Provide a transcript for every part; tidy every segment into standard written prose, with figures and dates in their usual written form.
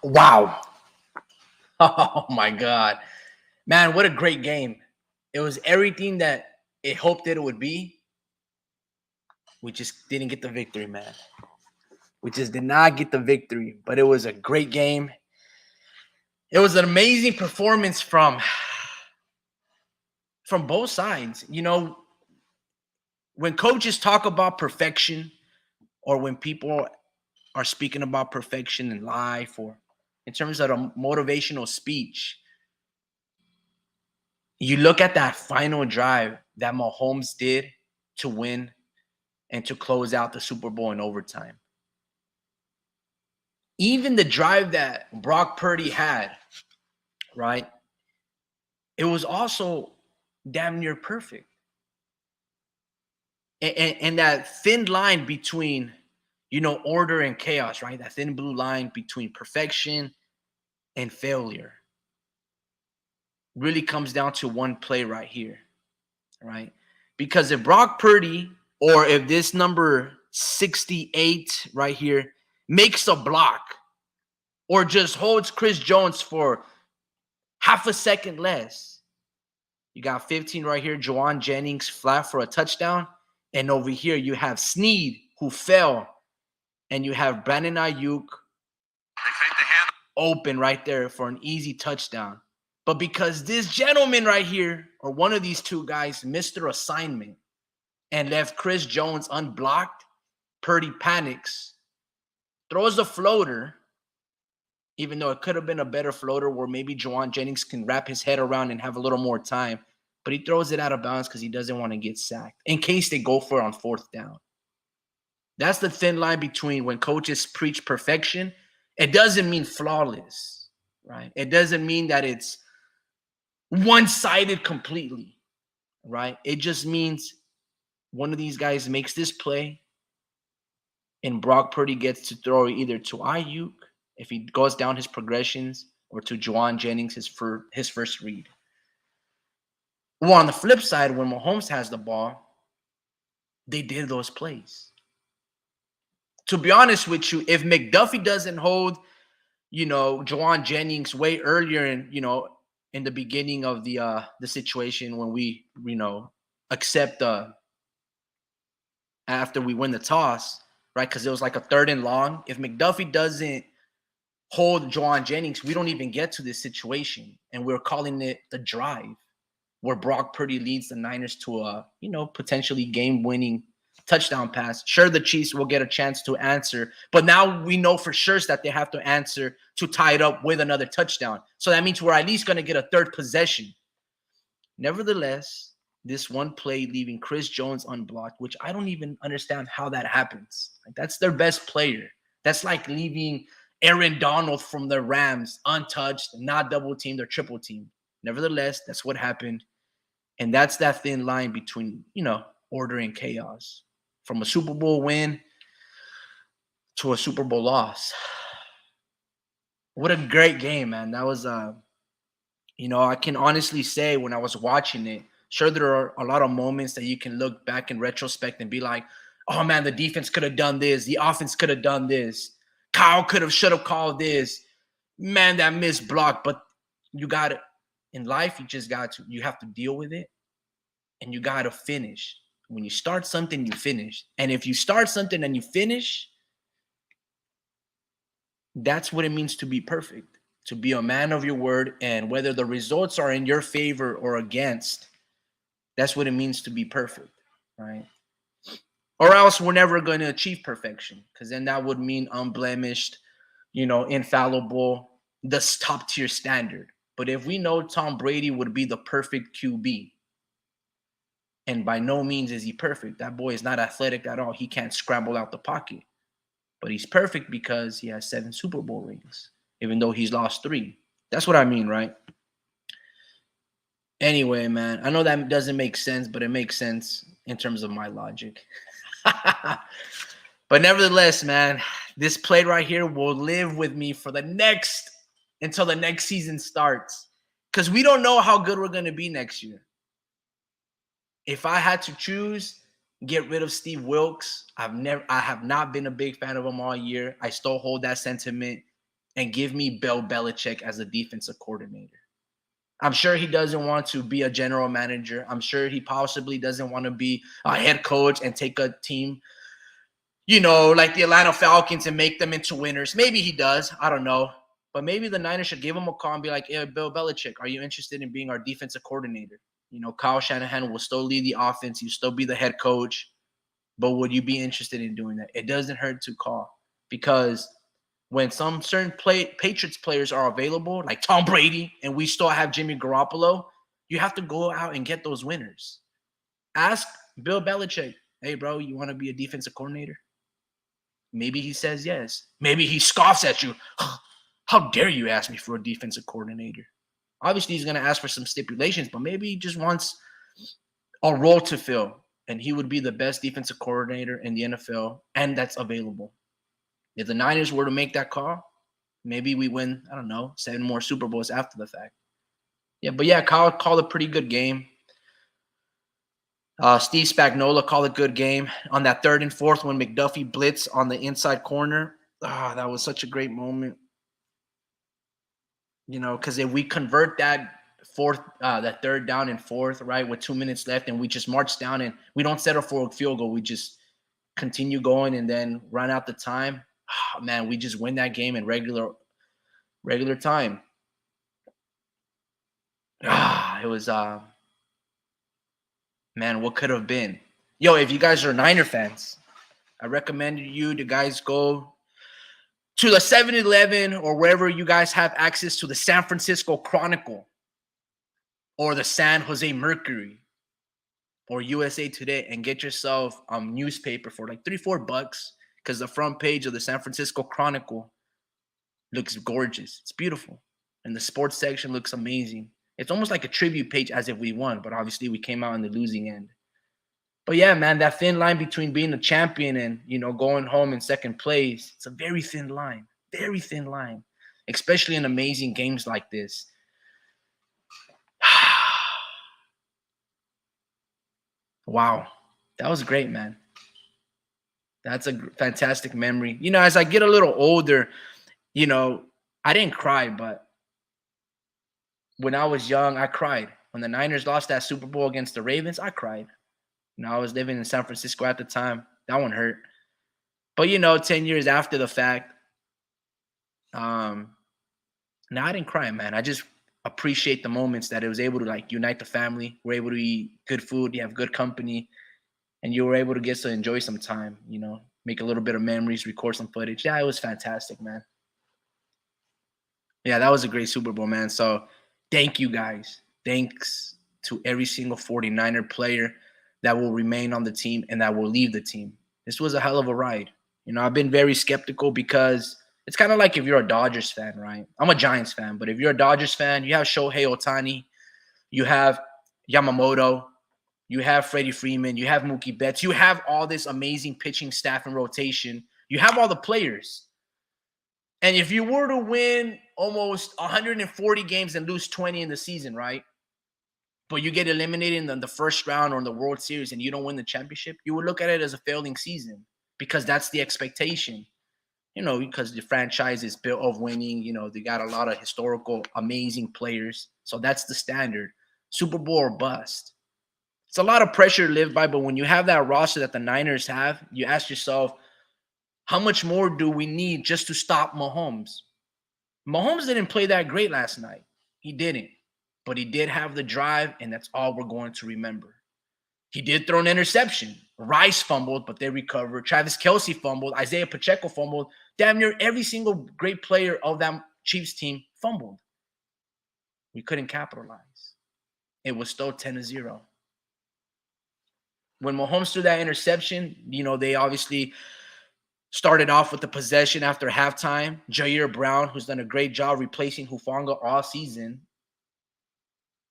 Wow. Oh my God. Man, what a great game. It was everything that it hoped that it would be. We just didn't get the victory, man. We just did not get the victory, but it was a great game. It was an amazing performance from both sides. You know, when coaches talk about perfection, or when people are speaking about perfection in life, or in terms of a motivational speech, you look at that final drive that Mahomes did to win and to close out the Super Bowl in overtime. Even the drive that Brock Purdy had, right? It was also damn near perfect. And that thin line between, order and chaos, right? That thin blue line between perfection and failure really comes down to one play right here, right? Because if Brock Purdy, or if this number 68 right here makes a block, or just holds Chris Jones for half a second less, you got 15 right here, Juwan Jennings flat for a touchdown. And over here, you have Snead, who fell, and you have Brandon Ayuk open right there for an easy touchdown. But because this gentleman right here, or one of these two guys, missed their assignment and left Chris Jones unblocked, Purdy panics, throws a floater, even though it could have been a better floater where maybe Juwan Jennings can wrap his head around and have a little more time. But he throws it out of bounds because he doesn't want to get sacked in case they go for it on fourth down. That's the thin line between when coaches preach perfection. It doesn't mean flawless, right? It doesn't mean that it's one-sided completely, right? It just means one of these guys makes this play and Brock Purdy gets to throw either to Ayuk if he goes down his progressions, or to Juwan Jennings, his first read. Well, on the flip side, when Mahomes has the ball, they did those plays. To be honest with you, if McDuffie doesn't hold, Juwan Jennings way earlier in the beginning of the situation, when we, accept after we win the toss, right? Because it was like a 3rd and long. If McDuffie doesn't hold Juwan Jennings, we don't even get to this situation. And we're calling it the drive, where Brock Purdy leads the Niners to a, potentially game-winning touchdown pass. Sure, the Chiefs will get a chance to answer, but now we know for sure that they have to answer to tie it up with another touchdown. So that means we're at least going to get a 3rd possession. Nevertheless, this one play leaving Chris Jones unblocked, which I don't even understand how that happens. Like, that's their best player. That's like leaving Aaron Donald from the Rams untouched, not double teamed or triple teamed. Nevertheless, that's what happened. And that's that thin line between, order and chaos. From a Super Bowl win to a Super Bowl loss. What a great game, man. That was, I can honestly say when I was watching it, sure, there are a lot of moments that you can look back in retrospect and be like, oh, man, the defense could have done this. The offense could have done this. Kyle should have called this. Man, that missed block. But you got it. In life, you have to deal with it. And you got to finish. When you start something, you finish. And if you start something and you finish, that's what it means to be perfect, to be a man of your word. And whether the results are in your favor or against, that's what it means to be perfect, right? Or else we're never going to achieve perfection, because then that would mean unblemished, infallible, the top tier standard. But if we know Tom Brady would be the perfect QB, and by no means is he perfect. That boy is not athletic at all. He can't scramble out the pocket. But he's perfect because he has 7 Super Bowl rings, even though he's lost 3. That's what I mean, right? Anyway, man, I know that doesn't make sense, but it makes sense in terms of my logic. But nevertheless, man, this play right here will live with me for until the next season starts. Because we don't know how good we're going to be next year. If I had to choose, get rid of Steve Wilks. I have not been a big fan of him all year. I still hold that sentiment. and give me Bill Belichick as a defensive coordinator. I'm sure he doesn't want to be a general manager. I'm sure he possibly doesn't want to be a head coach and take a team, like the Atlanta Falcons and make them into winners. Maybe he does. I don't know. But maybe the Niners should give him a call and be like, hey, Bill Belichick, are you interested in being our defensive coordinator? Kyle Shanahan will still lead the offense. He'll still be the head coach. But would you be interested in doing that? It doesn't hurt to call, because when some certain Patriots players are available, like Tom Brady, and we still have Jimmy Garoppolo, you have to go out and get those winners. Ask Bill Belichick, hey, bro, you want to be a defensive coordinator? Maybe he says yes. Maybe he scoffs at you. How dare you ask me for a defensive coordinator? Obviously, he's going to ask for some stipulations, but maybe he just wants a role to fill, and he would be the best defensive coordinator in the NFL, and that's available. If the Niners were to make that call, maybe we win, I don't know, 7 more Super Bowls after the fact. Kyle called a pretty good game. Steve Spagnuolo called a good game on that 3rd and 4th when McDuffie blitzed on the inside corner. That was such a great moment. Because if we convert that 3rd down and 4th, right, with 2 minutes left, and we just march down and we don't settle for a field goal, we just continue going and then run out the time. Man, we just win that game in regular time. It was man, what could have been? Yo, if you guys are Niner fans, I recommend you guys go to the 7-Eleven or wherever you guys have access to the San Francisco Chronicle or the San Jose Mercury or USA Today and get yourself a newspaper for like $3-4, because the front page of the San Francisco Chronicle looks gorgeous. It's beautiful. And the sports section looks amazing. It's almost like a tribute page as if we won, but obviously we came out on the losing end. But yeah, man, that thin line between being a champion and, going home in second place, it's a very thin line, especially in amazing games like this. Wow. That was great, man. That's a fantastic memory. As I get a little older, I didn't cry, but when I was young, I cried. When the Niners lost that Super Bowl against the Ravens, I cried. I was living in San Francisco at the time. That one hurt. But, 10 years after the fact, I didn't cry, man. I just appreciate the moments that it was able to, unite the family. We're able to eat good food. You have good company. And you were able to get to enjoy some time, make a little bit of memories, record some footage. Yeah, it was fantastic, man. Yeah, that was a great Super Bowl, man. So thank you, guys. Thanks to every single 49er player that will remain on the team and that will leave the team. This was a hell of a ride. I've been very skeptical because it's kind of like if you're a Dodgers fan, right? I'm a Giants fan, but if you're a Dodgers fan, you have Shohei Ohtani, you have Yamamoto, you have Freddie Freeman, you have Mookie Betts, you have all this amazing pitching staff and rotation. You have all the players. And if you were to win almost 140 games and lose 20 in the season, right? But you get eliminated in the first round or in the World Series and you don't win the championship, you would look at it as a failing season because that's the expectation. Because the franchise is built of winning. They got a lot of historical, amazing players. So that's the standard. Super Bowl or bust. It's a lot of pressure to live by, but when you have that roster that the Niners have, you ask yourself, how much more do we need just to stop Mahomes? Mahomes didn't play that great last night. He didn't. But he did have the drive, and that's all we're going to remember. He did throw an interception. Rice fumbled, but they recovered. Travis Kelce fumbled. Isaiah Pacheco fumbled. Damn near every single great player of that Chiefs team fumbled. We couldn't capitalize. It was still 10-0. When Mahomes threw that interception, they obviously started off with the possession after halftime. Jair Brown, who's done a great job replacing Hufanga all season,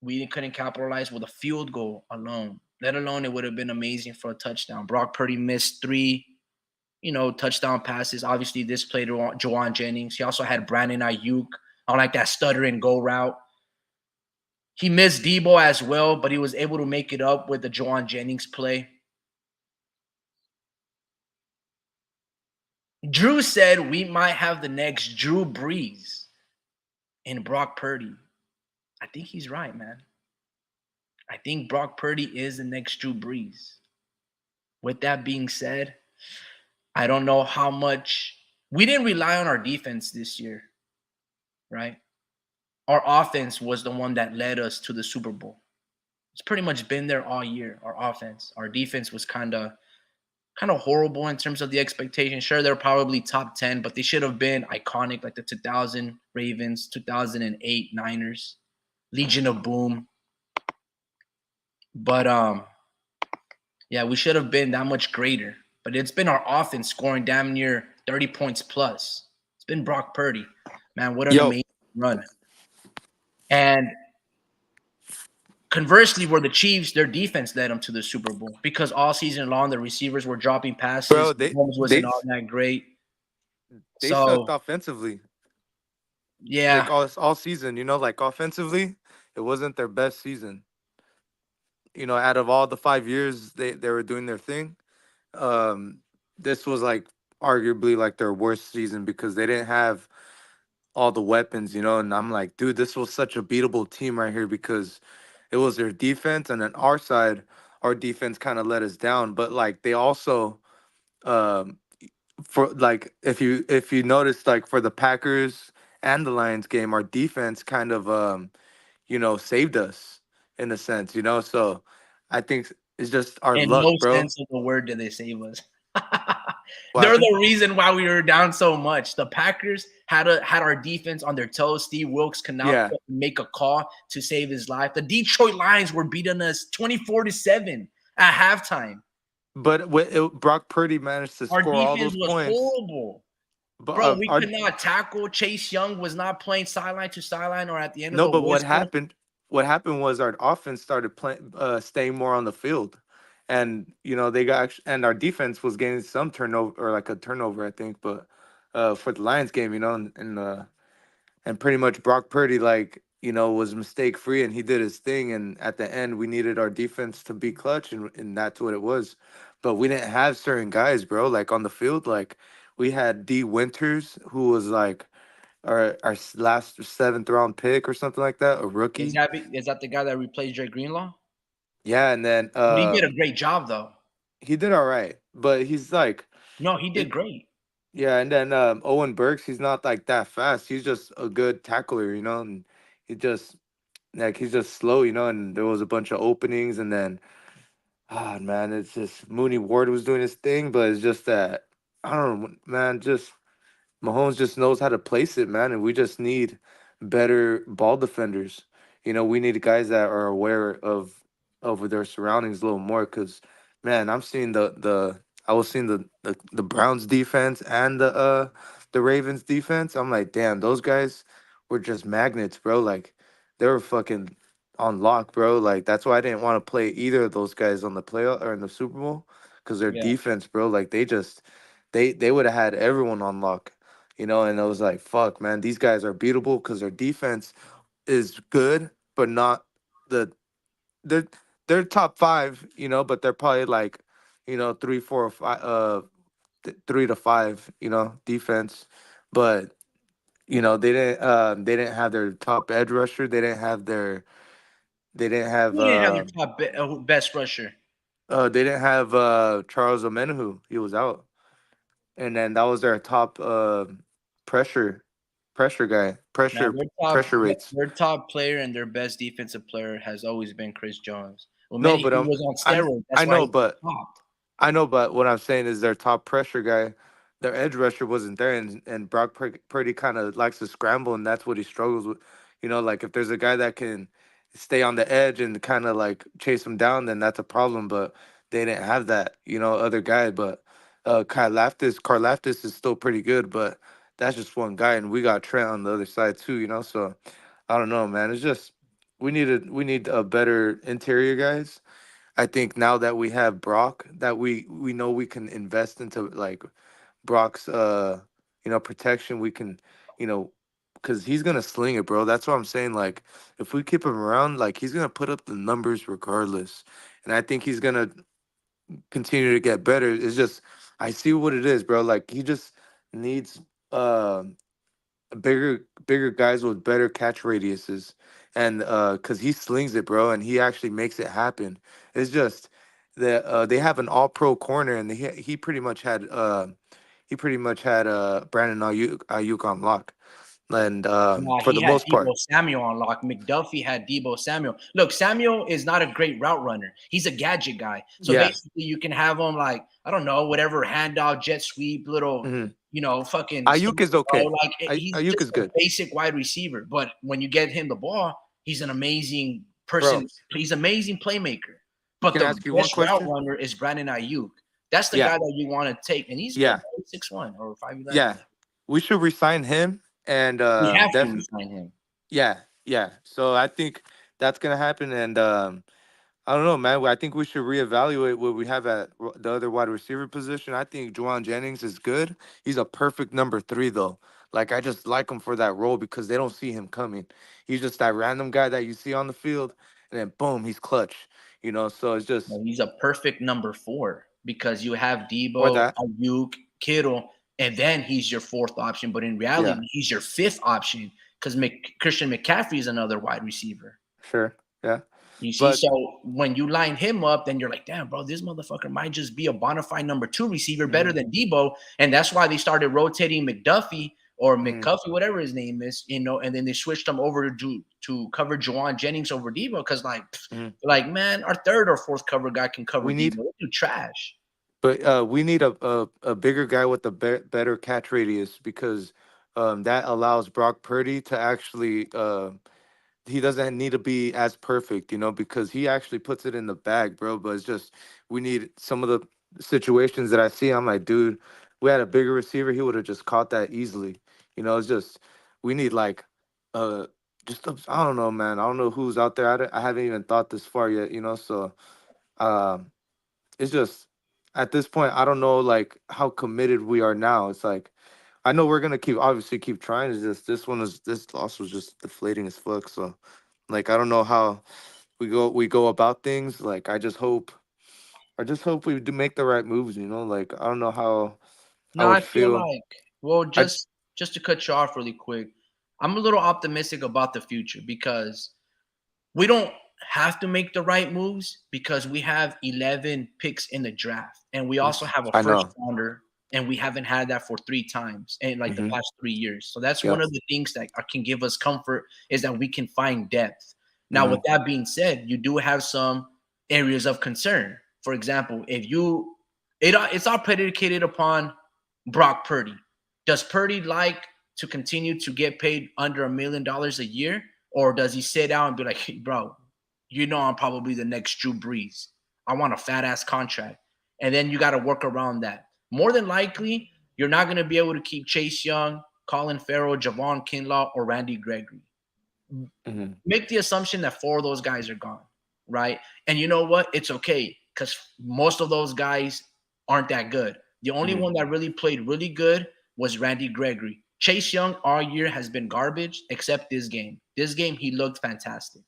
we couldn't capitalize with a field goal alone. Let alone it would have been amazing for a touchdown. Brock Purdy missed 3, touchdown passes. Obviously, this played Juwan Jennings. He also had Brandon Ayuk on that stutter and go route. He missed Debo as well, but he was able to make it up with the Juwan Jennings play. Drew said we might have the next Drew Brees in Brock Purdy. I think he's right, man. I think Brock Purdy is the next Drew Brees. With that being said, I don't know how much we didn't rely on our defense this year, right? Our offense was the one that led us to the Super Bowl. It's pretty much been there all year. Our offense, our defense was kind of horrible in terms of the expectation. Sure, they're probably top 10, but they should have been iconic like the 2000 Ravens, 2008 Niners, Legion of Boom. But yeah, we should have been that much greater. But it's been our offense scoring damn near 30 points plus. It's been Brock Purdy. Man, what an Yo, amazing run. And conversely, were the Chiefs, their defense led them to the Super Bowl because all season long the receivers were dropping passes. bro, they Holmes they wasn't all that great. they sucked So offensively. Like yeah, all season, like offensively, it wasn't their best season. Out of all the 5 years they were doing their thing, um, this was like arguably like their worst season because they didn't have all the weapons, and I'm like, dude, this was such a beatable team right here because it was their defense, and then our side, our defense kind of let us down, but like they also, um, for like if you notice, like for the Packers and the Lions game, our defense kind of saved us in a sense, so I think it's just our in no luck, bro. sense of the word did they save us. What They're happened? the reason why we were down so much. The Packers had our defense on their toes. Steve Wilkes could not Yeah, make a call to save his life. The Detroit Lions were beating us 24-7 at halftime. but Brock Purdy managed to Our score all defense those was points. horrible. But Bro, we could not tackle. Chase Young was not playing sideline to sideline or at the end of no, the but what whistle. happened? What happened was our offense started playing, staying more on the field, and they got and our defense was getting some turnover or like a turnover, I think. But for the Lions game, and pretty much Brock Purdy was mistake free and he did his thing, and at the end we needed our defense to be clutch, and that's what it was. But we didn't have certain guys, bro, like on the field. Like we had D Winters, who was like our last seventh round pick or something like that, a Is rookie. that is that the guy that replaced Dre Greenlaw? Yeah, and then But he did a great job though. he did all right, but he's like No, he did it. great. Yeah, and then Owen Burks, he's not like that fast. He's just a good tackler, and he just like he's just slow, and there was a bunch of openings, and then man, it's just Mooney Ward was doing his thing, but it's just that I don't know, man, just Mahomes just knows how to place it, man, and we just need better ball defenders. We need guys that are aware of their surroundings a little more. Cause, man, I'm seeing the I was seeing the Browns defense and the Ravens defense. I'm like, damn, those guys were just magnets, bro. Like they were fucking on lock, bro. Like that's why I didn't want to play either of those guys on the playoff or in the Super Bowl, because their Yeah. defense, bro. Like they would have had everyone on lock. And I was like, fuck, man, these guys are beatable because their defense is good, but not the they're they're top five, but they're probably like, three, four, or five, 3 to 5, defense. But they didn't have their top edge rusher. They didn't have Who didn't have their top best rusher? they didn't have Charles Omenihu. He was out, and then that was their top pressure pressure guy, Now pressure rates. their top player and their best defensive player has always been Chris Jones. Well, No, many but he was on I steroids. That's I why know, he but got popped. I know, but what I'm saying is their top pressure guy, their edge rusher wasn't there, and Brock Purdy kind of likes to scramble, and that's what he struggles with. Like if there's a guy that can stay on the edge and kind of like chase him down, then that's a problem. But they didn't have that, other guy. But Karlaftis is still pretty good, but that's just one guy, and we got Trent on the other side too, So I don't know, man. It's just we need a better interior guys. I think now that we have Brock, that we know we can invest into like Brock's protection. We can, you know, because he's gonna sling it, bro. That's what I'm saying. Like if we keep him around, like he's gonna put up the numbers regardless, and I think he's gonna continue to get better. It's just I see what it is, bro. Like he just needs uh bigger guys with better catch radiuses, and because he slings it, bro, and he actually makes it happen. It's just that they have an all pro corner, and he pretty much had Brandon Ayuk on lock, and Nah, for he the had most Debo part, Samuel on lock. McDuffie had Debo Samuel. Look, Samuel is not a great route runner. He's a gadget guy. So yeah. basically, you can have him like, I don't know, whatever handoff, jet sweep, little, Hmm. fucking stuff, Ayuk is bro. okay. Like he's Ayuk just is a good, basic wide receiver. But when you get him the ball, he's an amazing bro. person. He's an amazing playmaker. But Can I the ask you one best route question? runner is Brandon Ayuk. That's the Yeah, guy that you want to take, and he's good. yeah, Bro. 6'1" or 5'11". yeah. We should resign him, and We have to definitely, resign him. yeah, yeah. So I think that's gonna happen, and I don't know, man. I think we should reevaluate what we have at the other wide receiver position. I think Juwan Jennings is good. He's a perfect number three, though. Like, I just like him for that role because they don't see him coming. He's just that random guy that you see on the field, and then boom, he's clutch. So it's just No, he's a perfect number 4 because you have or Debo, that. Ayuk, Kittle, and then he's your 4th option. But in reality, Yeah, he's your 5th option because Christian McCaffrey is another wide receiver. sure. Yeah, You see, but so when you line him up, then you're like, damn, bro, this motherfucker might just be a bona fide number 2 receiver better mhm, than Debo. And that's why they started rotating McDuffie or mhm, McCuffie, whatever his name is, and then they switched him over to cover Juwan Jennings over Debo because, mhm. man, our 3rd or 4th cover guy can cover We Debo. need, They do trash. but we need a bigger guy with a better catch radius because that allows Brock Purdy to actually he doesn't need to be as perfect, because he actually puts it in the bag, bro. But it's just we need some of the situations that I see. I'm like, dude, we had a bigger receiver, he would have just caught that easily. It's just we need like uh I don't know, man. I don't know who's out there. I haven't even thought this far yet, So um, it's just at this point, I don't know like how committed we are now. It's like I know we're gonna obviously keep trying. It's just this loss was just deflating as fuck. So like I don't know how we go about things. Like I just hope we do make the right moves. Like I don't know how I No, would I feel feel. like, well, I just to cut you off really quick, I'm a little optimistic about the future because we don't have to make the right moves because we have 11 picks in the draft and we also have a I first know. rounder and we haven't had that for 3 times in like the Hmm. past 3 years. So that's one Yep. of the things that can give us comfort is that we can find depth. Now, with Hmm. that being said, you do have some areas of concern. For example, if you it's all predicated upon Brock Purdy. Does Purdy like to continue to get paid under $1 million a year? Or does he sit down and be like, hey, bro, I'm probably the next Drew Brees. I want a fat ass contract. And then you got to work around that. More than likely, you're not going to be able to keep Chase Young, Colin Farrell, Javon Kinlaw, or Randy Gregory. Hmm. Make the assumption that 4 of those guys are gone, right? And you know what? It's okay because most of those guys aren't that good. The only Hmm. one that really played really good was Randy Gregory. Chase Young all year has been garbage except this game. This game, he looked fantastic.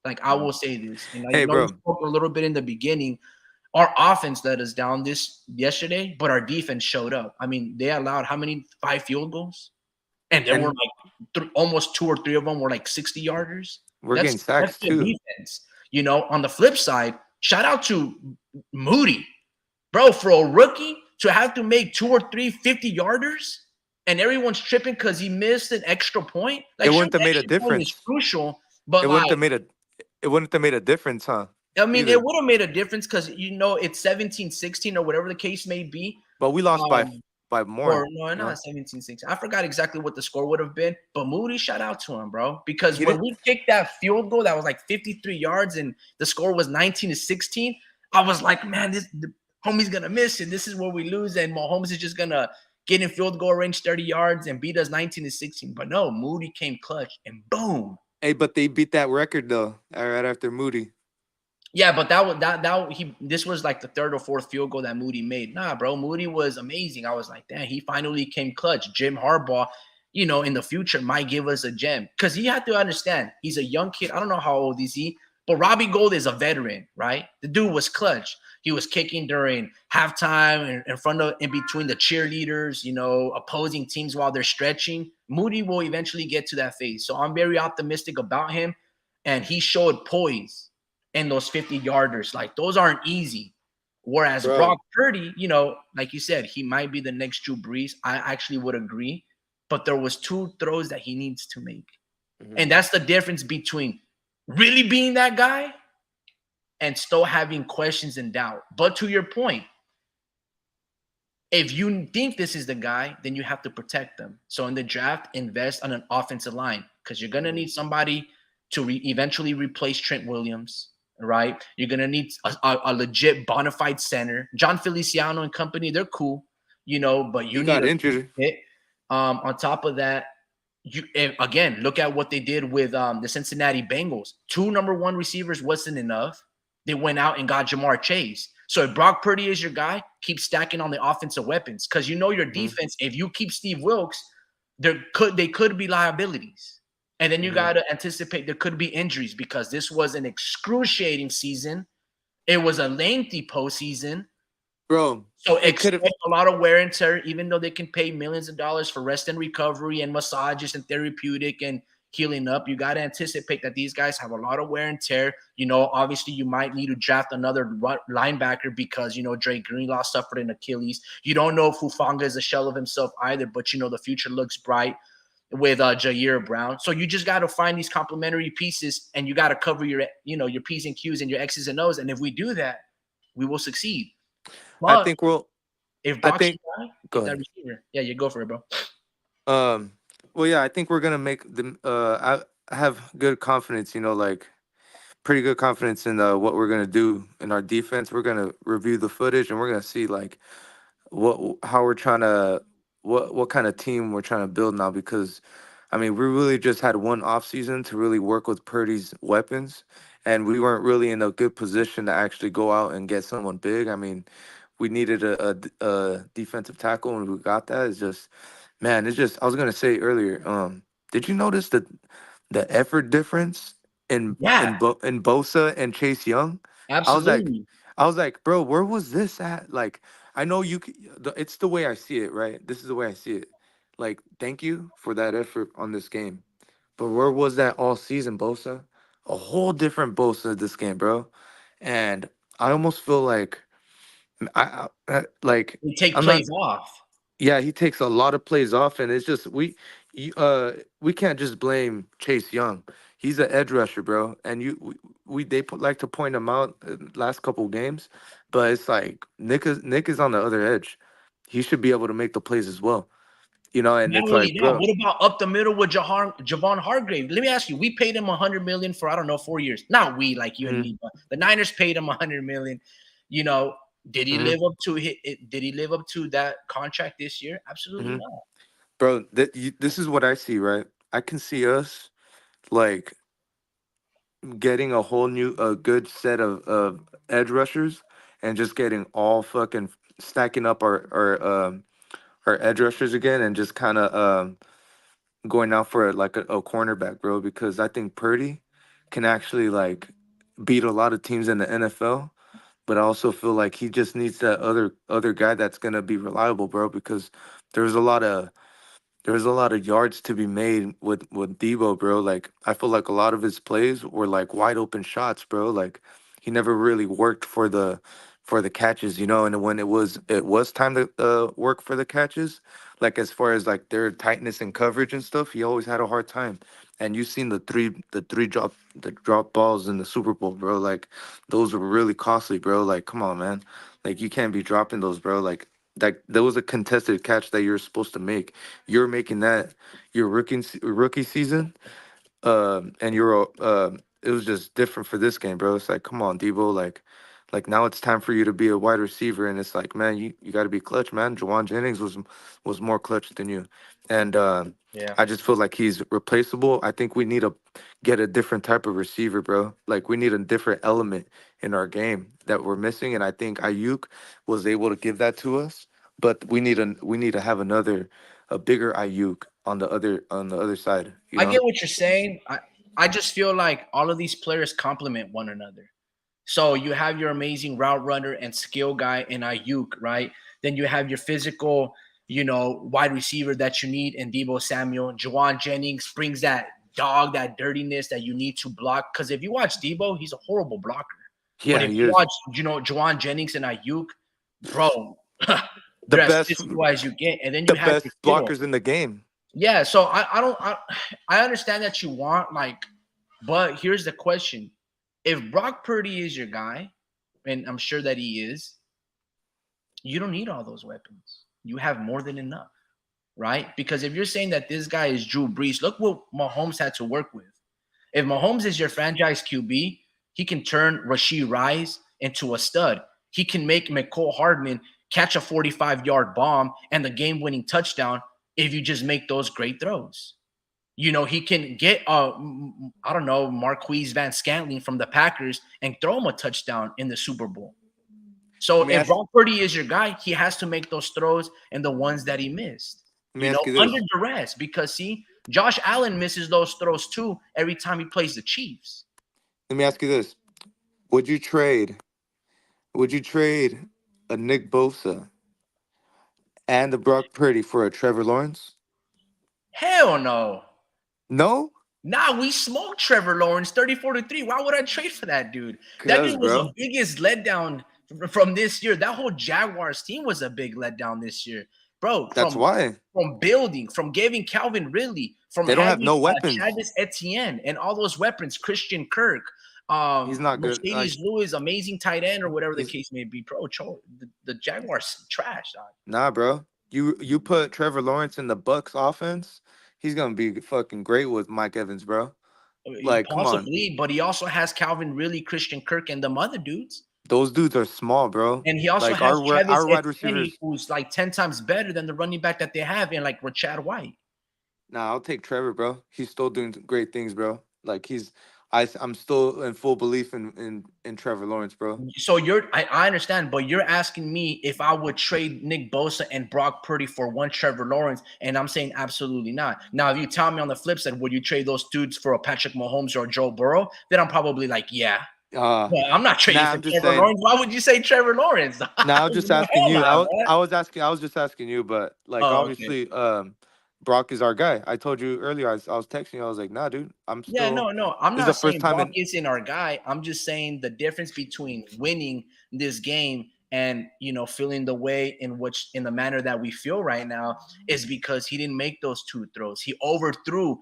Like, I will say this. And I Hey, know you bro. spoke a little bit in the beginning. Our offense let us down this yesterday, but our defense showed up. I mean, they allowed how many? 5 field goals? And there were And like almost 2 or 3 of them were like 60 yarders. we're That's getting that's sacks good too. defense. On the flip side, shout out to Moody, bro, for a rookie to have to make 2 or 3 50-yarders and everyone's tripping because he missed an extra point. It Like, sure, wouldn't have the made a extra point is difference. crucial, but It wouldn't like, have made a. It wouldn't have made a difference, huh? I mean, it Either. would have made a difference because it's 17-16 or whatever the case may be. But we lost by Um, by or more. no, You know. not 17-6. I forgot exactly what the score would have been, but Moody, shout out to him, bro. Because He when didn't. we kicked that field goal that was like 53 yards and the score was 19-16, I was like, man, the homie's gonna miss it. This is where we lose, and Mahomes is just gonna get in field goal range 30 yards and beat us 19-16. But no, Moody came clutch and boom. Hey, but they beat that record though. Right after Moody. Yeah, but this was like the 3rd or 4th field goal that Moody made. Nah, bro, Moody was amazing. I was like, damn, he finally came clutch. Jim Harbaugh, in the future might give us a gem because he had to understand he's a young kid. I don't know how old is he, But Robbie Gold is a veteran, right? The dude was clutch. He was kicking during halftime in front of, in between the cheerleaders, opposing teams while they're stretching. Moody will eventually get to that phase. So I'm very optimistic about him. And he showed poise in those 50 yarders. Like, those aren't easy. Whereas bro. Brock Purdy, like you said, he might be the next Drew Brees. I actually would agree. But there was two throws that he needs to make. Mhm. And that's the difference between really being that guy and still having questions and doubt. But to your point, if you think this is the guy, then you have to protect them. So in the draft, invest on an offensive line because you're going to Mhm. need somebody to eventually replace Trent Williams, right? You're going to need a legit bona fide center. John Feliciano and company, they're cool, but you He need got a injured. hit. On top of that, again, look at what they did with the Cincinnati Bengals. Two number one receivers wasn't enough. They went out and got Jamar Chase. So if Brock Purdy is your guy, keep stacking on the offensive weapons because your Mhm. defense. If you keep Steve Wilkes, they could be liabilities, and then you got Mhm. to anticipate there could be injuries because this was an excruciating season. It was a lengthy postseason. Bro, So it could have. expect a lot of wear and tear, even though they can pay millions of dollars for rest and recovery and massages and therapeutic and healing up. You got to anticipate that these guys have a lot of wear and tear. Obviously, you might need to draft another linebacker because, Dre Greenlaw suffered an Achilles. You don't know if Hufanga is a shell of himself either, but, the future looks bright with Jair Brown. So you just got to find these complementary pieces and you got to cover your P's and Q's and your X's and O's. And if we do that, we will succeed. I But think we'll. if I Brock's think. your guy, Go get that ahead. receiver. Yeah, you go for it, bro. Um. Well, yeah, I think we're gonna make them. I have good confidence. Like pretty good confidence in what we're gonna do in our defense. We're gonna review the footage and we're gonna see like what how we're trying to what kind of team we're trying to build now because I mean we really just had one off season to really work with Purdy's weapons and we weren't really in a good position to actually go out and get someone big. I mean we needed a defensive tackle and we got that. It's just man, it's just I was gonna say earlier. Did you notice the effort difference Yeah, in Bosa and Chase Young? I was like, absolutely. I was like, bro, where was this at? Like, I know it's the way I see it, right? This is the way I see it. Like, thank you for that effort on this game, but where was that all season, Bosa? A whole different Bosa this game, bro. And I almost feel like like They take I'm not. plays off. Yeah, he takes a lot of plays off, and it's just we can't just blame Chase Young. He's an edge rusher, bro, and like to point him out last couple games, but it's like Nick is on the other edge. He should be able to make the plays as well, and Not it's only like, that, bro, what about up the middle with Javon Hargrave? Let me ask you, we paid him 100 million for I don't know 4 years. Not we, like you and hmm me, but the Niners paid him 100 million. You know, did he hmm live up to it? Did he live up to that contract this year? Absolutely hmm not. bro, this is what I see, right? I can see us like getting a whole new a good set of edge rushers and just getting all fucking stacking up our edge rushers again and just kind of going out for like a cornerback, bro, because I think Purdy can actually like beat a lot of teams in the NFL, but I also feel like he just needs that other guy that's gonna be reliable, bro, because there's a lot of there's a lot of yards to be made with Debo, bro. Like I feel like a lot of his plays were like wide open shots, bro. Like he never really worked for the catches, And when it was time to work for the catches, like as far as like their tightness and coverage and stuff, he always had a hard time. And you seen the drop balls in the Super Bowl, bro. Like those were really costly, bro. Like come on, man. Like you can't be dropping those, bro. Like there was a contested catch that you're supposed to make. You're making that your rookie season, and it was just different for this game, bro. It's like, come on, Debo, like now it's time for you to be a wide receiver, and it's like, man, you got to be clutch, man. Jawan Jennings was more clutch than you, and Yeah. I just feel like he's replaceable. I think we need to get a different type of receiver, bro. Like we need a different element in our game that we're missing, and I think Ayuk was able to give that to us, but we need to have a bigger Ayuk on the other side, I get what you're saying. I just feel like all of these players complement one another. So you have your amazing route runner and skill guy in Ayuk, right? Then you have your physical, wide receiver that you need in Debo Samuel. Juwan Jennings brings that dog, that dirtiness that you need to block. Because if you watch Debo, he's a horrible blocker. But Yeah, if you you're watch, Juwan Jennings and Ayuk, bro, the they're as best, physical as you get. And then the you have your best Kittle. blockers in the game. Yeah, so I understand that you want but here's the question: if Brock Purdy is your guy, and I'm sure that he is, you don't need all those weapons. You have more than enough, right? Because if you're saying that this guy is Drew Brees, look what Mahomes had to work with. If Mahomes is your franchise QB, he can turn Rashee Rice into a stud. He can make McCole Hardman catch a 45-yard bomb and the game-winning touchdown if you just make those great throws. He can get I don't know, Marquise Van Scantling from the Packers and throw him a touchdown in the Super Bowl. So Let me if ask. Brock Purdy is your guy, he has to make those throws and the ones that he missed, Let me ask you under this. duress. Because see, Josh Allen misses those throws too every time he plays the Chiefs. Let me ask you this. Would you trade? Would you trade a Nick Bosa and a Brock Purdy for a Trevor Lawrence? Hell no. No, Nah, we smoked Trevor Lawrence 34-3. Why would I trade for that dude? That cause dude was bro, the biggest letdown from this year. That whole Jaguars team was a big letdown this year. Bro, that's why from building, from giving Calvin Ridley, from they don't have having no weapons. Travis Etienne and all those weapons, Christian Kirk, He's not good. Mercedes Lewis, amazing tight end, or whatever the He's case may be. Bro, the Jaguars trash, dog. nah, bro. You put Trevor Lawrence in the Bucks offense, he's gonna be fucking great with Mike Evans, bro. Like, come on, Possibly, but he also has Calvin Ridley, Christian Kirk, and them other dudes. those dudes are small, bro. And he also Like has Travis our wide Etienne, receivers. who's like 10 times better than the running back that they have in like Rashad White. Nah, I'll take Trevor, bro. He's still doing great things, bro. Like I'm still in full belief in Trevor Lawrence, bro. So I understand, but you're asking me if I would trade Nick Bosa and Brock Purdy for one Trevor Lawrence, and I'm saying absolutely not. Now, if you tell me on the flip side, would you trade those dudes for a Patrick Mahomes or a Joe Burrow? Then I'm probably like, yeah. Uh But I'm not trading Nah, for I'm just Trevor saying. Lawrence. Why would you say Trevor Lawrence? Now I'm just asking Hell you. nah, bro. I was just asking you, but like Oh, okay. obviously, Brock is our guy. I told you earlier. I was texting you. I was like, nah, dude. I'm Yeah, still. no. I'm This is not the first saying time Brock in. isn't our guy. I'm just saying the difference between winning this game and feeling the way in the manner that we feel right now is because he didn't make those two throws. He overthrew,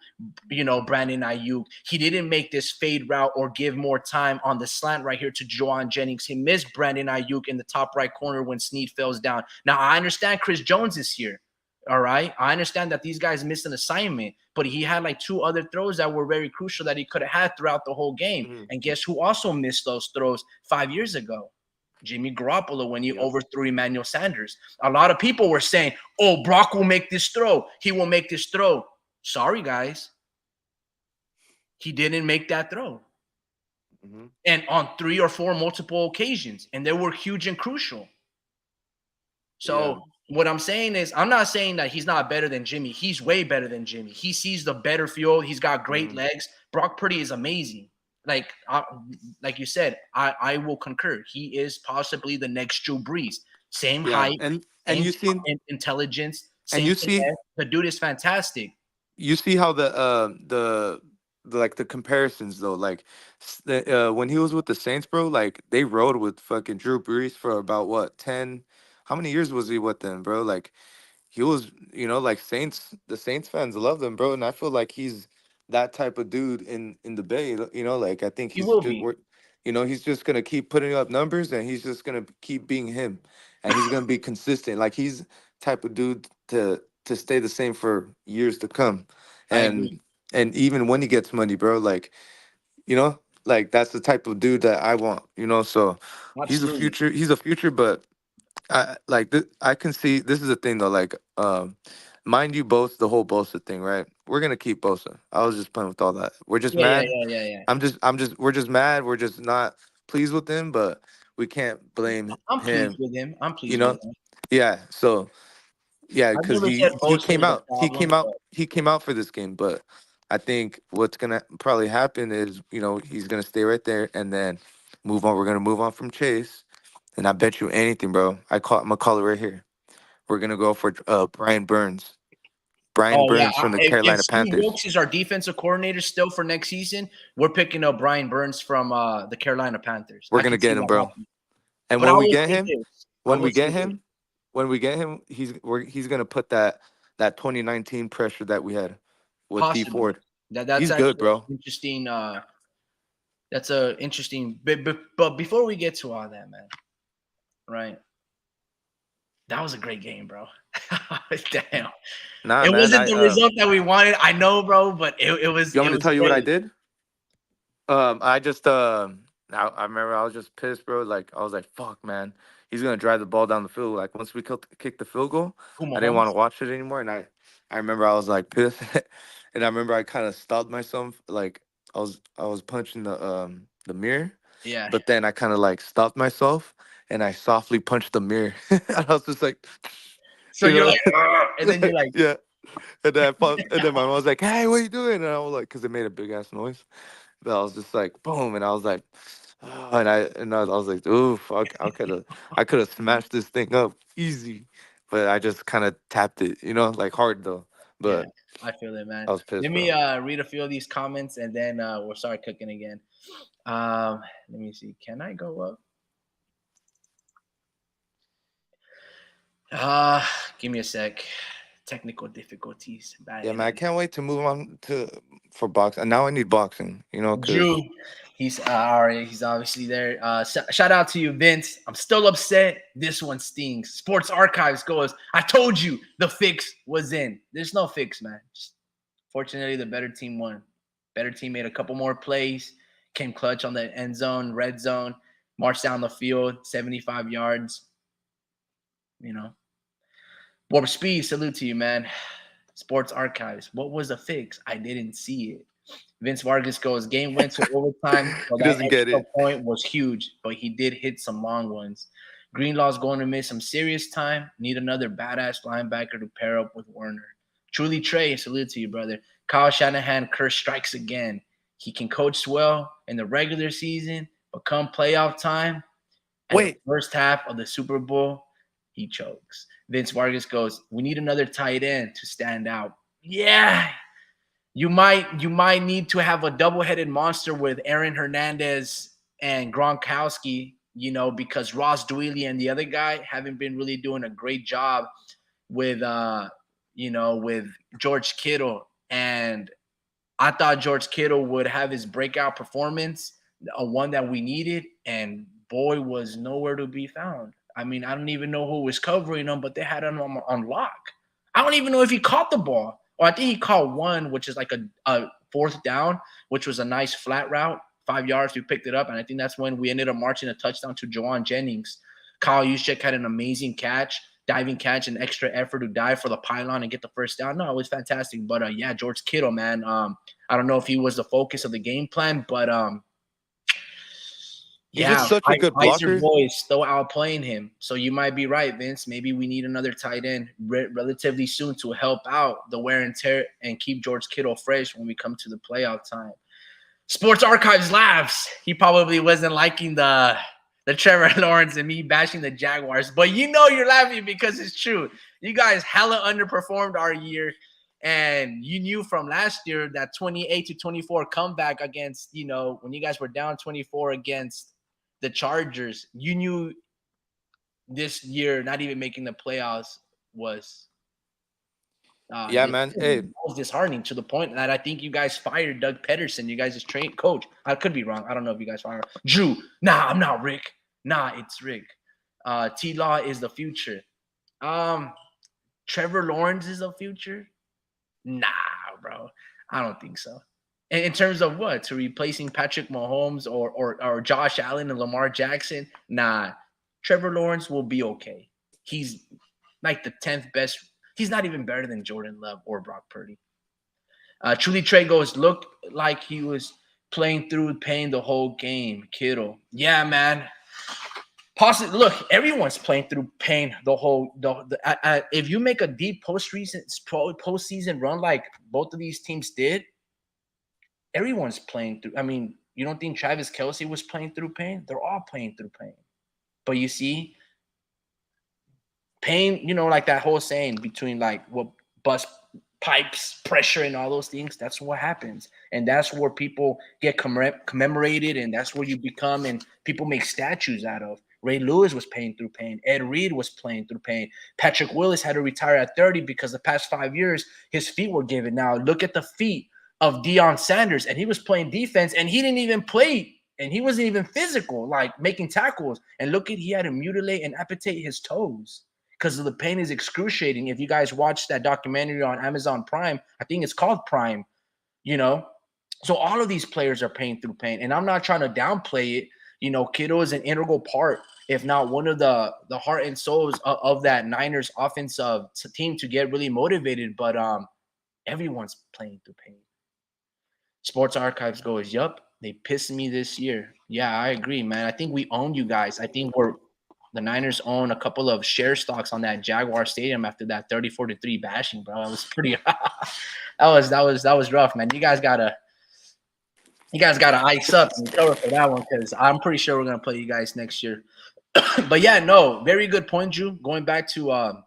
Brandon Ayuk. He didn't make this fade route or give more time on the slant right here to Juwan Jennings. He missed Brandon Ayuk in the top right corner when Snead falls down. Now I understand Chris Jones is here. All right. I understand that these guys missed an assignment, but he had like two other throws that were very crucial that he could have had throughout the whole game. Mhm. And guess who also missed those throws 5 years ago? Jimmy Garoppolo when he Yep. overthrew Emmanuel Sanders. A lot of people were saying, oh, Brock will make this throw. He will make this throw. Sorry, guys. He didn't make that throw. Hmm. And on 3 or 4 multiple occasions. And they were huge and crucial. Yeah. So what I'm saying is, I'm not saying that he's not better than Jimmy. He's way better than Jimmy. He sees the better field. He's got great Hmm. legs. Brock Purdy is amazing. Like you said, I will concur. He is possibly the next Drew Brees. Same Yeah. height, And same you seen intelligence, and same finesse. The dude is fantastic. you see how the like the comparisons though, like when he was with the Saints, bro, like they rode with fucking Drew Brees for about what 10. How many years was he with them, bro? Like he was, like the Saints fans love him, bro, and I feel like he's that type of dude in the Bay. Like I think He will be. he's just gonna keep putting up numbers, and he's just gonna keep being him, and he's gonna be consistent. Like he's type of dude to stay the same for years to come, I agree. and even when he gets money, bro, like that's the type of dude that I want. So Absolutely. he's a future, but I can see this is the thing though. Like, mind you, both the whole Bosa thing, right? We're gonna keep Bosa. I was just playing with all that. We're just Yeah. mad. We're just mad. We're just not pleased with him, but we can't blame I'm pleased him. with him. I'm You pleased with know? him. Yeah. So yeah, I've because never said he Bosa came is a out. problem, but He came out for this game, but I think what's gonna probably happen is, he's gonna stay right there and then move on. We're gonna move on from Chase, and I bet you anything, bro. I'm gonna call it right here. We're gonna go for Brian Burns. Brian Oh yeah, Burns from the if Carolina Steve Panthers. Wilkes is our defensive coordinator still for next season, we're picking up Brian Burns from the Carolina Panthers. We're I gonna can see get him, that bro. happening. And But I when we will get say him, this. I when will we say get this. him, when we get him, he's gonna put that 2019 pressure that we had with D Possibly. Ford. That's He's good, actually bro. interesting. That's a interesting. But before we get to all that, man, right? That was a great game, bro. Damn. Nah, It man. wasn't the result that we wanted. I know, bro, but it was You it want me to was tell you what I great. did? I just I remember I was just pissed, bro. Like I was like, fuck, man. He's gonna drive the ball down the field. Like once we kicked the field goal, Who, I didn't want to Mahomes? watch it anymore. And I remember I was like pissed, and I remember I kind of stopped myself. Like I was punching the mirror, Yeah. but then I kind of like stopped myself and I softly punched the mirror. And I was just like, So you you're know, like, "Ugh," and then you're like, yeah. And then my mom was like, "Hey, what are you doing?" And I was like, "Cause it made a big ass noise." But I was just like, boom, and I was like, oh, and I was like, ooh, fuck, I could have smashed this thing up easy, but I just kind of tapped it, like hard though. yeah, But I feel it, man. I was Let pissed, me bro. read a few of these comments and then we'll start cooking again. Let me see. Can I go up? Uh, Give me a sec. Technical difficulties. Bad Yeah, man, I internet. can't wait to move on to for boxing. Now I need boxing, Drew, cause he's all right. He's obviously there. Shout out to you, Vince. I'm still upset. This one stings. Sports Archives goes. I told you the fix was in. There's no fix, man. Just, fortunately, the better team won. Better team made a couple more plays. Came clutch on the end zone, red zone. Marched down the field, 75 yards. You know, Warp Speed. Salute to you, man. Sports Archives. What was the fix? I didn't see it. Vince Vargas goes, game went to overtime, so he that doesn't get extra it. point was huge, but he did hit some long ones. Greenlaw's going to miss some serious time. Need another badass linebacker to pair up with Werner. Truly Trey, salute to you, brother. Kyle Shanahan curse strikes again. He can coach well in the regular season, but come playoff time and the Wait, first half of the Super Bowl, he chokes. Vince Vargas goes, we need another tight end to stand out. Yeah, you might need to have a double-headed monster with Aaron Hernandez and Gronkowski, because Ross Dwelly and the other guy haven't been really doing a great job with with George Kittle. And I thought George Kittle would have his breakout performance, a one that we needed, and boy was nowhere to be found. I mean, I don't even know who was covering him, but they had him on lock. I don't even know if he caught the ball. Or I think he caught one, which is like a fourth down, which was a nice flat route, 5 yards. We picked it up, and I think that's when we ended up marching a touchdown to Juwan Jennings. Kyle Juszczyk had an amazing catch, diving catch, and extra effort to dive for the pylon and get the first down. No, it was fantastic. But yeah, George Kittle, man. I don't know if he was the focus of the game plan, but he's just yeah, such a good Heiser blocker. boys still outplaying him. So you might be right, Vince. Maybe we need another tight end relatively soon to help out the wear and tear and keep George Kittle fresh when we come to the playoff time. Sports Archives laughs. He probably wasn't liking the Trevor Lawrence and me bashing the Jaguars, but you're laughing because it's true. You guys hella underperformed our year. And you knew from last year that 28-24 comeback against, when you guys were down 24 against the Chargers, you knew this year not even making the playoffs was Yeah, man. Hey, disheartening to the point that I think you guys fired Doug Pederson, you guys' train coach. I could be wrong. I don't know if you guys fired Drew. Nah, I'm not Rick. Nah, it's Rick. T-Law is the future. Trevor Lawrence is the future. Nah, bro. I don't think so. In terms of what? To replacing Patrick Mahomes or Josh Allen and Lamar Jackson? Nah. Trevor Lawrence will be okay. He's like the 10th best. He's not even better than Jordan Love or Brock Purdy. Truly Trey goes, looked like he was playing through pain the whole game. Kittle. Yeah, man. Possibly, look, everyone's playing through pain the whole. If you make a deep postseason run like both of these teams did, Everyone's playing through. I mean, you don't think Travis Kelce was playing through pain? They're all playing through pain. But you see, pain, like that whole saying between like what bust pipes, pressure, and all those things, that's what happens. And that's where people get commemorated, and that's where you become, and people make statues out of. Ray Lewis was playing through pain. Ed Reed was playing through pain. Patrick Willis had to retire at 30 because the past 5 years, his feet were given. Now, look at the feet of Deion Sanders, and he was playing defense, and he didn't even play, and he wasn't even physical, like making tackles. And look at, he had to mutilate and amputate his toes because the pain is excruciating. If you guys watch that documentary on Amazon Prime, I think it's called Prime, So all of these players are paying through pain. And I'm not trying to downplay it. Kittle is an integral part, if not one of the heart and souls of that Niners offensive team to get really motivated. But everyone's playing through pain. Sports Archives goes, yup, they pissed me this year. Yeah, I agree, man. I think we own you guys. I think the Niners own a couple of share stocks on that Jaguar Stadium after that 34-3 bashing, bro. It was pretty that was rough, man. You guys gotta ice up and cover for that one, because I'm pretty sure we're gonna play you guys next year. But yeah, no, very good point, Drew. Going back to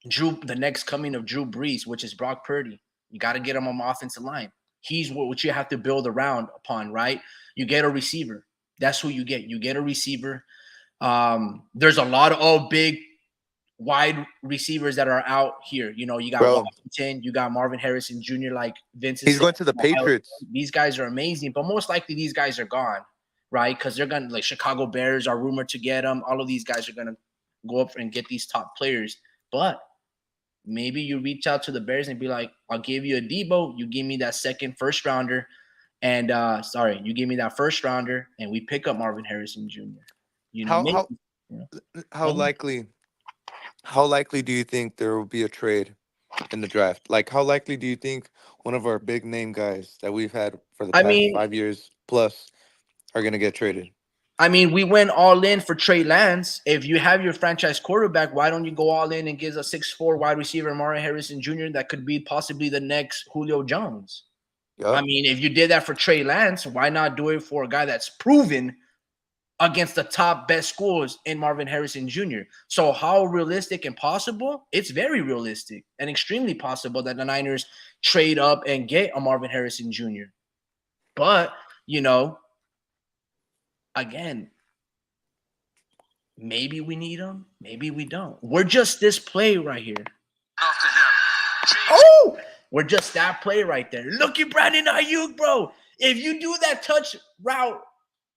Drew, the next coming of Drew Brees, which is Brock Purdy. You got to get him on the offensive line. He's what you have to build around upon, right? You get a receiver. That's who you get. You get a receiver. There's a lot of big wide receivers that are out here. You got Washington, you got Marvin Harrison Jr., like Vince. He's going to the Patriots. These guys are amazing, but most likely these guys are gone, right? Because they're going to, like, Chicago Bears are rumored to get them. All of these guys are going to go up and get these top players. But maybe you reach out to the Bears and be like, I'll give you a Debo. You give me that first rounder. And you give me that first rounder, and we pick up Marvin Harrison Jr. How likely do you think there will be a trade in the draft? Like, how likely do you think one of our big name guys that we've had for the past 5 years plus are going to get traded? I mean, we went all in for Trey Lance. If you have your franchise quarterback, why don't you go all in and give a 6'4" wide receiver, Marvin Harrison Jr., that could be possibly the next Julio Jones? Yep. I mean, if you did that for Trey Lance, why not do it for a guy that's proven against the top best schools in Marvin Harrison Jr.? So how realistic and possible? It's very realistic and extremely possible that the Niners trade up and get a Marvin Harrison Jr. But, again, maybe we need him, maybe we don't. We're just this play right here. Oh, we're just that play right there. Look at Brandon Ayuk, bro. If you do that touch route,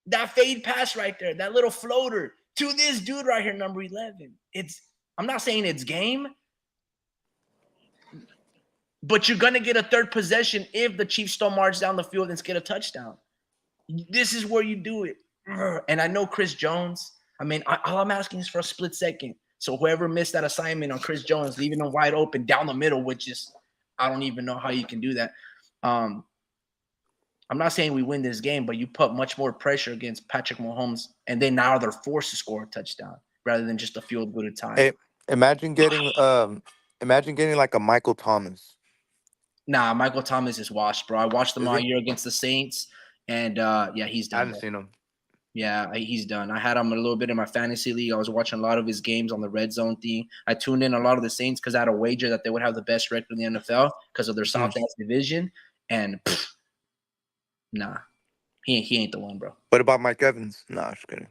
that fade pass right there, that little floater to this dude right here, number 11. I'm not saying it's game, but you're going to get a third possession if the Chiefs don't march down the field and get a touchdown. This is where you do it. And I know Chris Jones. I mean, all I'm asking is for a split second. So whoever missed that assignment on Chris Jones, leaving him wide open down the middle, which is, I don't even know how you can do that. I'm not saying we win this game, but you put much more pressure against Patrick Mahomes, and then now they're forced to score a touchdown rather than just a field goal at a time. Hey, imagine getting like a Michael Thomas. Nah, Michael Thomas is washed, bro. I watched him all year against the Saints, and he's done. I haven't seen him. Yeah, he's done. I had him a little bit in my fantasy league. I was watching a lot of his games on the red zone thing. I tuned in a lot of the Saints because I had a wager that they would have the best record in the NFL because of their Southwest division. And nah, he ain't the one, bro. What about Mike Evans? Nah, just kidding.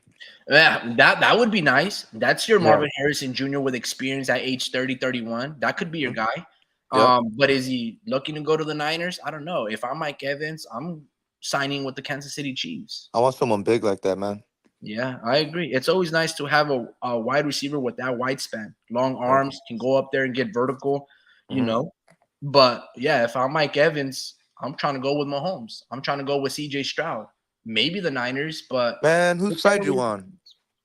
Yeah, that would be nice. That's your Marvin Harrison Jr. with experience at age 30, 31. That could be your guy. Yep. But is he looking to go to the Niners? I don't know. If I'm Mike Evans, I'm signing with the Kansas City Chiefs. I want someone big like that, man. Yeah, I agree. It's always nice to have a wide receiver with that wide span, long arms, can go up there and get vertical, you know. But yeah, if I'm Mike Evans, I'm trying to go with Mahomes. I'm trying to go with CJ Stroud. Maybe the Niners, but man, whose side you on?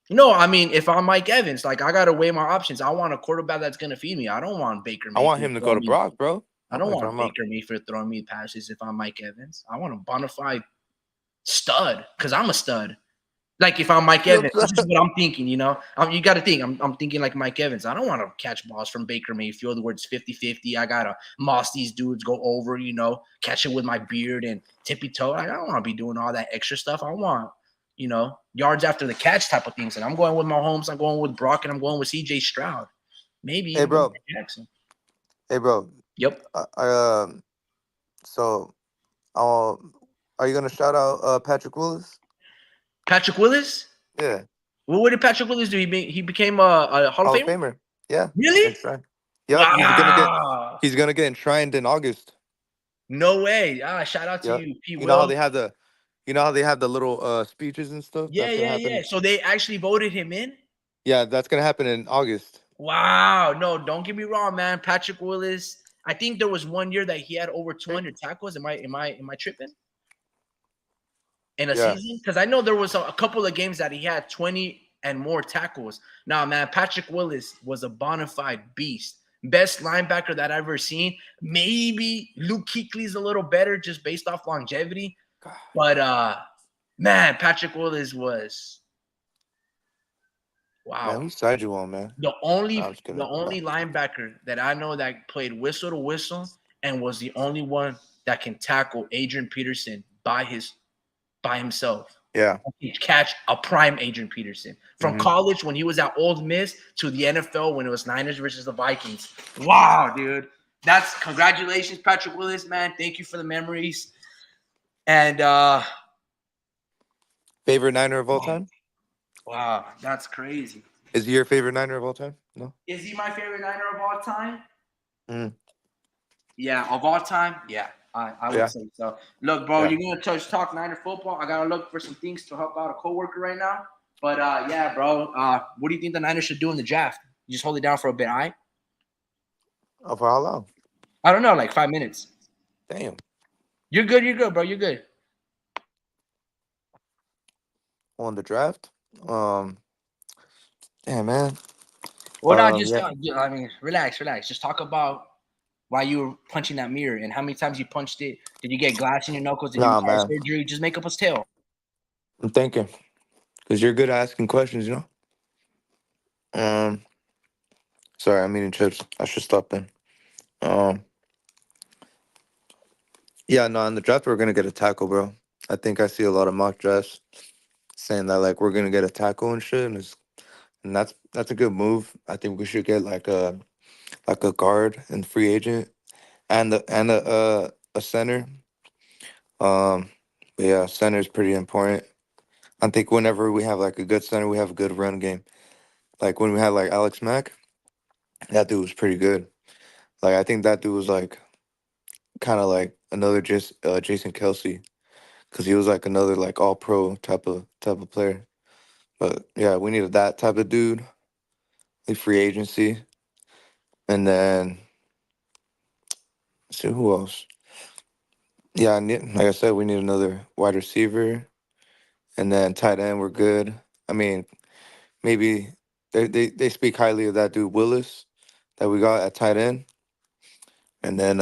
No, I mean, if I'm Mike Evans, like, I gotta weigh my options. I want a quarterback that's gonna feed me. I don't want Baker Mayfield. I want him to go to Brock, bro. I don't want Baker Mayfield throwing me passes if I'm Mike Evans. I want a bona fide stud because I'm a stud. Like if I'm Mike You know Evans, what this I'm is saying? what I'm thinking, you know. You got to think, I'm thinking like Mike Evans. I don't want to catch balls from Baker Mayfield where it's 50-50. I got to moss these dudes, go over, you know, catch it with my beard and tippy toe. I don't want to be doing all that extra stuff. I want, you know, yards after the catch type of things. And I'm going with Mahomes, I'm going with Brock, and I'm going with CJ Stroud. Maybe Hey, even Lamar bro. Jackson. Hey, bro. Yep. So, I'll, are you gonna shout out Patrick Willis? Patrick Willis? Yeah, Well, what did Patrick Willis do? He became a Hall of Hall of Famer? Famer. Yeah, Really? enshrined. Yep, Wow. he's gonna get enshrined in August. No way. Shout out to Yep. you, P. You know how Will. they have the, you know how they have the little speeches and stuff. Yeah, That's gonna yeah, yeah. happen. So they actually voted him in? Yeah, that's gonna happen in August. Wow. No, don't get me wrong, man. Patrick Willis. I think there was one year that he had over 200 tackles. Am I tripping? In a Yeah. season? Because I know there was a couple of games that he had 20 and more tackles. Now, man, Patrick Willis was a bona fide beast. Best linebacker that I've ever seen. Maybe Luke Kuechly's a little better just based off longevity. God, But man, Patrick Willis was man, wow. who side you on, man? The No, only I'm just the kidding. only linebacker that I know that played whistle to whistle and was the only one that can tackle Adrian Peterson by himself. Yeah. Catch a prime Adrian Peterson from Hmm. college when he was at Ole Miss to the NFL when it was Niners versus the Vikings. Wow, dude. That's congratulations, Patrick Willis, man. Thank you for the memories. And Favorite Niner of all time? wow, that's crazy. Is he your favorite Niner of all time? No. Is he my favorite Niner of all time? Mm. Yeah, of all time, yeah, I would Yeah. say so. Look, bro, Yeah. you're gonna talk Niner football. I gotta look for some things to help out a coworker right now. But yeah, bro. What do you think the Niners should do in the draft? You just hold it down for a bit, all right? Oh, for how long? I don't know, like 5 minutes. Damn. You're good. You're good, bro. You're good. On the draft? Um. Damn, man. Well, not just. Yeah. I mean, relax, relax. Just talk about why you were punching that mirror and how many times you punched it. Did you get glass in your knuckles? Did you Nah, require man. surgery? Just make up a tale. I'm thinking because you're good at asking questions. You know. Sorry, I'm eating chips. I should stop then. Um. Yeah. No, on the draft we're gonna get a tackle, bro. I think I see a lot of mock drafts saying that like we're gonna get a tackle and shit, and that's a good move. I think we should get like a guard and free agent and a center. Um, but yeah, center is pretty important. I think whenever we have like a good center, we have a good run game. Like when we had like Alex Mack, that dude was pretty good. Like I think that dude was like kind of like another just Jason Kelsey because he was like another like all pro type of player. But yeah, we needed that type of dude. Like free agency, and then let's see who else. Yeah, like I said, we need another wide receiver, and then tight end. We're good. I mean, maybe they speak highly of that dude Willis that we got at tight end, and then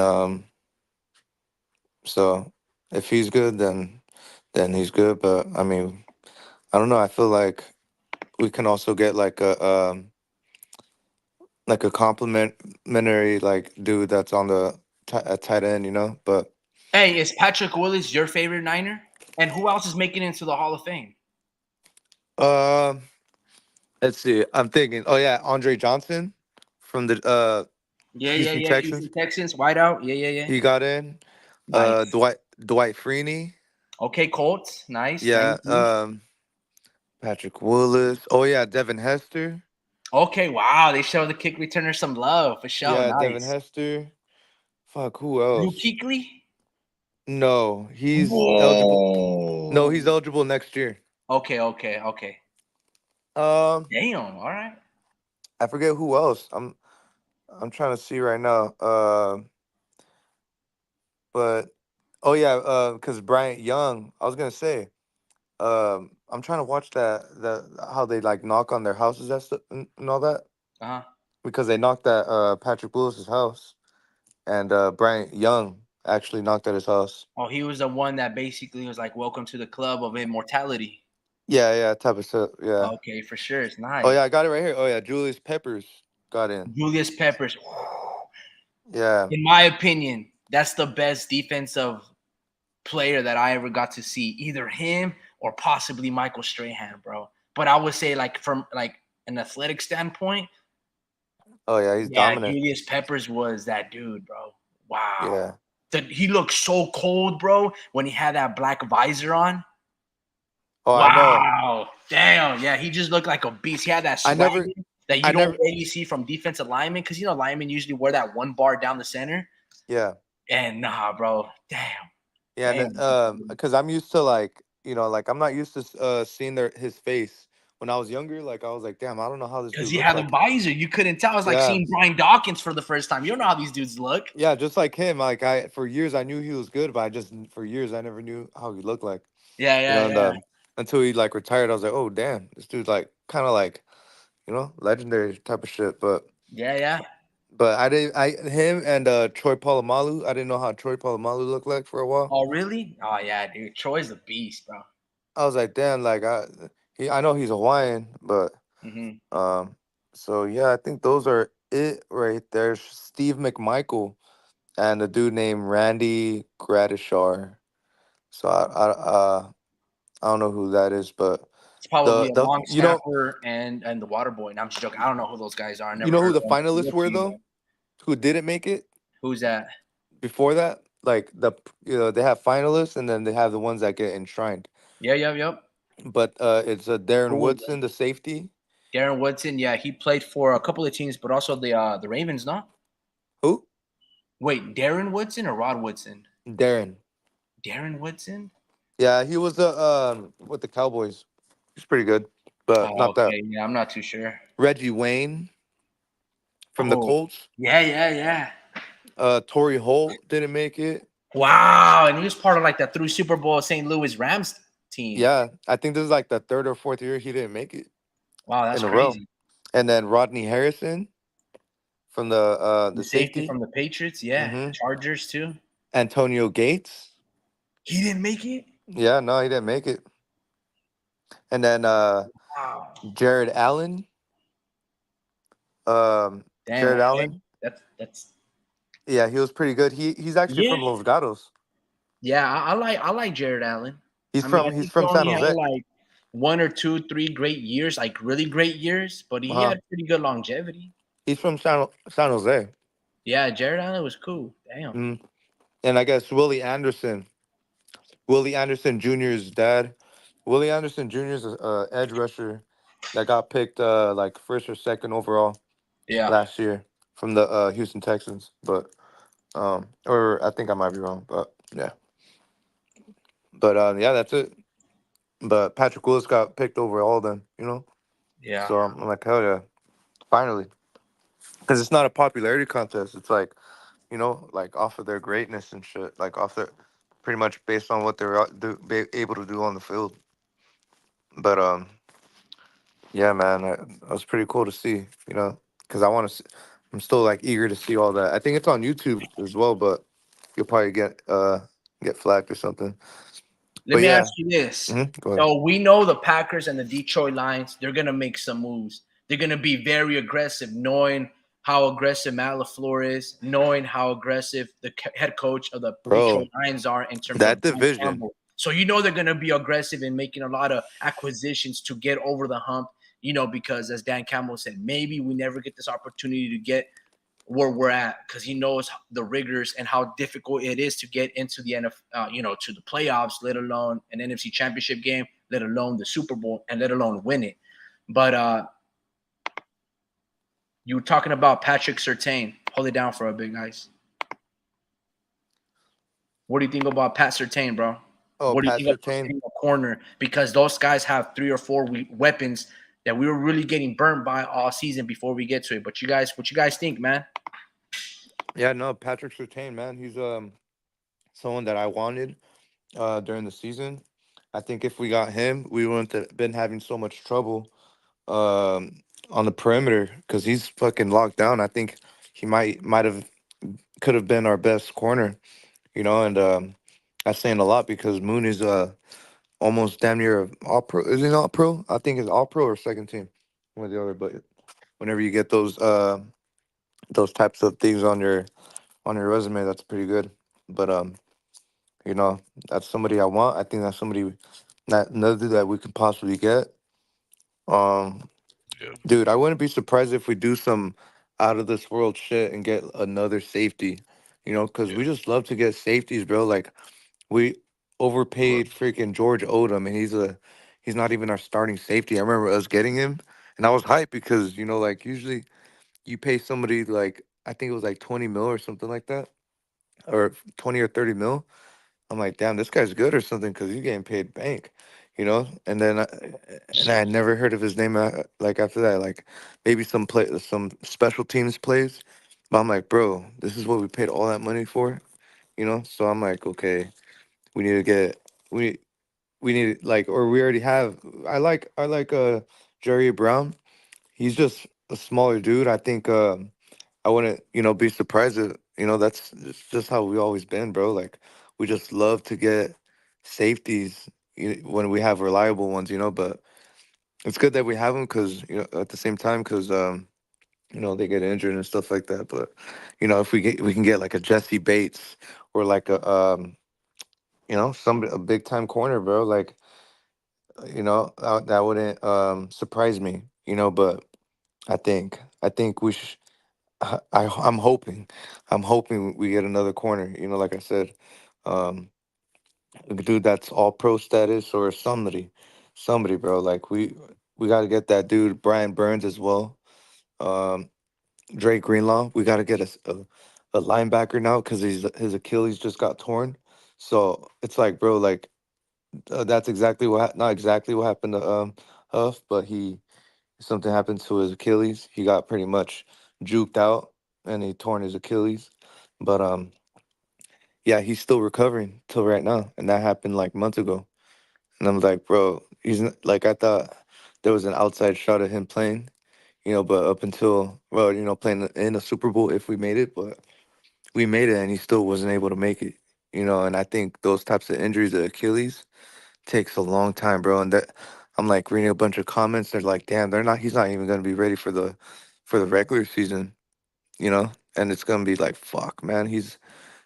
so if he's good, then he's good. But I mean, I don't know. I feel like we can also get like a complimentary like dude that's on the at tight end, you know. But Hey, is Patrick Willis your favorite Niner? And who else is making it into the Hall of Fame? um, let's see. I'm thinking. Oh yeah, Andre Johnson from the Yeah, yeah, Houston yeah. Texans. Houston Texans, whiteout. Yeah, yeah, yeah. He got in. Nice. Dwight Freeney. Okay, Colts. Nice, Yeah. nice, nice. Patrick Willis. Oh yeah, Devin Hester. Okay, wow. They show the kick returner some love for sure. Yeah, Devin Nice. Hester. Fuck, who Luke else? Kuechly? No, he's eligible. No, Whoa. he's eligible next year. Okay, okay, okay. Um, Damn. All right. I forget who else. I'm trying to see right now. But oh yeah, because Bryant Young. I was gonna say. I'm trying to watch that how they like knock on their houses and all that Uh-huh. because they knocked at Patrick Willis's house and Bryant Young actually knocked at his house. Oh, he was the one that basically was like, "Welcome to the club of immortality." Yeah, yeah, type of stuff. Yeah. Okay, for sure. It's Oh nice. yeah, I got it right here. Oh yeah, Julius Peppers got in. Julius Peppers, Yeah. in my opinion, that's the best defensive player that I ever got to see. Either him or possibly Michael Strahan, bro. But I would say, like, from like an athletic standpoint, Oh yeah, he's yeah, dominant. Julius Peppers was that dude, bro. Wow. Yeah. He looked so cold, bro, when he had that black visor on. Oh, I know. Wow. Damn. Yeah, he just looked like a beast. He had that I swag never, that you I don't never. really see from defensive linemen because, linemen usually wear that one bar down the center. Yeah. And nah, bro. Damn. Yeah, and Damn. because I'm used to like like I'm not used to seeing his face when I was younger. Like I was like, damn, I don't know how this Because dude he looks had a like. visor. You couldn't tell. It was like Yeah, seeing Brian Dawkins for the first time. You don't know how these dudes look. yeah, just like him. Like I for years I knew he was good, but I just for years I never knew how he looked like. Yeah, You yeah, know, and yeah. until he like retired, I was like, oh damn, this dude's like kind of like legendary type of shit. Yeah, yeah. But I didn't. I him and Troy Polamalu. I didn't know how Troy Polamalu looked like for a while. Oh, really? Oh, yeah, dude. Troy's a beast, bro. I was like, damn, like I know he's Hawaiian, but Hmm. um, so yeah, I think those are it right there. Steve McMichael and a dude named Randy Gradishar. So I don't know who that is, but It's probably a the long snapper and the water boy. And I'm just joking. I don't know who those guys are. I you never know who heard the of them. finalists Look to were you, though, though. who didn't make it Who's that? before that. Like they have finalists and then they have the ones that get enshrined. Yeah, yep, yep. But it's Darren Who was that? Woodson, the safety. Darren Woodson. Yeah, he played for a couple of teams, but also the Ravens, no? Who? Wait, Darren Woodson or Rod Woodson? Darren. Darren Woodson? Yeah, he was with the Cowboys. He's pretty good, but Oh, not that. okay. Yeah, I'm not too sure. Reggie Wayne from the Oh, Colts. yeah, yeah, yeah. Torrey Holt didn't make it. Wow. And he was part of like the three Super Bowl St. Louis Rams team. Yeah, I think this is like the third or fourth year he didn't make it Wow, that's in a row. crazy. And then Rodney Harrison from The the safety safety. from the Patriots, yeah. Hmm. Chargers too. Antonio Gates. He didn't make it. Yeah, no, he didn't make it. And then Wow. Jared Allen. Damn. Jared Okay. Allen. That's Yeah, he was pretty good. He's actually yeah. from Los Gatos. Yeah, I like Jared Allen. I mean, I He's think he from San only had Jose. like one or two, three great years, like really great years, but he Uh-huh. had pretty good longevity. He's from San Jose. Yeah, Jared Allen was cool. Damn. Mm. And I guess Willie Anderson Jr.'s dad. Willie Anderson Jr. is a edge rusher that got picked like first or second overall Yeah. last year from the Houston Texans. But or I think I might be wrong, but yeah. But yeah, that's it. But Patrick Willis got picked over all of them, you know. Yeah. So I'm like, hell yeah, finally, because it's not a popularity contest. It's like like off of their greatness and shit, like off their pretty much based on what they're be able to do on the field. But yeah, man, that was pretty cool to see, because I want to. I'm still like eager to see all that. I think it's on YouTube as well, but you'll probably get flagged or something. Let But me yeah, ask you this. go ahead, So we know the Packers and the Detroit Lions, they're gonna make some moves. They're gonna be very aggressive, knowing how aggressive Matt LaFleur is, knowing how aggressive the head coach of the Detroit bro. Lions are in terms of That Dan division, Campbell. So you know they're gonna be aggressive in making a lot of acquisitions to get over the hump. Because as Dan Campbell said, maybe we never get this opportunity to get where we're at because he knows the rigors and how difficult it is to get into the NFL, to the playoffs, let alone an NFC Championship game, let alone the Super Bowl, and let alone win it. But you were talking about Patrick Surtain. Hold it down for a bit, guys. What do you think about Pat Surtain, bro? oh, What do you Pat think about Surtain. hitting a corner? Because those guys have three or four weapons that we were really getting burnt by all season before we get to it. But what you guys think, man? Yeah, no, Patrick Surtain, man, he's someone that I wanted during the season. I think if we got him, we wouldn't have been having so much trouble on the perimeter because he's fucking locked down. I think he might have could have been our best corner, and that's saying a lot because Moon is almost damn near a all pro. Is it all pro? I think it's all pro or second team, one or the other. But whenever you get those types of things on your resume, that's pretty good. But you know, that's somebody I want. I think that's somebody that another that we could possibly get. Um, Yeah. Dude, I wouldn't be surprised if we do some out of this world shit and get another safety. You know, because Yeah. we just love to get safeties, bro. Like we Look. overpaid freaking George Odom, and he's not even our starting safety. I remember us getting him, and I was hyped because like usually you pay somebody like I think it was like 20 mil or something like that, or 20 or 30 mil. I'm like, damn, this guy's good or something because he's getting paid bank, And then and I had never heard of his name like after that, like maybe some special teams plays, but I'm like, bro, this is what we paid all that money for, So I'm like, okay, we need to get we we need like or we already have. I like Jerry Brown. He's just a smaller dude. I think I wouldn't, be surprised if, that's it's just how we always been, bro. Like we just love to get safeties when we have reliable ones, but it's good that we have them because, at the same time, because, they get injured and stuff like that. But, if we can get like a Jesse Bates or like a big time corner, bro, like, that wouldn't surprise me, but I think we should. I'm hoping we get another corner. Like I said, um, a dude that's all pro status or somebody, bro. Like we got to get that dude Brian Burns as well. Um, Drake Greenlaw. We got to get a linebacker now because his Achilles just got torn. So it's like, bro, like that's exactly not exactly what happened to Huff, but something happened to his Achilles. He got pretty much juked out and he torn his Achilles. But yeah, he's still recovering till right now, and that happened like months ago. And I'm like, bro, like I thought there was an outside shot of him playing, but up until well, playing in a Super Bowl if we made it, but we made it and he still wasn't able to make it. And I think those types of injuries, the Achilles, takes a long time, bro. And that I'm like reading a bunch of comments. They're like, damn, they're not. He's not even gonna be ready for the regular season, And it's gonna be like, fuck, man, he's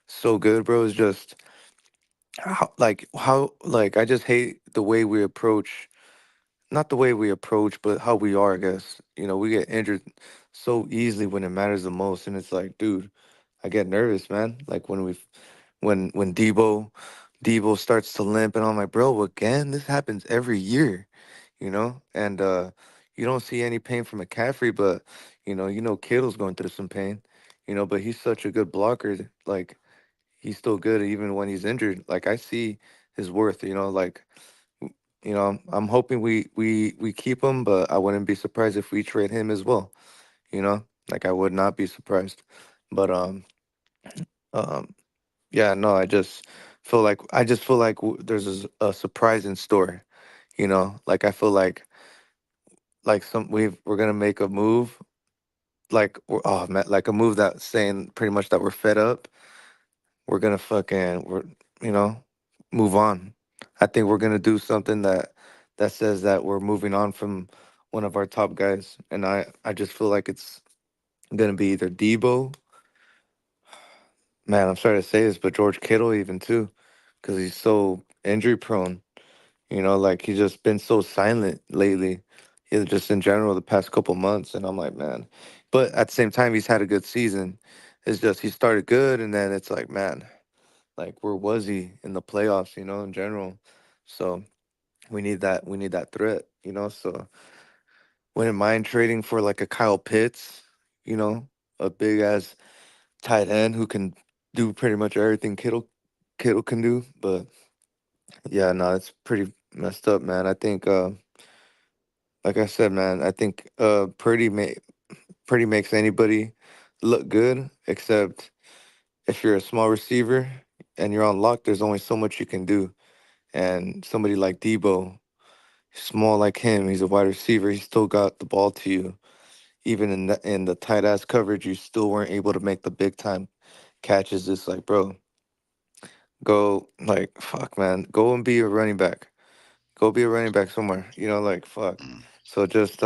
so good, bro. It's just how I just hate the way we approach. Not the way we approach, but how we are. I guess we get injured so easily when it matters the most, and it's like, dude, I get nervous, man. Like when Debo starts to limp, and I'm like, bro, again, this happens every year, And you don't see any pain from McCaffrey, but Kittle's going through some pain, But he's such a good blocker, like he's still good even when he's injured. Like I see his worth, like I'm hoping we keep him, but I wouldn't be surprised if we trade him as well, Like I would not be surprised, but um. Yeah, no, I just feel like there's a surprise in store, Like I feel like we're gonna make a move, like oh man, like a move that's saying pretty much that we're fed up. We're gonna we're you know move on. I think we're gonna do something that says that we're moving on from one of our top guys, and I just feel like it's gonna be either Debo, man. I'm sorry to say this, but George Kittle even too, because he's so injury prone. Like he's just been so silent lately. He's just in general the past couple months, and I'm like, man. But at the same time, he's had a good season. It's just he started good, and then it's like, man, like where was he in the playoffs? In general. So we need that threat. So wouldn't mind trading for like a Kyle Pitts. A big ass tight end who can do pretty much everything Kittle can do. But yeah, no, it's pretty messed up, man. I think. Like I said, man, I think Purdy makes anybody look good, except if you're a small receiver and you're on lock, there's only so much you can do. And somebody like Debo, small like him, he's a wide receiver. He still got the ball to you. Even in the tight ass coverage, you still weren't able to make the big time catches. It's like, bro, go like fuck, man, go and be a running back. Go be a running back somewhere. You know, like fuck. Mm, So just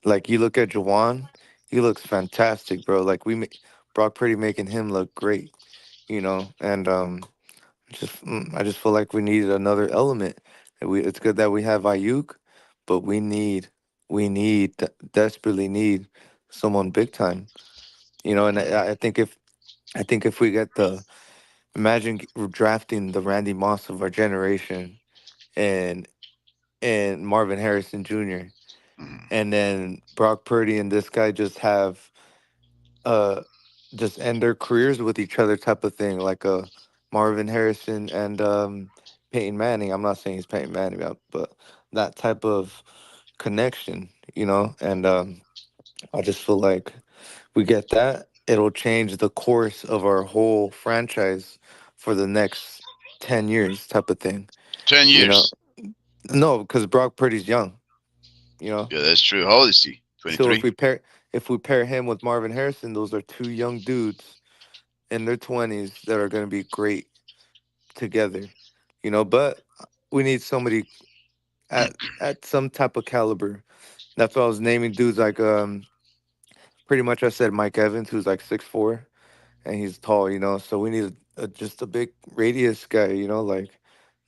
like you look at Jawan, he looks fantastic, bro. Like Brock Purdy making him look great. You know, and I just feel like we needed another element. And it's good that we have Ayuk, but desperately need someone big time. You know, and mm, I think if we get the imagine drafting the Randy Moss of our generation and Marvin Harrison Jr. mm, and then Brock Purdy and this guy uh just end their careers with each other type of thing, like a Marvin Harrison and Peyton Manning. I'm not saying he's Peyton Manning, but that type of connection, you know. And I just feel like we get that, it'll change the course of our whole franchise for the next 10 years, type of thing. ten You know, years. no, because Brock Purdy's young. You know, Yeah, that's true. How old is he? so 23. if we pair him with Marvin Harrison, those are two young dudes in their 20s that are going to be great together, you know. But we need somebody at some type of caliber. That's why I was naming dudes like pretty much I said Mike Evans, who's like 6'4", and he's tall, you know. So we need just a big radius guy, you know. Like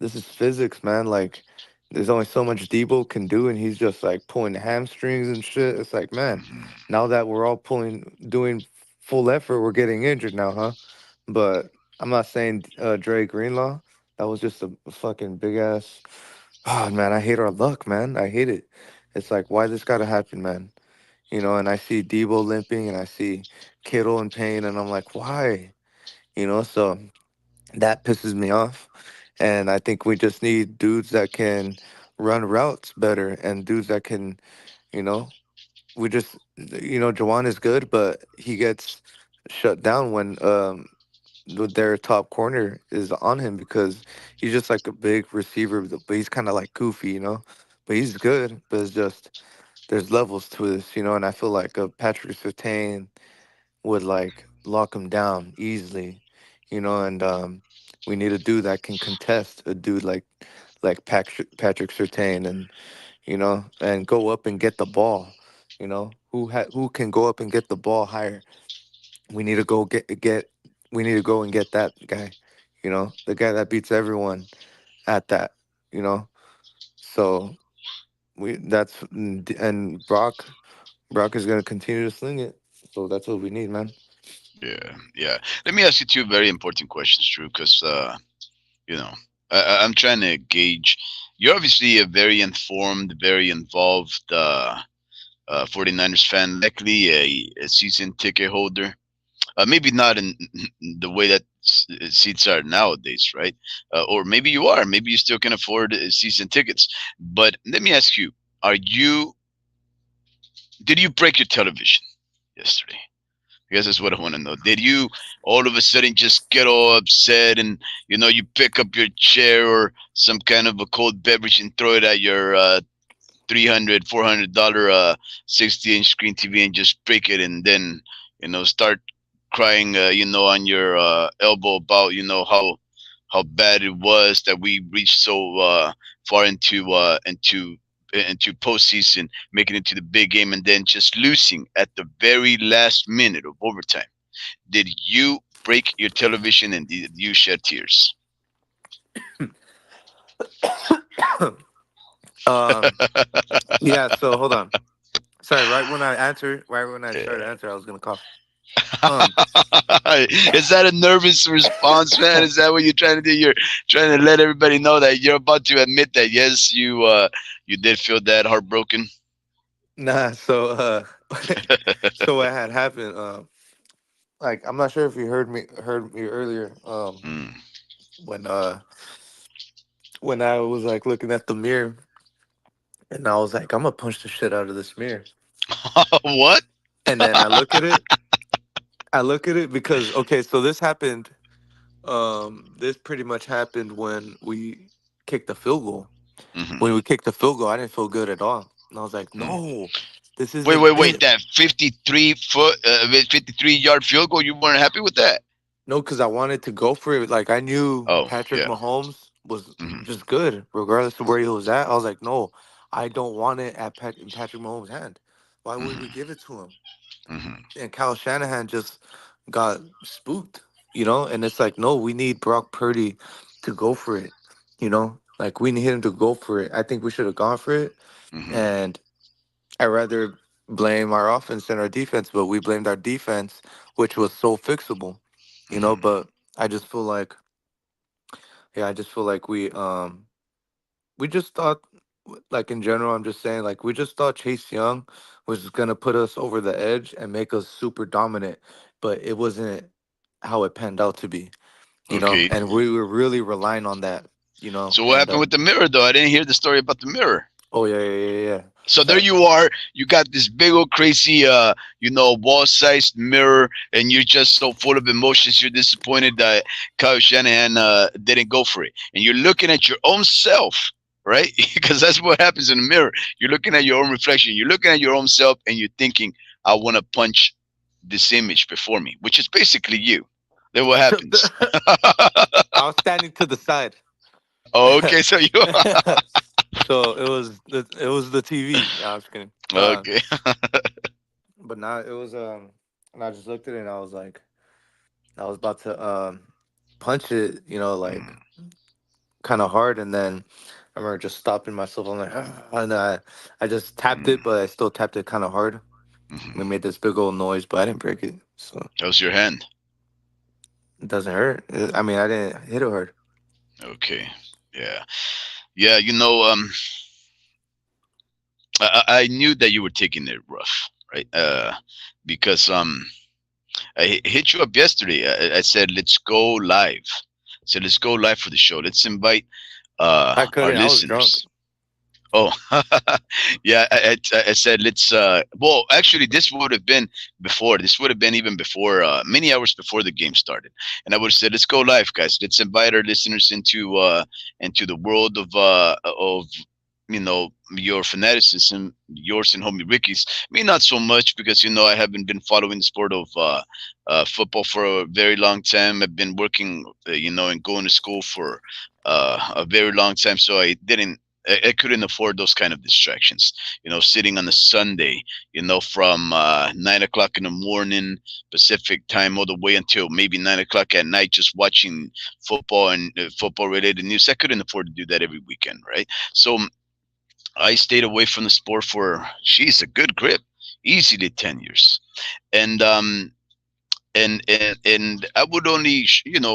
this is physics, man. Like there's only so much Debo can do, and he's just like pulling hamstrings and shit. It's like, man, Hmm. now that we're all doing full effort, we're getting injured now, huh? But I'm not saying Dre Greenlaw. That was just a fucking big ass. Oh man, I hate our luck, man. I hate it. It's like, why this gotta happen, man? You know, and I see Debo limping and I see Kittle in pain, and I'm like, why? You know, so that pisses me off. And I think we just need dudes that can run routes better and dudes that can, you know, we just, Jawan is good, but he gets shut down when their top corner is on him because he's just like a big receiver, but he's kind of like goofy, you know. But he's good, but it's just there's levels to this, you know. And I feel like Patrick Surtain would like lock him down easily, you know. And we need a dude that can contest a dude like Patrick Surtain, and and go up and get the ball. You know who can go up and get the ball higher. We need to go get. We need to go and get that guy. You know, the guy that beats everyone at that. You know, so and Brock is gonna continue to sling it. So that's what we need, man. Yeah, yeah. Let me ask you two very important questions, Drew, because you know, I'm trying to gauge. You're obviously a very informed, very involved 49ers fan, likely a season ticket holder. Maybe not in the way that seats are nowadays, right? Or maybe you are. Maybe you still can afford season tickets. But let me ask you: Are you? Did you break your television yesterday? I guess that's what I want to know. Did you all of a sudden just get all upset and you pick up your chair or some kind of a cold beverage and throw it at your 300 $400 60-inch screen TV and just break it and then start crying on your elbow about how bad it was that we reached so far into postseason, making it to the big game, and then just losing at the very last minute of overtime. Did you break your television and did you shed tears? um, yeah. So hold on. Sorry. Right when I started to answer, I was gonna cough. Um, Is that a nervous response, man? Is that what you're trying to do? You're trying to let everybody know that you're about to admit that yes, you did feel that heartbroken. nah. So so what had happened? Like I'm not sure if you heard me earlier. Mm. When when I was like looking at the mirror, and I was like, I'm gonna punch the shit out of this mirror. What? And then I look at it because okay, so this happened. This pretty much happened when we kicked the field goal. Hmm. When we kicked the field goal, I didn't feel good at all. And I was like, Mm. no, this Wait, isn't wait, wait! it. That 53-yard field goal. You weren't happy with that? No, because I wanted to go for it. Like I knew Oh, Patrick yeah. Mahomes was Hmm. just good, regardless of where he was at. I was like, no, I don't want it at in Patrick Mahomes' hand. Why would we Hmm. give it to him? Hmm. And Kyle Shanahan just got spooked, and it's like, no, we need Brock Purdy to go for it, like we need him to go for it. I think we should have gone for it, Hmm. and I rather blame our offense than our defense, but we blamed our defense, which was so fixable, Hmm. but I just feel like, yeah, I just feel like we just thought, like in general, I'm just saying, like we just thought Chase Young was gonna put us over the edge and make us super dominant, but it wasn't how it panned out to be, Okay. and we were really relying on that, So what and happened with the mirror, though? I didn't hear the story about the mirror. oh yeah, yeah, yeah, yeah. So there That you are. You got this big old crazy, wall-sized mirror, and you're just so full of emotions. You're disappointed that Kyle Shanahan didn't go for it, and you're looking at your own self, right? Because that's what happens in the mirror. You're looking at your own reflection. You're looking at your own self, and you're thinking, "I want to punch this image before me," which is basically you. Then what happens? I was standing to the side. Okay, so you. So it was the TV. Yeah, I'm just kidding. Okay. But now it was and I just looked at it and I was like, I was about to punch it, like kind of hard, and then I remember just stopping myself. I'm like, "Ah," and I just tapped Mm, it, but I still tapped it kind of hard. And it mhm. made this big old noise, but I didn't break it, so How's your hand? it doesn't hurt. I mean, I didn't hit it hard. Okay. Yeah. Yeah. I knew that you were taking it rough, right? Because I hit you up yesterday. I said let's go live. I said let's go live for the show. Let's invite I our couldn't. I was drunk. listeners. Oh, yeah. I said let's. Well, actually, this would have been before. This would have been even before, many hours before the game started. And I would have said, "Let's go live, guys. Let's invite our listeners into the world of your fanaticism, yours and homie Ricky's. Me, not so much because I haven't been following the sport of football for a very long time. I've been working, and going to school for a very long time, so I didn't. I couldn't afford those kind of distractions. Sitting on a Sunday, from 9 o'clock in the morning Pacific time all the way until maybe 9 o'clock at night, just watching football and football related news. I couldn't afford to do that every weekend, right? So I stayed away from the sport for, she's a good grip, easily 10 years, and and I would only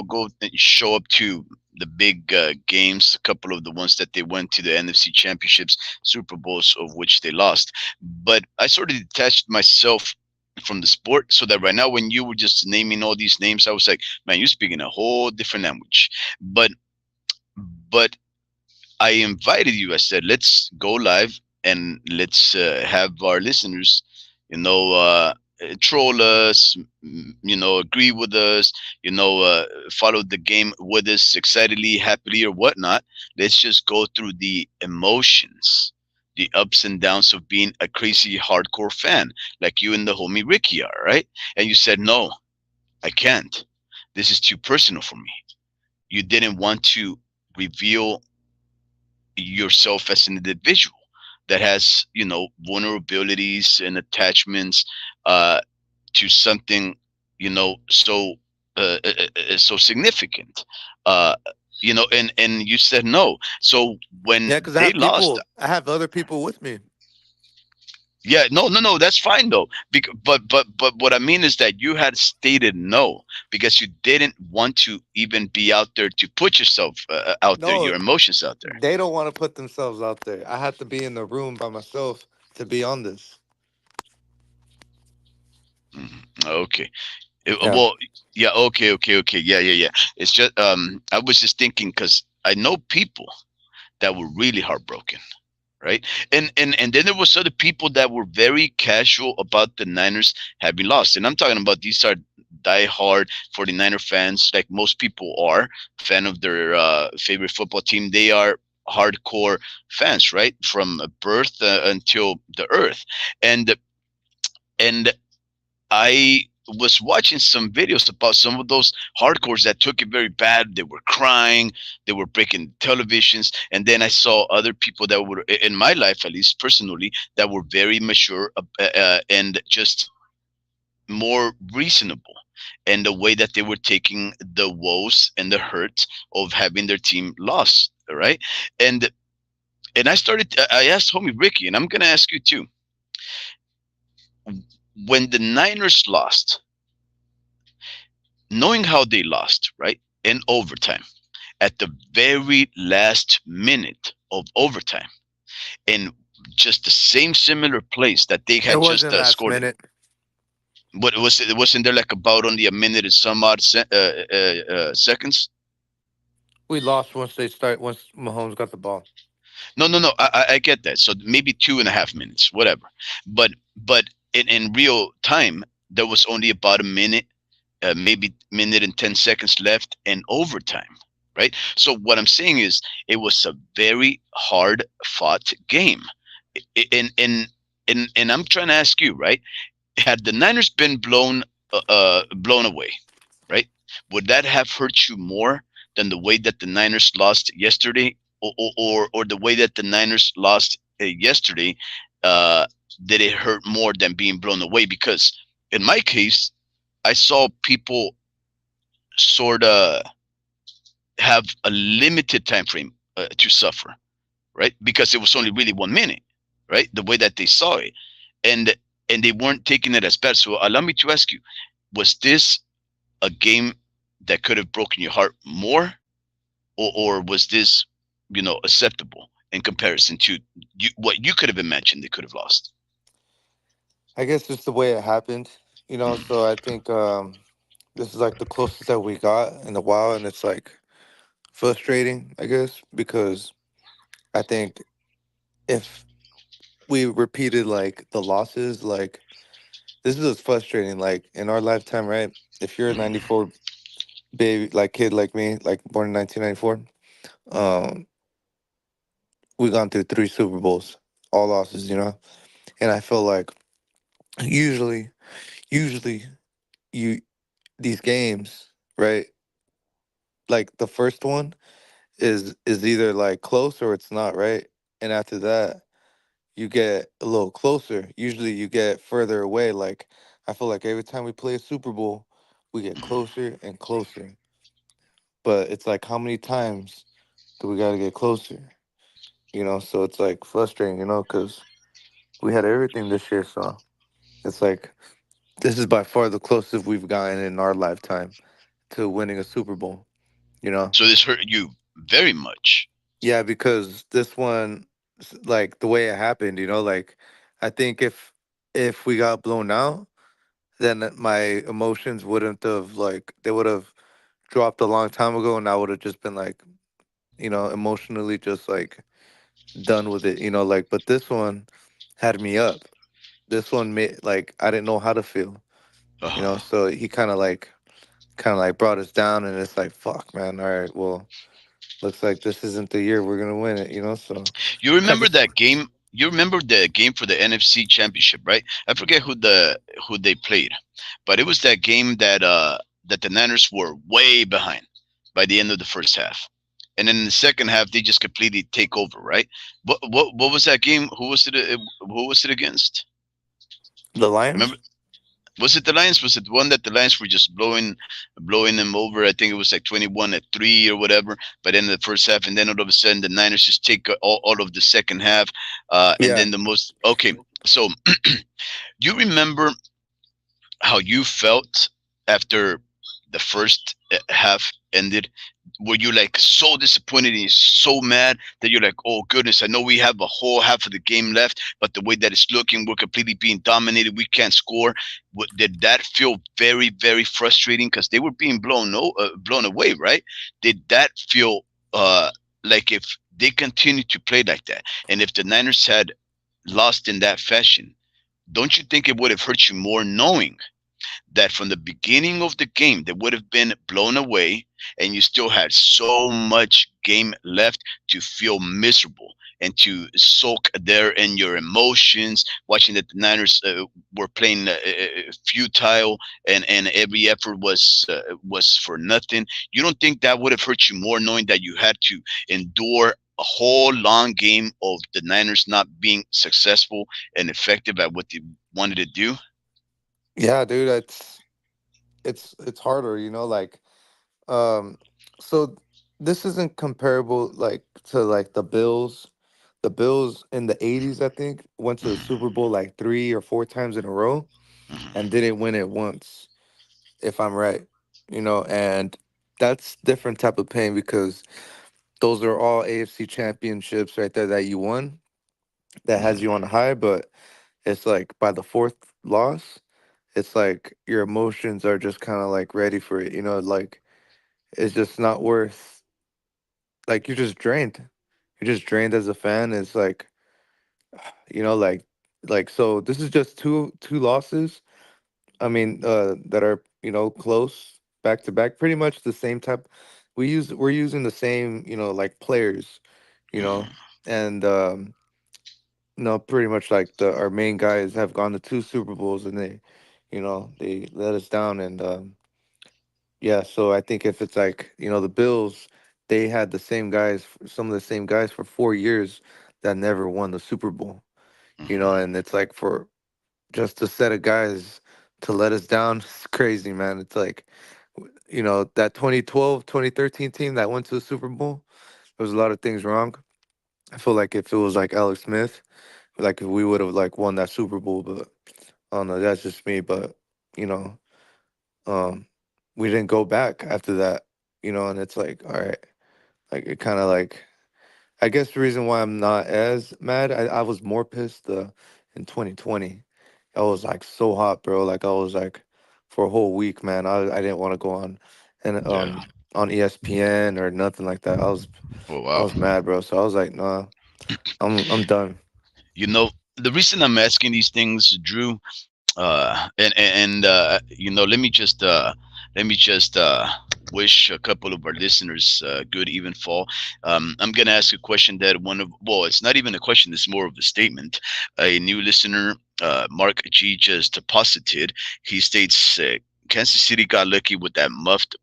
go and show up to the big games, a couple of the ones that they went to, the NFC championships, Super Bowls of which they lost. But I sort of detached myself from the sport, so that right now when you were just naming all these names, I was like, man, you're speaking a whole different language. But I invited you. I said, let's go live and let's have our listeners, troll us, agree with us, follow the game with us excitedly, happily, or whatnot. Let's just go through the emotions, the ups and downs of being a crazy hardcore fan, like you and the homie Ricky are, right? And you said, no, I can't. This is too personal for me. You didn't want to reveal yourself as an individual that has vulnerabilities and attachments uh, to something so significant, uh, and you said no. So when Yeah, because they lost, I have other people with me. yeah, no, no, no, that's fine though. But what I mean is that you had stated no because you didn't want to even be out there to put yourself out there, No, your emotions out there. they don't want to put themselves out there. I have to be in the room by myself to be on this. Mhm. Okay. Yeah. Well, yeah, okay, okay, okay. Yeah, yeah, yeah. It's just I was just thinking because I know people that were really heartbroken, right? And then there was other people that were very casual about the Niners having lost. And I'm talking about these are diehard 49er fans, like most people are, fan of their favorite football team. They are hardcore fans, right? From birth until the earth. And and I was watching some videos about some of those hardcores that took it very bad. They were crying, they were breaking televisions, and then I saw other people that were in my life, at least personally, that were very mature and just more reasonable, and the way that they were taking the woes and the hurt of having their team lost. All right, and I asked homie Ricky, and I'm gonna ask you too. When the Niners lost, knowing how they lost, right, in overtime, at the very last minute of overtime, in just the same similar place that they It had just wasn't last scored in. minute. But it wasn't there like about only a minute and some odd seconds? We lost once Mahomes got the ball. No, no, no. I get that. So maybe 2.5 minutes, whatever. But in real time, there was only about a minute, maybe minute and 10 seconds left in overtime, right? So what I'm saying is, it was a very hard fought game, and I'm trying to ask you, right? Had the Niners been blown away, right? Would that have hurt you more than the way that the Niners lost yesterday, or the way that the Niners lost yesterday? Uh, did it hurt more than being blown away? Because in my case, I saw people sort of have a limited time frame to suffer, right? Because it was only really 1 minute, right? The way that they saw it, and and they weren't taking it as bad. So allow me to ask you: was this a game that could have broken your heart more, or was this, acceptable in comparison to what you could have imagined they could have lost? I guess just the way it happened, you know. So I think this is like the closest that we got in a while, and it's like frustrating, I guess, because I think if we repeated like the losses, like this is what's frustrating. Like in our lifetime, right? If you're a '94 baby, like kid like me, like born in 1994, um, we gone through three Super Bowls, all losses, you know. And I feel like usually, usually you these games, right? Like the first one is either like close or it's not, right? And after that, you get a little closer. Usually you get further away. Like I feel like every time we play a Super Bowl, we get closer and closer. But it's like how many times do we got to get closer? You know, so it's like frustrating, you know, because we had everything this year. So it's like this is by far the closest we've gotten in our lifetime to winning a Super Bowl, you know? So this hurt you very much. Yeah, because this one, like the way it happened, you know, like I think if we got blown out, then my emotions wouldn't have like they would have dropped a long time ago, and I would have just been like, you know, emotionally just like done with it, you know, like. But this one had me up. This one made like I didn't know how to feel, you know. Uh-huh. So he kind of like brought us down, and it's like, fuck, man. All right, well, looks like this isn't the year we're gonna win it, you know. So You I remember just that game? You remember the game for the NFC Championship, right? I forget who they played, but it was that game that the Niners were way behind by the end of the first half, and then in the second half they just completely take over, right? What was that game? Who was it against? the Remember? Lions. Was it the Lions? Was it one that the Lions were just blowing them over? I think it was like 21-3 or whatever. But then the first half, and then all of a sudden the Niners just take all of the second half, and Yeah. then the most. Okay, so you remember how you felt after the first half ended? Were you like so disappointed and so mad that you're like, oh goodness, I know we have a whole half of the game left, but the way that it's looking, we're completely being dominated. We can't score. Did that feel very, very frustrating because they were being blown away, right? Did that feel like if they continued to play like that, and if the Niners had lost in that fashion, don't you think it would have hurt you more knowing that from the beginning of the game they would have been blown away, and you still had so much game left to feel miserable? and to soak there in your emotions, watching that the Niners were playing futile, and every effort was for nothing. You don't think that would have hurt you more, knowing that you had to endure a whole long game of the Niners not being successful and effective at what they wanted to do? Yeah, dude, it's harder, like um so this isn't comparable like to like the Bills. The Bills in the 80s, I think, went to the Super Bowl like 3 or 4 times in a row and Hmm. didn't win it once, if I'm right. And that's different type of pain because those are all AFC championships right there that you won that has you on a high, but it's like by the fourth loss, it's like your emotions are just kind of like ready for it, like it's just not worth, like you're just drained. You're just drained as a fan. It's like, like so this is just two losses. I mean, that are, close back to back, pretty much the same type. We're using the same, like players, you know, Hmm. and no, pretty much like the our main guys have gone to 2 Super Bowls and they let us down. And yeah, so I think if it's like, the Bills, they had the same guys, some of the same guys for 4 years that never won the Super Bowl, Hmm. and it's like for just a set of guys to let us down, it's crazy, man. It's like, that 2012, 2013 team that went to the Super Bowl, there was a lot of things wrong. I feel like if it was like Alex Smith, like if we would have like won that Super Bowl, but I don't know, that's just me. But, you know, um, we didn't go back after that, and it's like, all right, like it kind of like, I guess the reason why I'm not as mad, I was more pissed in 2020. I was like so hot, bro. Like I was like for a whole week, man. I didn't want to go on and Yeah. on ESPN or nothing like that. Oh I wow. was mad, bro. So I was like, nah, I'm done. You know, the reason I'm asking these things, Drew, let me just wish a couple of our listeners good even fall. I'm gonna ask a question that it's not even a question, it's more of a statement. A new listener, Mark G, just deposited. He states, Kansas City got lucky with that muffed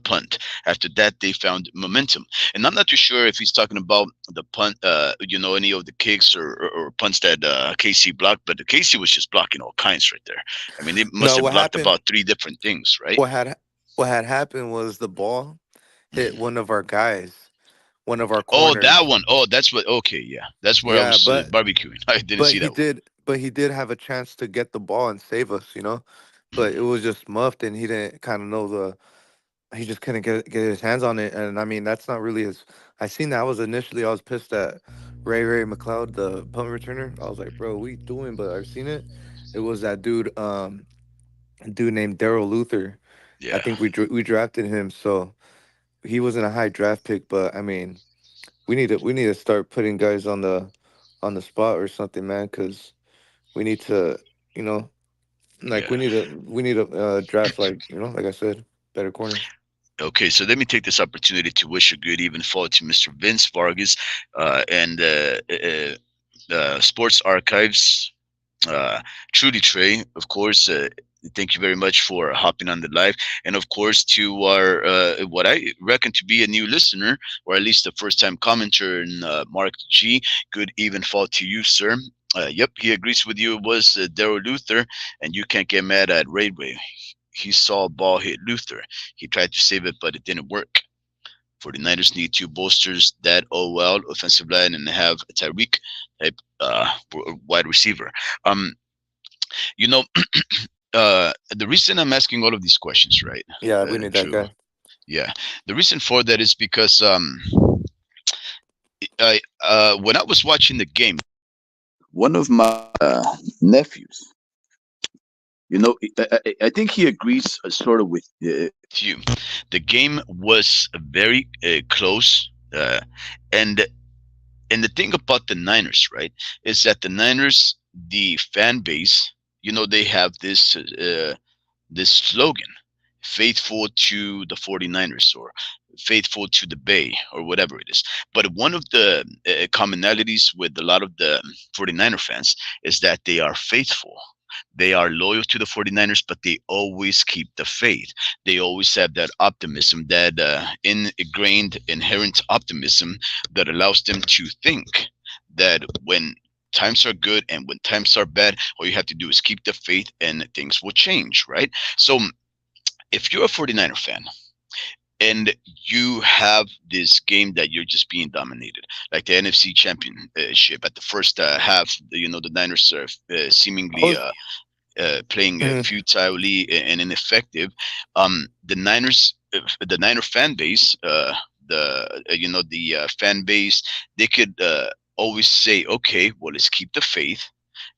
punt. After that, they found momentum. And I'm not too sure if he's talking about the punt, any of the kicks or punts that KC blocked, but the KC was just blocking all kinds right there. I mean, they must No, have what blocked happened? about three different things, right? What had what had happened was the ball hit Mhm. one of our guys, one of our Oh, that corners. one. Oh, that's what. Okay, yeah, that's where I Yeah, was barbecuing. I didn't but see he that one. did but he did have a chance to get the ball and save us. But it Mhm. was just muffed and he didn't kind of know he just couldn't get his hands on it. And I mean, that's not really his. I seen that. I was pissed at Ray McLeod, the punt returner. I was like, bro, what you doing? But I've seen it. It was that dude, a dude named Daryl Luther. I Yeah, think we drafted him, so he wasn't a high draft pick. But I mean, we need to start putting guys on the spot or something, man, because we need to, you know, like yeah. we need to draft, like, like I said, better corners. Okay, so let me take this opportunity to wish a good even fall to Mr. Vince Vargas and Sports Archives. Truly, Trey, of course, thank you very much for hopping on the live. And of course, to our, what I reckon to be a new listener, or at least a first time commenter, in Mark G, good even fall to you, sir. Yep, he agrees with you. It was Daryl Luther, and you can't get mad at Raidway. He saw a ball hit Luther. He tried to save it, but it didn't work. 49ers need two bolsters that OL offensive line and have a Tyreek type wide receiver. Um, you know, the reason I'm asking all of these questions, right? Yeah, we need that True. guy. Yeah. The reason for that is because I when I was watching the game, one of my nephews, I think he agrees sort of with you. The game was very close, and and the thing about the Niners, right, is that the Niners, the fan base, they have this slogan. faithful to the 49ers or faithful to the Bay or whatever it is. But one of the commonalities with a lot of the 49er fans is that they are faithful. They are loyal to the 49ers, but they always keep the faith. They always have that optimism, that ingrained, inherent optimism that allows them to think that when times are good and when times are bad, all you have to do is keep the faith and things will change, right? So if you're a 49er fan and you have this game that you're just being dominated, like the NFC Championship at the first half, the Niners are I seemingly was. playing Mhm. futilely and ineffective. The Niner fan base, the fan base, they could always say, okay, well, let's keep the faith.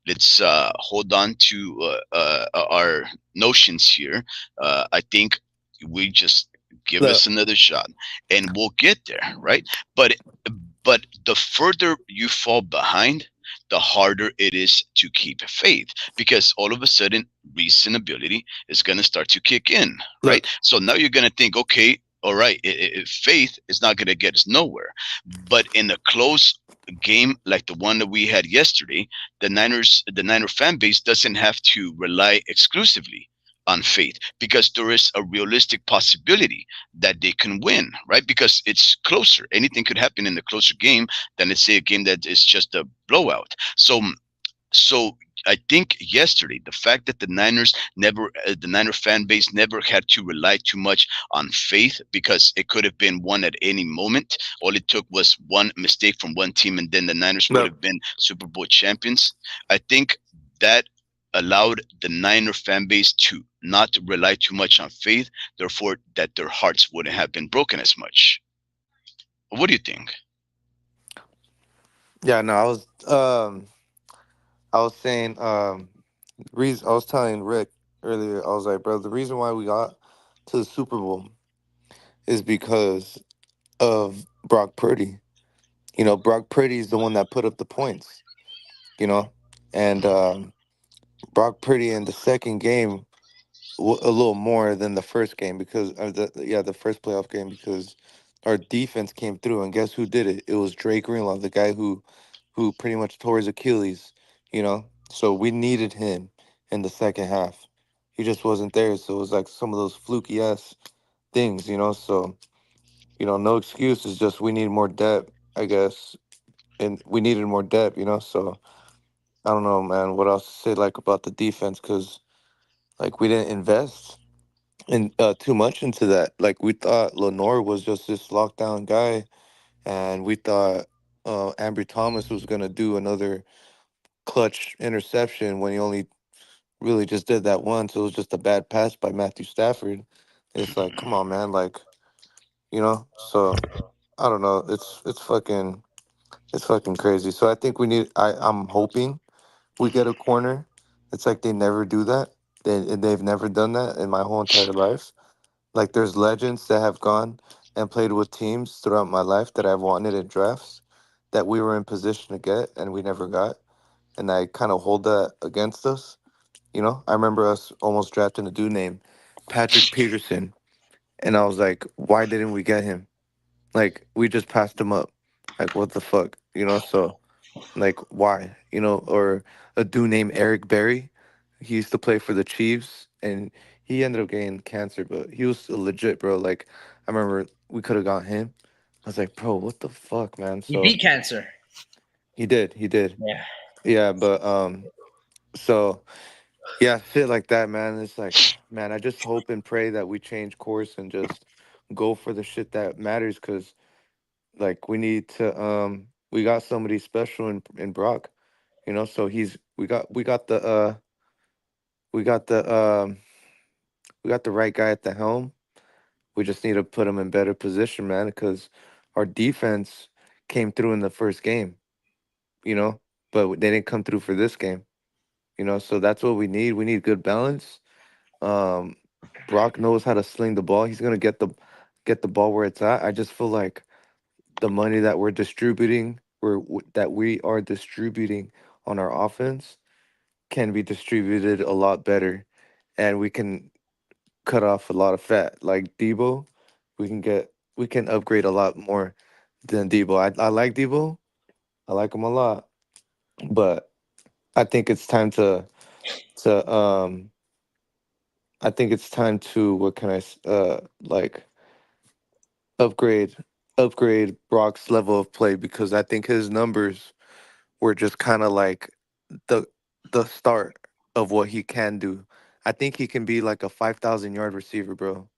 Let's hold on to our notions here. I think we just give us Look, another shot, and we'll get there, right? But the further you fall behind, the harder it is to keep faith because all of a sudden reasonability is going to start to kick in, right? look, So now you're going to think, okay, all right, faith is not going to get us nowhere. But in a close game like the one that we had yesterday, the Niner fan base doesn't have to rely exclusively on faith because there is a realistic possibility that they can win, right? Because it's closer. Anything could happen in a closer game than, let's say, a game that is just a blowout. So I think yesterday the fact that the Niner fan base never had to rely too much on faith because it could have been won at any moment. All it took was one mistake from one team, and then the Niners would look. have been Super Bowl champions. I think that allowed the Niner fan base to not rely too much on faith, therefore that their hearts wouldn't have been broken as much. What do you think? Yeah, no, I was saying, reason I was telling Rick earlier. I was like, bro, the reason why we got to the Super Bowl is because of Brock Purdy. Brock Purdy is the one that put up the points. You know, and Brock Purdy in the second game a little more than the first game because the first playoff game because our defense came through and guess who did it? It was Drake Greenlaw, the guy who pretty much tore his Achilles. So we needed him in the second half. He just wasn't there, so it was like some of those fluky ass things. So no excuse. It's just we need more depth, I guess, and we needed more depth. So I don't know, man. What else to say like about the defense? Because like we didn't invest and too much into that. Like we thought Lenore was just this lockdown guy, and we thought Ambry Thomas was gonna do another clutch interception when he only really just did that once. It was just a bad pass by Matthew Stafford. It's like, come on, man. Like, So I don't know. It's fucking crazy. So I think we need. I'm hoping we get a corner. It's like they never do that. They've never done that in my whole entire life. Like there's legends that have gone and played with teams throughout my life that I've wanted in drafts that we were in position to get and we never got. And I kind of hold that against us. I remember us almost drafting a dude named Patrick Peterson. And I was like, why didn't we get him? Like we just passed him up. Like what the fuck? So like why? Or a dude named Eric Berry. He used to play for the Chiefs and he ended up getting cancer, but he was a legit bro. Like I remember we could have got him. I was like, bro, what the fuck, man? He So beat cancer. he did. Yeah. Yeah, but so yeah, shit like that, man. It's like, man, I just hope and pray that we change course and just go for the shit that matters cuz like we got somebody special in Brock. So we got we got the we got the right guy at the helm. We just need to put him in better position, man, because our defense came through in the first game, you know, but they didn't come through for this game, So that's what we need. We need good balance. Um, Brock knows how to sling the ball. He's gonna get the ball where it's at. I just feel like the money that we are distributing on our offense can be distributed a lot better, and we can cut off a lot of fat. Like Debo, we can upgrade a lot more than Debo. I like Debo. I like him a lot, but I think it's time to I think it's time to what can like upgrade upgrade Brock's level of play because I think his numbers were just kind of like the the start of what he can do. I think he can be like a 5,000 yard receiver, bro.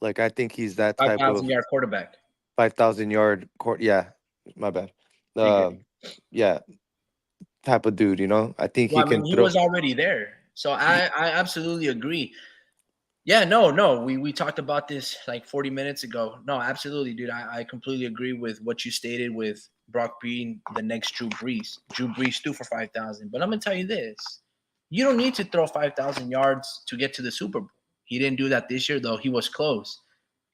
Like I think he's that Five type thousand of yard quarterback. 5,000 yard court. Yeah, my bad. You good? Yeah, type of dude. You know, I think he Well, I can mean, he throw. was already there, so I absolutely agree. Yeah, no, we talked about this like 40 minutes ago. No, absolutely, dude. I completely agree with what you stated with Brock being the next Drew Brees. Drew Brees threw for 5,000, but I'm gonna tell you this: you don't need to throw 5,000 yards to get to the Super Bowl. He didn't do that this year, though. He was close.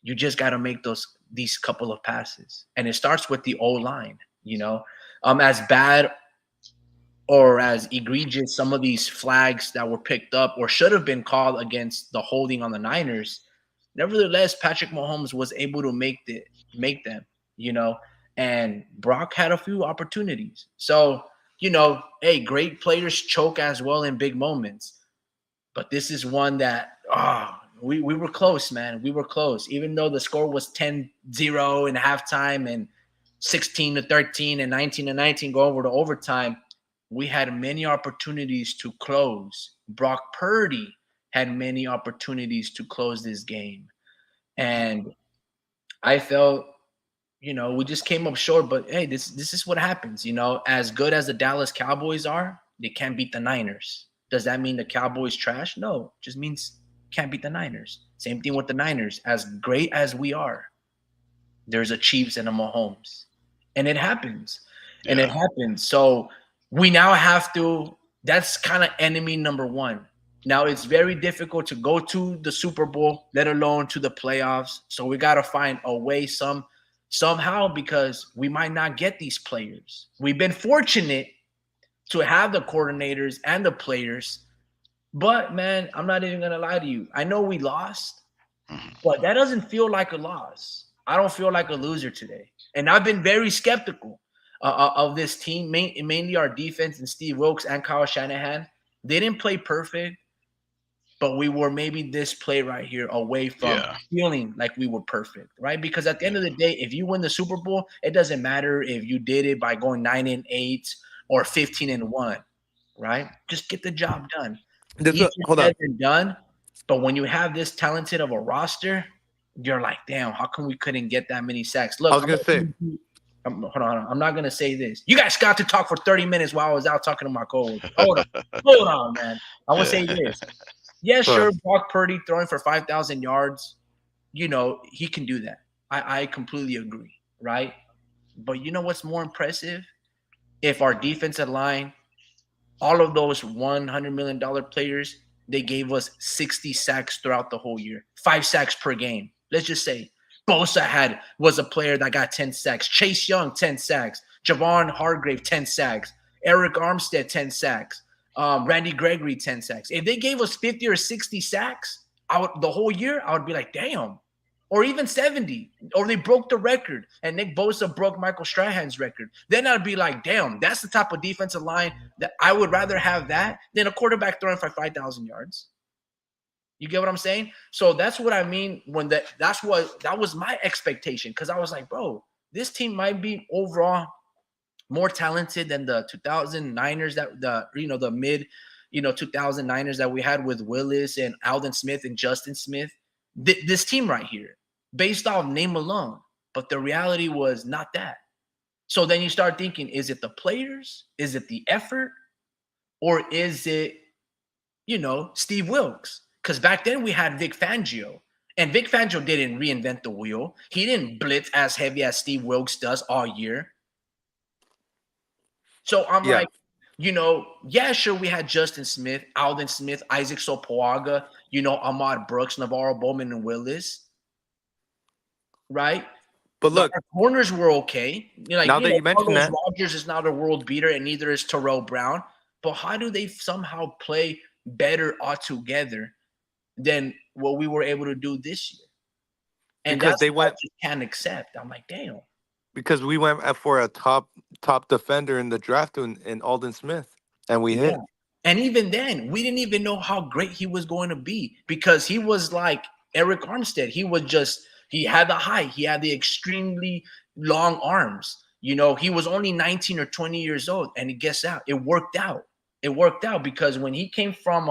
You just got to make these couple of passes, and it starts with the O line. As bad or as egregious some of these flags that were picked up or should have been called against the holding on the Niners, nevertheless, Patrick Mahomes was able to make them, you know, and Brock had a few opportunities. So, hey, great players choke as well in big moments. But this is one that, we were close, man. We were close. Even though the score was 10-0 in halftime and 16-13 and 19-19 go over to overtime, we had many opportunities to close. Brock Purdy had many opportunities to close this game. And I felt, we just came up short, but hey, this is what happens. As good as the Dallas Cowboys are, they can't beat the Niners. Does that mean the Cowboys trash? No, it just means can't beat the Niners. Same thing with the Niners. As great as we are, there's a Chiefs and a Mahomes. And it happens. And it Yeah. happens. So we now have to, that's kind of enemy number one. Now it's very difficult to go to the Super Bowl, let alone to the playoffs. So we got to find a way somehow because we might not get these players. We've been fortunate to have the coordinators and the players, but man, I'm not even gonna lie to you. I know we lost, Mhm. but that doesn't feel like a loss. I don't feel like a loser today. And I've been very skeptical of this team, mainly our defense and Steve Wilkes and Kyle Shanahan. They didn't play perfect, but we were maybe this play right here away from Yeah. feeling like we were perfect, right? Because at the end Yeah. of the day, if you win the Super Bowl, it doesn't matter if you did it by going 9-8 or 15-1, right? Just get the job done. Easier Hold said on. than done. But when you have this talented of a roster, you're like, damn, how come we couldn't get that many sacks? I Look, was gonna say. hold on. I'm not gonna say this. You guys got to talk for 30 minutes while I was out talking to my coworker. Hold on, man. I want to say Yeah. this. Yeah, Huh. sure, Brock Purdy throwing for 5,000 yards, he can do that. I completely agree, right? But you know what's more impressive? If our defensive line, all of those $100 million players, they gave us 60 sacks throughout the whole year, 5 sacks per game. Let's just say Bosa was a player that got 10 sacks. Chase Young, 10 sacks. Javon Hargrave, 10 sacks. Eric Armstead, 10 sacks. Randy Gregory, 10 sacks. If they gave us 50 or 60 sacks the whole year, I would be like, damn. Or even 70. Or they broke the record. And Nick Bosa broke Michael Strahan's record. Then I'd be like, damn, that's the type of defensive line that I would rather have that than a quarterback throwing for 5,000 yards. You get what I'm saying? So that's what I mean when that was my expectation because I was like, bro, this team might be overall more talented than the 2009ers the mid 2009ers that we had with Willis and Alden Smith and Justin Smith. This team right here, based off name alone, but the reality was not that. So then you start thinking, is it the players? Is it the effort? Or is it, Steve Wilkes? Because back then we had Vic Fangio. And Vic Fangio didn't reinvent the wheel. He didn't blitz as heavy as Steve Wilkes does all year. So I'm Yeah, like, yeah, sure, we had Justin Smith, Alden Smith, Isaac Sopoaga, Ahmad Brooks, Navarro Bowman, and Willis, right? but look, Our corners were okay. now that you mention Carlos that, Rogers is not a world beater, and neither is Terrell Brown. But how do they somehow play better altogether than what we were able to do this year. And because that's they what I went just can't accept. I'm like, damn. because we went for a top defender in the draft in Alden Smith, and we Yeah. hit. And even then, we didn't even know how great he was going to be because he was like Eric Armstead. He was just, he had the height, he had the extremely long arms. You know, he was only 19 or 20 years old. And guess out, it worked out. It worked out because when he came from,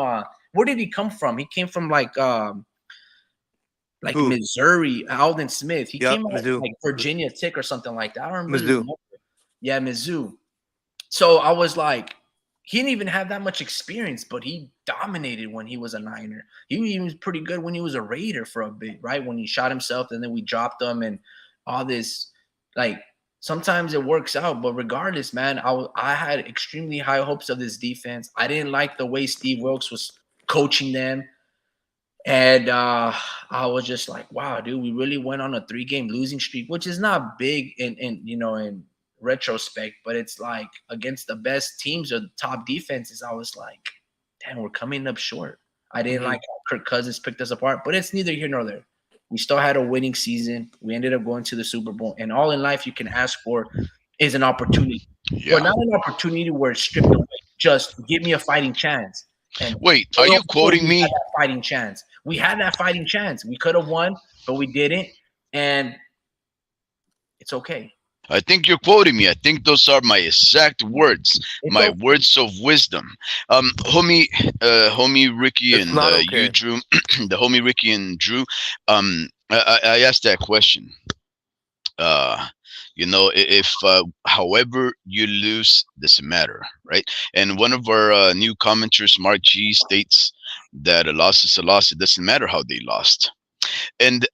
where did he come from? He came from like Who? Missouri, Alden Smith. He Yep, came out Mizzou. like Virginia Tech or something like that. I don't really Mizzou. remember. Yeah, Mizzou. So I was like, he didn't even have that much experience, but he dominated when he was a Niner. He even was pretty good when he was a Raider for a bit, right? When he shot himself and then we dropped him and all this. Like sometimes it works out, but regardless, man, I had extremely high hopes of this defense. I didn't like the way Steve Wilkes was coaching them. And I was just like, wow, dude, we really went on a 3-game losing streak, which is not big in retrospect, but it's like against the best teams or the top defenses, I was like, damn, we're coming up short. I didn't Mhm. like how Kirk Cousins picked us apart, but it's neither here nor there. We still had a winning season. We ended up going to the Super Bowl, and all in life you can ask for is an opportunity, but Yeah. not an opportunity where it's stripped away. Just give me a fighting chance. And Wait, are you playoff year, quoting we had me? that fighting chance. We had that fighting chance. We could have won, but we didn't, and it's okay. I think you're quoting me. I think those are my exact words, It's my okay. words of wisdom. Homie Ricky It's and not you, okay. Drew, the homie Ricky and Drew. I asked that question. Uh, if however you lose doesn't matter, right? And one of our new commenters, Mark G, states that a loss is a loss. It doesn't matter how they lost. And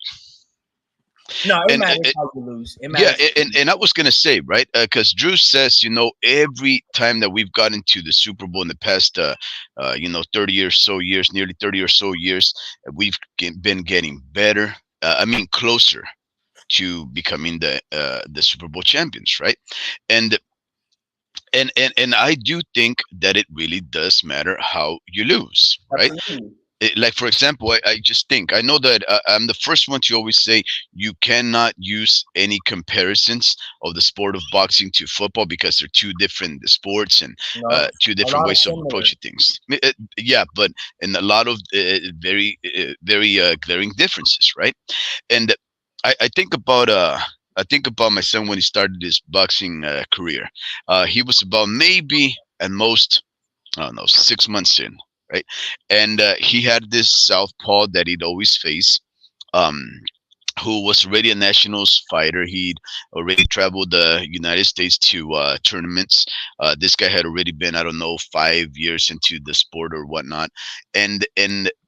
No, it and matters how you lose. It yeah, matters. How you lose. and I was gonna say, right, because Drew says, every time that we've gotten to the Super Bowl in the past, 30 or so years, nearly 30 or so years, we've been getting better. I mean, closer to becoming the Super Bowl champions, right? And and I do think that it really does matter how you lose, right? Absolutely. Like for example, I just think I know that I'm the first one to always say you cannot use any comparisons of the sport of boxing to football because they're two different sports and No, two a different lot of ways of similar. approaching things. Yeah, but and a lot of very glaring differences, right? And I think about my son when he started his boxing career. He was about maybe at most, I don't know, 6 months in, right? And he had this southpaw that he'd always face, um, who was already a nationals fighter. He'd already traveled the United States to tournaments. This guy had already been, I don't know, 5 years into the sport or whatnot. And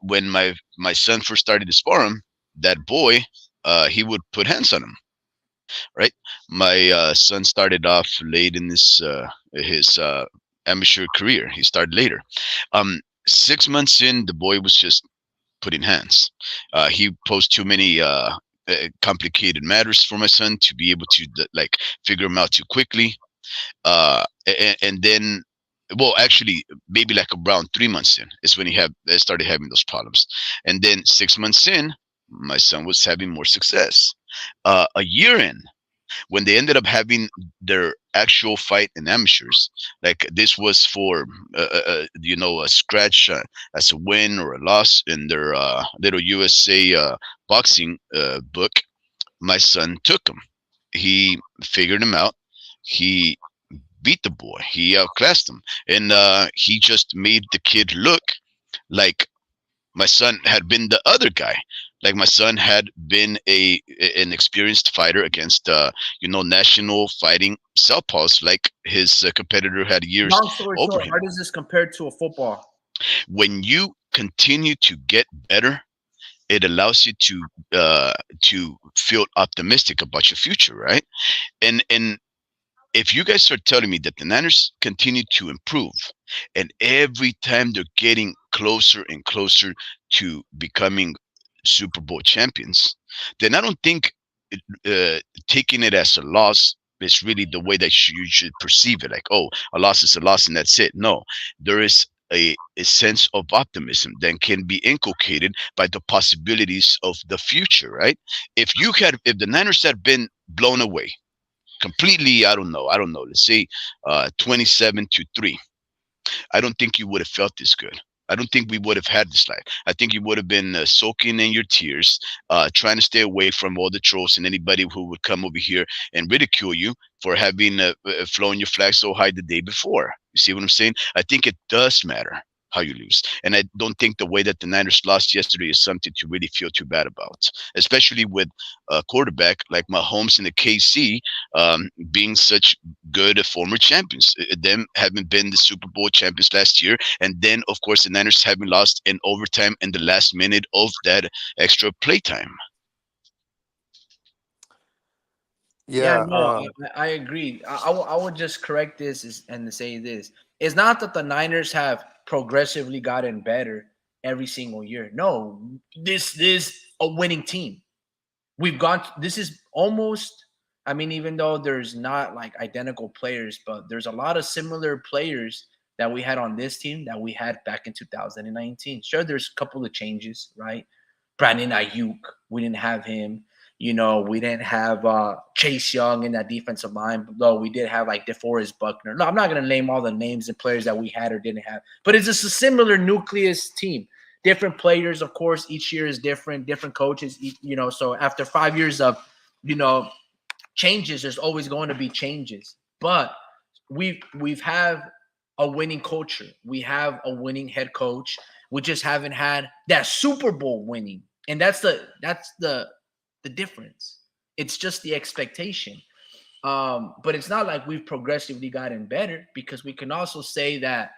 when my son first started to spar him, that boy, he would put hands on him, right? My son started off late in his amateur career. He started later. 6 months in, the boy was just putting hands. He posed too many complicated matters for my son to be able to like figure them out too quickly. And then, well, actually, maybe like around 3 months in is when he started having those problems. And then 6 months in, my son was having more success. A year in, when they ended up having their actual fight in amateurs, like this was for a scratch as a win or a loss in their little USA boxing book. My son took him. He figured him out. He beat the boy. He outclassed him, and he just made the kid look like my son had been the other guy. Like my son had been an experienced fighter against national fighting southpaws, like his competitor had years Long story over short, him. how does this compare to a football? When you continue to get better, it allows you to feel optimistic about your future, right? And if you guys are telling me that the Niners continue to improve, and every time they're getting closer and closer to becoming Super Bowl champions, then I don't think uh, taking it as a loss is really the way that you should perceive it. Like, oh, a loss is a loss and that's it. No, there is a sense of optimism that can be inculcated by the possibilities of the future, right? If the Niners had been blown away completely, I don't know, let's say 27-3, I don't think you would have felt this good. I don't think we would have had this life. I think you would have been soaking in your tears, trying to stay away from all the trolls and anybody who would come over here and ridicule you for having flown your flag so high the day before. You see what I'm saying? I think it does matter how you lose. And I don't think the way that the Niners lost yesterday is something to really feel too bad about, especially with a quarterback like Mahomes in the KC being such good former champions. Them having been the Super Bowl champions last year, and then of course the Niners having lost in overtime in the last minute of that extra playtime. Yeah, Yeah. no, I agree. I would just correct this and say this. It's not that the Niners have progressively gotten better every single year. No, this is a winning team. This is almost, I mean, even though there's not like identical players, but there's a lot of similar players that we had on this team that we had back in 2019. Sure, there's a couple of changes, right? Brandon Ayuk, we didn't have him. We didn't have Chase Young in that defensive line, though we did have like DeForest Buckner. No, I'm not going to name all the names and players that we had or didn't have, but it's just a similar nucleus team. Different players, of course, each year is different coaches, so after 5 years of, you know, changes, there's always going to be changes. But we've have a winning culture. We have a winning head coach. We just haven't had that Super Bowl winning. And that's the difference. It's just the expectation. But it's not like we've progressively gotten better, because we can also say that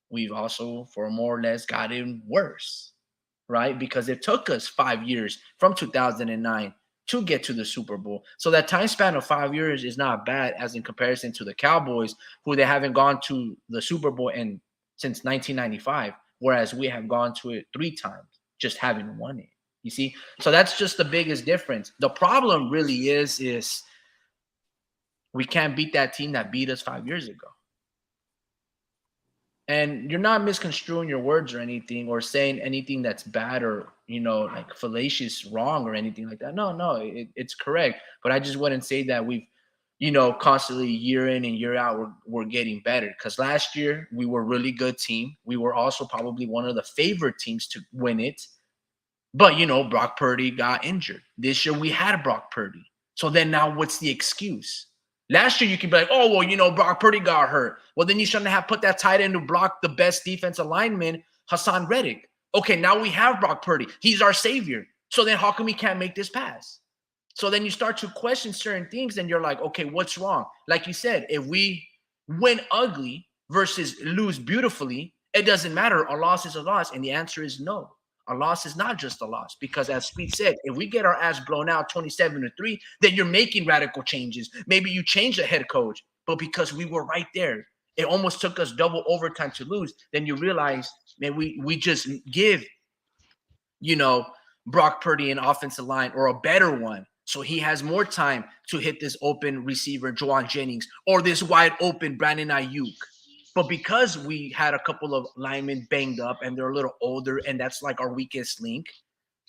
we've also, for more or less, gotten worse, right? Because it took us 5 years from 2009 to get to the Super Bowl. So that time span of 5 years is not bad as in comparison to the Cowboys, who they haven't gone to the Super Bowl since 1995, whereas we have gone to it 3 times, just haven't won it. You see? So that's just the biggest difference. The problem really is we can't beat that team that beat us 5 years ago. And you're not misconstruing your words or anything, or saying anything that's bad or, like fallacious wrong or anything like that. No, it's correct. But I just wouldn't say that we've, constantly year in and year out, we're getting better. Because last year we were a really good team. We were also probably one of the favorite teams to win it. But, Brock Purdy got injured. This year we had Brock Purdy. So then now what's the excuse? Last year you could be like, oh, well, Brock Purdy got hurt. Well, then you shouldn't have put that tight end to block the best defensive lineman, Hassan Reddick. Okay, now we have Brock Purdy. He's our savior. So then how come we can't make this pass? So then you start to question certain things, and you're like, okay, what's wrong? Like you said, if we win ugly versus lose beautifully, it doesn't matter. A loss is a loss. And the answer is no. A loss is not just a loss, because as Speed said, if we get our ass blown out 27-3, then you're making radical changes. Maybe you change the head coach, but because we were right there, it almost took us double overtime to lose. Then you realize, man, we just give, Brock Purdy an offensive line or a better one, so he has more time to hit this open receiver, Juwan Jennings, or this wide open Brandon Ayuk. But because we had a couple of linemen banged up and they're a little older, and that's like our weakest link,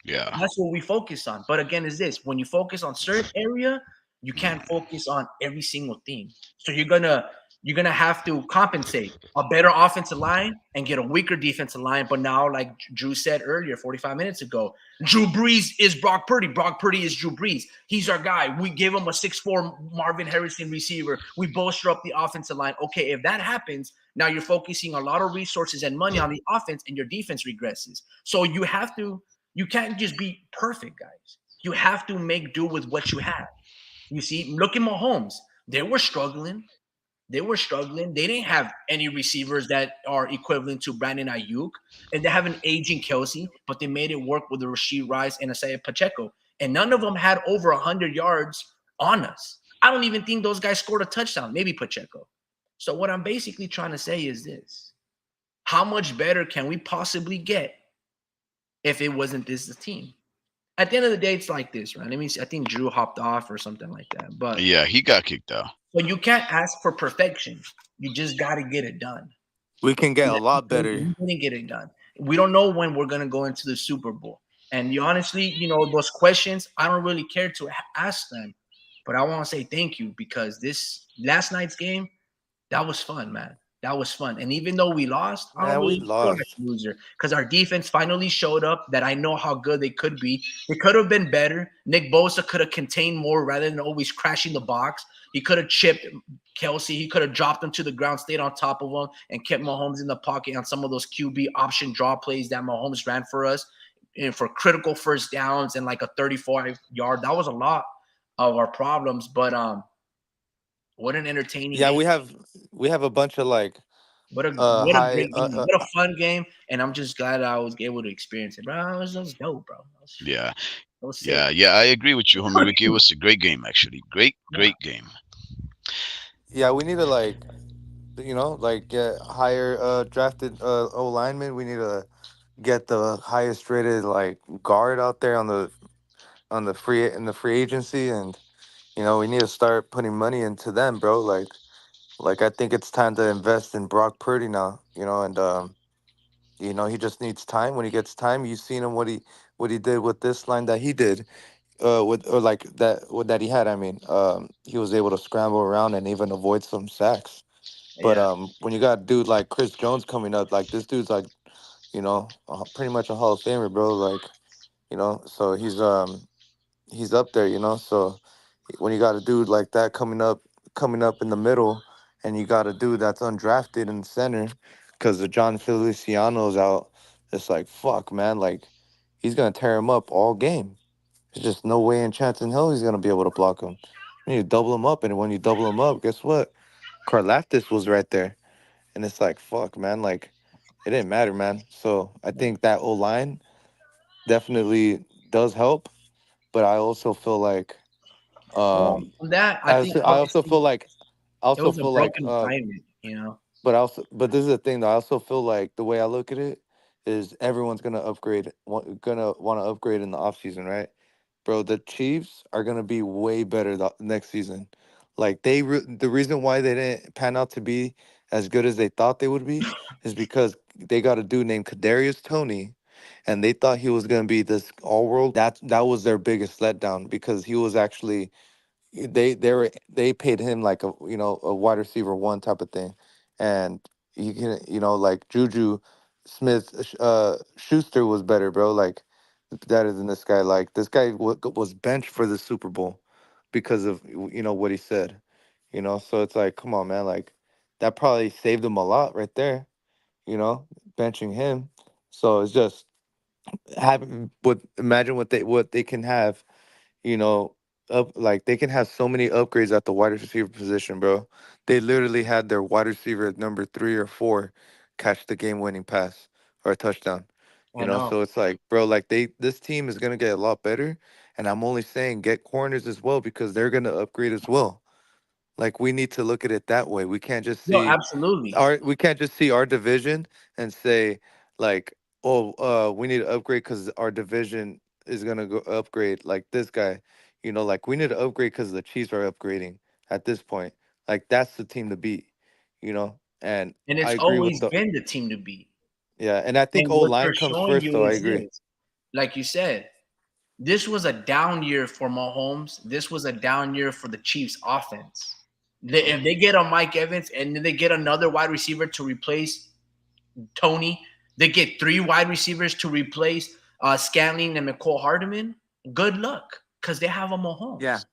Yeah. that's what we focus on. But again, is this, when you focus on certain area, you can't focus on every single thing. So you're gonna have to compensate a better offensive line and get a weaker defensive line. But now, like Drew said earlier, 45 minutes ago, Drew Brees is Brock Purdy. Brock Purdy is Drew Brees. He's our guy. We give him a 6'4" Marvin Harrison receiver. We bolster up the offensive line. Okay, if that happens, now you're focusing a lot of resources and money on the offense, and your defense regresses. So you can't just be perfect, guys. You have to make do with what you have. You see, look at Mahomes. They were struggling. They didn't have any receivers that are equivalent to Brandon Ayuk, and they have an aging Kelsey, but they made it work with the Rashid Rice and Isaiah Pacheco. And none of them had over 100 yards on us. I don't even think those guys scored a touchdown, maybe Pacheco. So what I'm basically trying to say is this: how much better can we possibly get if it wasn't this team? At the end of the day, it's like this, right? I think Drew hopped off or something like that. But Yeah, he got kicked out. you can't ask for perfection. You just got to get it done. We can get a lot better. We didn't get it done. We don't know when we're gonna go into the Super Bowl. And you honestly, those questions, I don't really care to ask them, but I want to say thank you because this last night's game, that was fun, man. That was fun. And even though we lost, I don't Man, we really feel like lost. a loser because our defense finally showed up that I know how good they could be. They could have been better. Nick Bosa could have contained more rather than always crashing the box. He could have chipped Kelsey. He could have dropped him to the ground, stayed on top of him, and kept Mahomes in the pocket on some of those QB option draw plays that Mahomes ran for us and for critical first downs and like a 34-yard. That was a lot of our problems, but what an entertaining Yeah, game. we have a bunch of like What a high great game. What a fun game. And I'm just glad I was able to experience it, bro. That was dope, bro. Yeah, That was sick. yeah, yeah. I agree with you, homie Ricky. It was a great game, actually. Great, Yeah. great game. yeah, we need to like like get higher drafted O linemen. We need to get the highest rated like guard out there on the free agency, and we need to start putting money into them, bro. Like I think it's time to invest in Brock Purdy now, and he just needs time. When he gets time, you've seen him what he did with this line that he did, with or like that what that he had. I mean, he was able to scramble around and even avoid some sacks. But Yeah. when you got a dude like Chris Jones coming up, like this dude's like, pretty much a Hall of Famer, bro. Like, so he's up there, So when you got a dude like that coming up in the middle, and you got a dude that's undrafted in the center, because the John Feliciano's out, it's like fuck, man. Like he's gonna tear him up all game. There's just no way in chance in hell he's gonna be able to block him. You need to double him up, and when you double him up, guess what? Karlaftis was right there, and it's like fuck, man. Like it didn't matter, man. So I think that O line definitely does help, but I also feel like Well, um on that, I I think also, I also feel obviously like I it also was a feel like broken assignment. but this is the thing though. I also feel like the way I look at it is everyone's gonna want to upgrade in the offseason, right? Bro, the Chiefs are gonna be way better next season. Like the reason why they didn't pan out to be as good as they thought they would be is because they got a dude named Kadarius Tony, and they thought he was gonna be this all world. That was their biggest letdown because he was actually they paid him like a wide receiver one type of thing, and you can like Juju Smith Schuster was better, bro. Like better than this guy. Like this guy was benched for the Super Bowl because of what he said. So it's like, come on, man. Like that probably saved him a lot right there. Benching him. So it's just having what imagine what they can have you know, up like they can have so many upgrades at the wide receiver position, bro. They literally had their wide receiver at number 3 or 4 catch the game winning pass or a touchdown. I know. So it's like, bro, like this team is gonna get a lot better. And I'm only saying get corners as well because they're gonna upgrade as well. Like we need to look at it that way. No, absolutely. We can't just see our division and say like, oh, we need to upgrade because our division is gonna go upgrade like this guy. Like we need to upgrade because the Chiefs are upgrading at this point. Like that's the team to beat. And And I it's agree with always the been the team to beat. yeah, and I think And O what line they're comes showing first you though. I is agree. this. Like you said, this was a down year for Mahomes. This was a down year for the Chiefs offense. If they get a Mike Evans and then they get another wide receiver to replace Tony, they get 3 wide receivers to replace Scantling and McCole Hardman. Good luck because they have a Yeah, Mahomes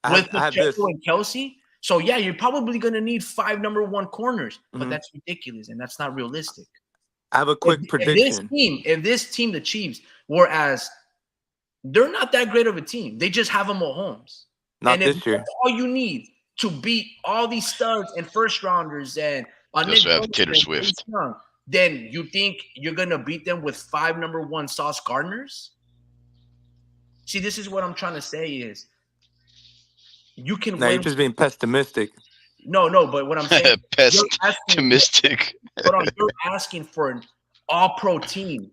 with I have Pacheco this. and Kelsey. So yeah, you're probably going to need 5 number 1 corners, but Mhm. that's ridiculous and that's not realistic. I have a If, quick if this prediction. team, if this team, the Chiefs, were as they're not that great of a team. They just have a Mahomes. And Not if this year. that's all you need to beat all these studs and first rounders and They Nick also have Bosa Taylor and Chase Swift. Young, then you think you're gonna beat them with 5 number 1 Sauce Gardners? See, this is what I'm trying to say is you can Now you're win. just being pessimistic. No, but what I'm saying, you're asking, Pessimistic. you're asking for an all-pro team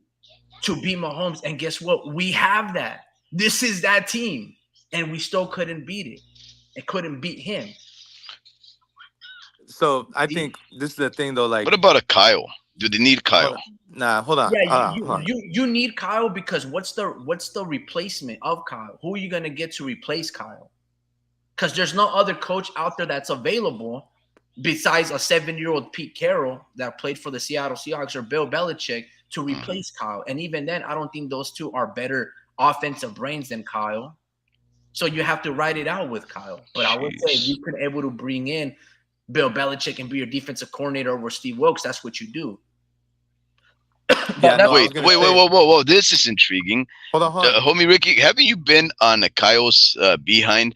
to beat Mahomes, and guess what? We have that. This is that team, and we still couldn't beat it. And couldn't beat him. So I See? think this is the thing though. What Like, about a Kyle? Do they need hold Kyle? on. Nah, hold on. Yeah, Hold on. you need Kyle because what's the replacement of Kyle? Who are you gonna get to replace Kyle? Because there's no other coach out there that's available besides a 7-year-old Pete Carroll that played for the Seattle Seahawks or Bill Belichick to Mhm. replace Kyle. And even then, I don't think those two are better offensive brains than Kyle. So you have to write it out with Kyle. But I would say if Jeez. you could able to bring in Bill Belichick and be your defensive coordinator over Steve Wilkes, that's what you do. Yeah, But no, that's I Wait, was gonna wait, wait, say. whoa, whoa, whoa! This is intriguing. Hold on, hold on. Homie Ricky, haven't you been on a Kyle's behind?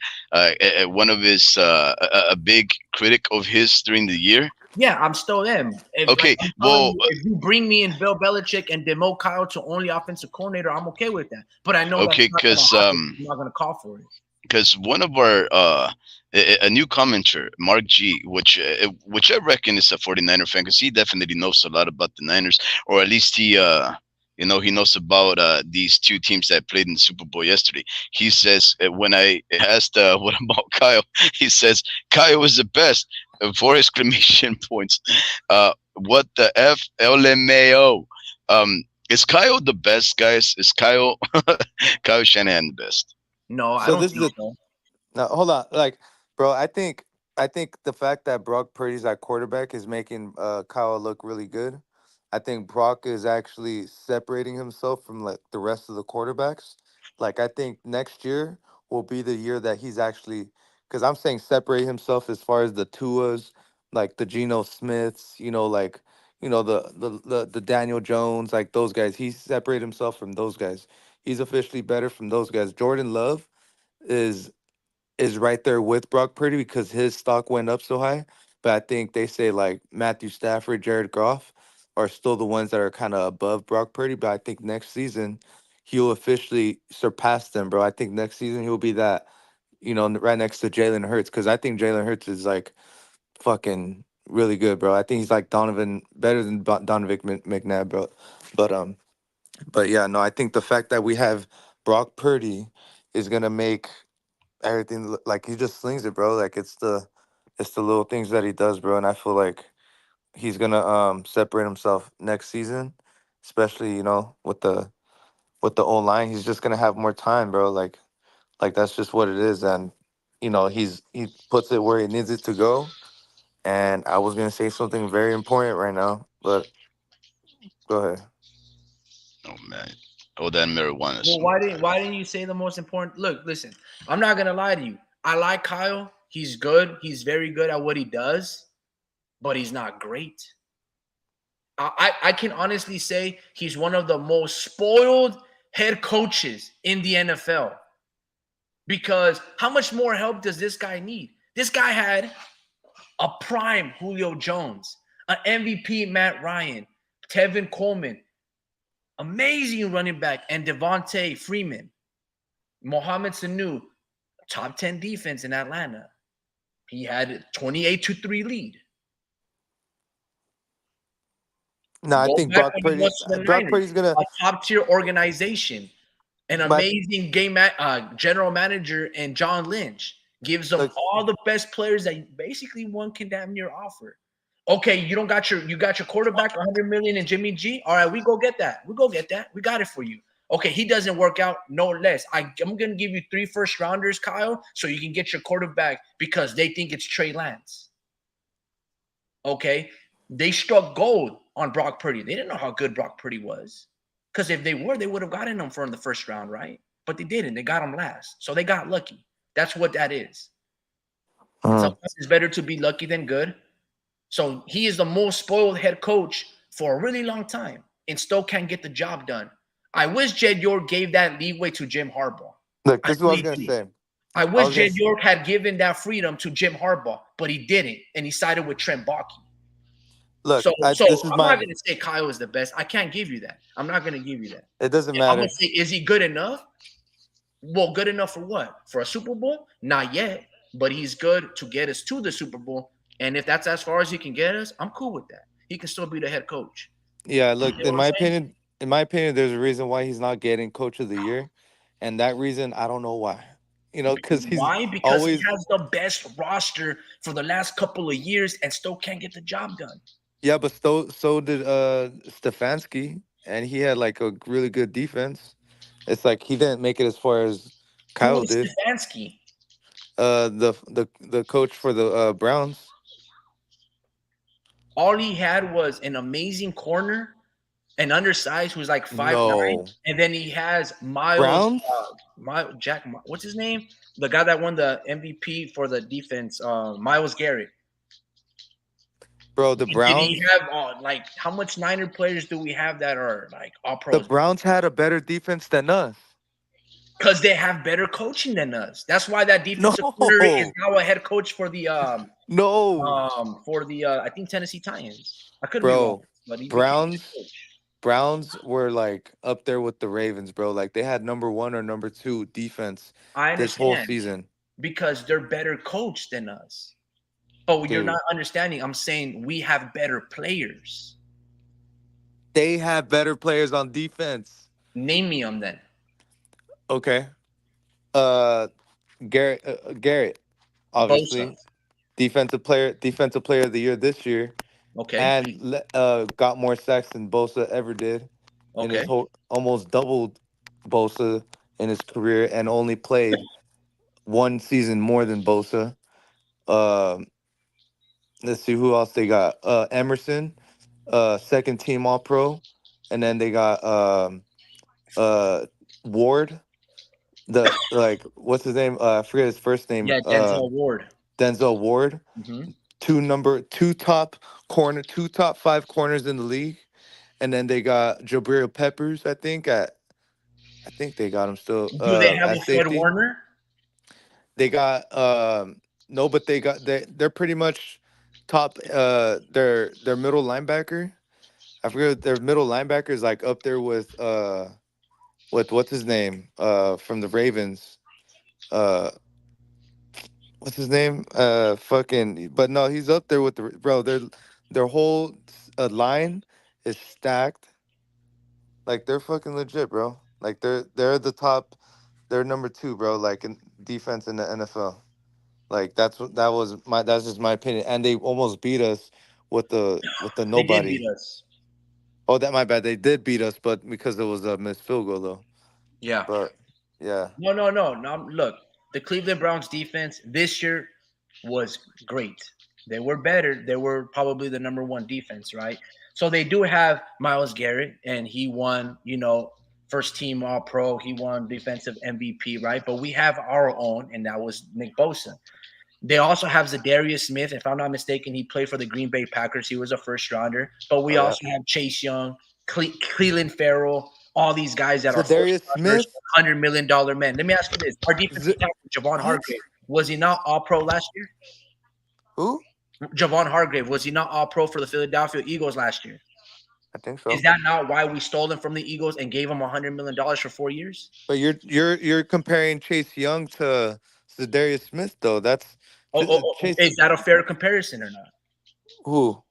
One of his a big critic of his during the year. yeah, I'm still them. If like Okay, I'm telling well, you, if you bring me in Bill Belichick and demote Kyle to only offensive coordinator, I'm okay with that. But I know that's okay, not gonna happen. I'm not gonna call for it. because one of our a new commenter, Mark G, which I reckon is a 49er fan, because he definitely knows a lot about the Niners, or at least he knows about these two teams that played in the Super Bowl yesterday. He says, when I asked what about Kyle, he says Kyle was the best. 4 exclamation points. What the f LMAO? Is Kyle the best, guys? Is Kyle Shanahan the best? No, I So don't this is think the so. Now hold on, like, bro. I think the fact that Brock Purdy's at quarterback is making Kyle look really good. I think Brock is actually separating himself from like the rest of the quarterbacks. Like I think next year will be the year that he's actually, because I'm saying separate himself as far as the Tuas, like the Geno Smiths, like the Daniel Jones, like those guys. He's separated himself from those guys. He's officially better from those guys. Jordan Love is is right there with Brock Purdy because his stock went up so high. But I think they say like Matthew Stafford, Jared Goff are still the ones that are kind of above Brock Purdy. But I think next season he'll officially surpass them, bro. I think next season he'll be that, right next to Jalen Hurts because I think Jalen Hurts is like fucking really good, bro. I think he's like Donovan, better than Donovan McNabb, bro. But but yeah, no, I think the fact that we have Brock Purdy is gonna make everything like he just slings it, bro. Like it's the little things that he does, bro. And I feel like he's gonna separate himself next season, especially with the O line. He's just gonna have more time, bro. Like that's just what it is, and he puts it where he needs it to go. And I was gonna say something very important right now, but go ahead. Oh man. Oh, that marijuana Well, smoke, man. why didn't you say the most important? Look, listen, I'm not gonna lie to you. I like Kyle. He's good. He's very good at what he does, but he's not great. I can honestly say he's one of the most spoiled head coaches in the NFL because how much more help does this guy need? This guy had a prime Julio Jones, an MVP Matt Ryan, Tevin Coleman, amazing running back, and Devontae Freeman, Mohamed Sanu, top 10 defense in Atlanta. He had 28-3 lead. No, I Go think back when he was to the Brock Niners, Purdy's gonna, a top tier organization, an but amazing general manager, and John Lynch gives them look, all the best players that basically one can damn near offer. Okay, you got your quarterback 100 million and Jimmy G. All right, we go get that. We go get that. We got it for you. Okay, he doesn't work out, no less. I'm gonna give you 3 first rounders, Kyle, so you can get your quarterback because they think it's Trey Lance. Okay, they struck gold on Brock Purdy. They didn't know how good Brock Purdy was. Because if they were, they would have gotten him from the first round, right? But they didn't. They got him last. So they got lucky. That's what that is. And uh, sometimes it's better to be lucky than good. So he is the most spoiled head coach for a really long time and still can't get the job done. I wish Jed York gave that leeway to Jim Harbaugh. look. I This is what I was really gonna do. say. I I wish was gonna. Jed York had given that freedom to Jim Harbaugh, but he didn't, and he sided with Trent Baalke. So, Look, so this is I'm not my. gonna say Kyle is the best. I can't give you that. I'm not gonna give you that. It doesn't I'm gonna matter. say, is he good enough? Well, good enough for what? For a Super Bowl? Not yet, but he's good to get us to the Super Bowl. And if that's as far as he can get us, I'm cool with that. He can still be the head coach. Yeah, You look, know what I'm saying? in my opinion, there's a reason why he's not getting Coach of the Year, and that reason I don't know why. You know, because he's Why? Because he always has the best roster for the last couple of years and still can't get the job done. yeah, but so did Stefanski, and he had like a really good defense. It's like he didn't make it as far as Who Kyle is did. Stefanski? The coach for the Browns. All he had was an amazing corner, an undersized who's like 5'9", No, and then he has Miles, Browns, what's his name? The guy that won the MVP for the defense, Miles Garrett. bro. The Did he Browns, have like how much Niner players do we have that are like all the pros? Browns had a better defense than us. Because they have better coaching than us. That's why that defensive corner is No, now a head coach no, for the I think Tennessee Titans. I could be wrong, bro. but he became head Browns, coach. Browns were like up there with the Ravens, bro. Like they had number one or number two defense I this whole understand season, because they're better coached than us. But you're dude. not understanding. I'm saying we have better players. They have better players on defense. Name me them then. Okay. Uh, Garrett, Bosa. obviously defensive player of the year this year, Okay. and got more sacks than Bosa ever did in his Okay. whole, almost doubled Bosa in his career, and only played one season more than Bosa. Um, let's see who else they got. Emerson, second team All Pro, and then they got uh Ward. The like what's his name? I forget his first name. Yeah, Denzel Ward. Denzel Ward. Hmm. Two top five corners in the league, and then they got Jabril Peppers. I think they got him still Do they have at a Fred safety. Warner? They got no, but they're pretty much top. Their middle linebacker. I forget their middle linebacker is like up there with what's his name from the Ravens. Uh, what's his name? Fucking. But no, he's up there with the bro. Their whole line is stacked. Like they're fucking legit, bro. Like they're the top. They're number two, bro. Like in defense in the NFL. Like that's just my opinion. And they almost beat us with the They did beat nobody. us. Oh, that my bad. They did beat us, but because it was a missed field goal though. Yeah. But yeah, No. Look, the Cleveland Browns defense this year was great. They were better. They were probably the number one defense, right? So they do have Miles Garrett, and he won, first team All Pro. He won defensive MVP, right? But we have our own, and that was Nick Bosa. They also have Zadarius Smith. If I'm not mistaken, he played for the Green Bay Packers. He was a first rounder. But we oh yeah. also have Chase Young, Cleveland Farrell, all these guys that are first Zadarius rounders, Smith. $100 million men. Let me ask you this: our defensive Z- tackle, Javon what? Hargrave, was he not All Pro last year? Who? Javon Hargrave, was he not All Pro for the Philadelphia Eagles last year? I think Is so. that not why we stole him from the Eagles and gave him $100 million for 4 years? But you're comparing Chase Young to Zadarius Smith though. That's Chase. Is that a fair comparison or not? Who?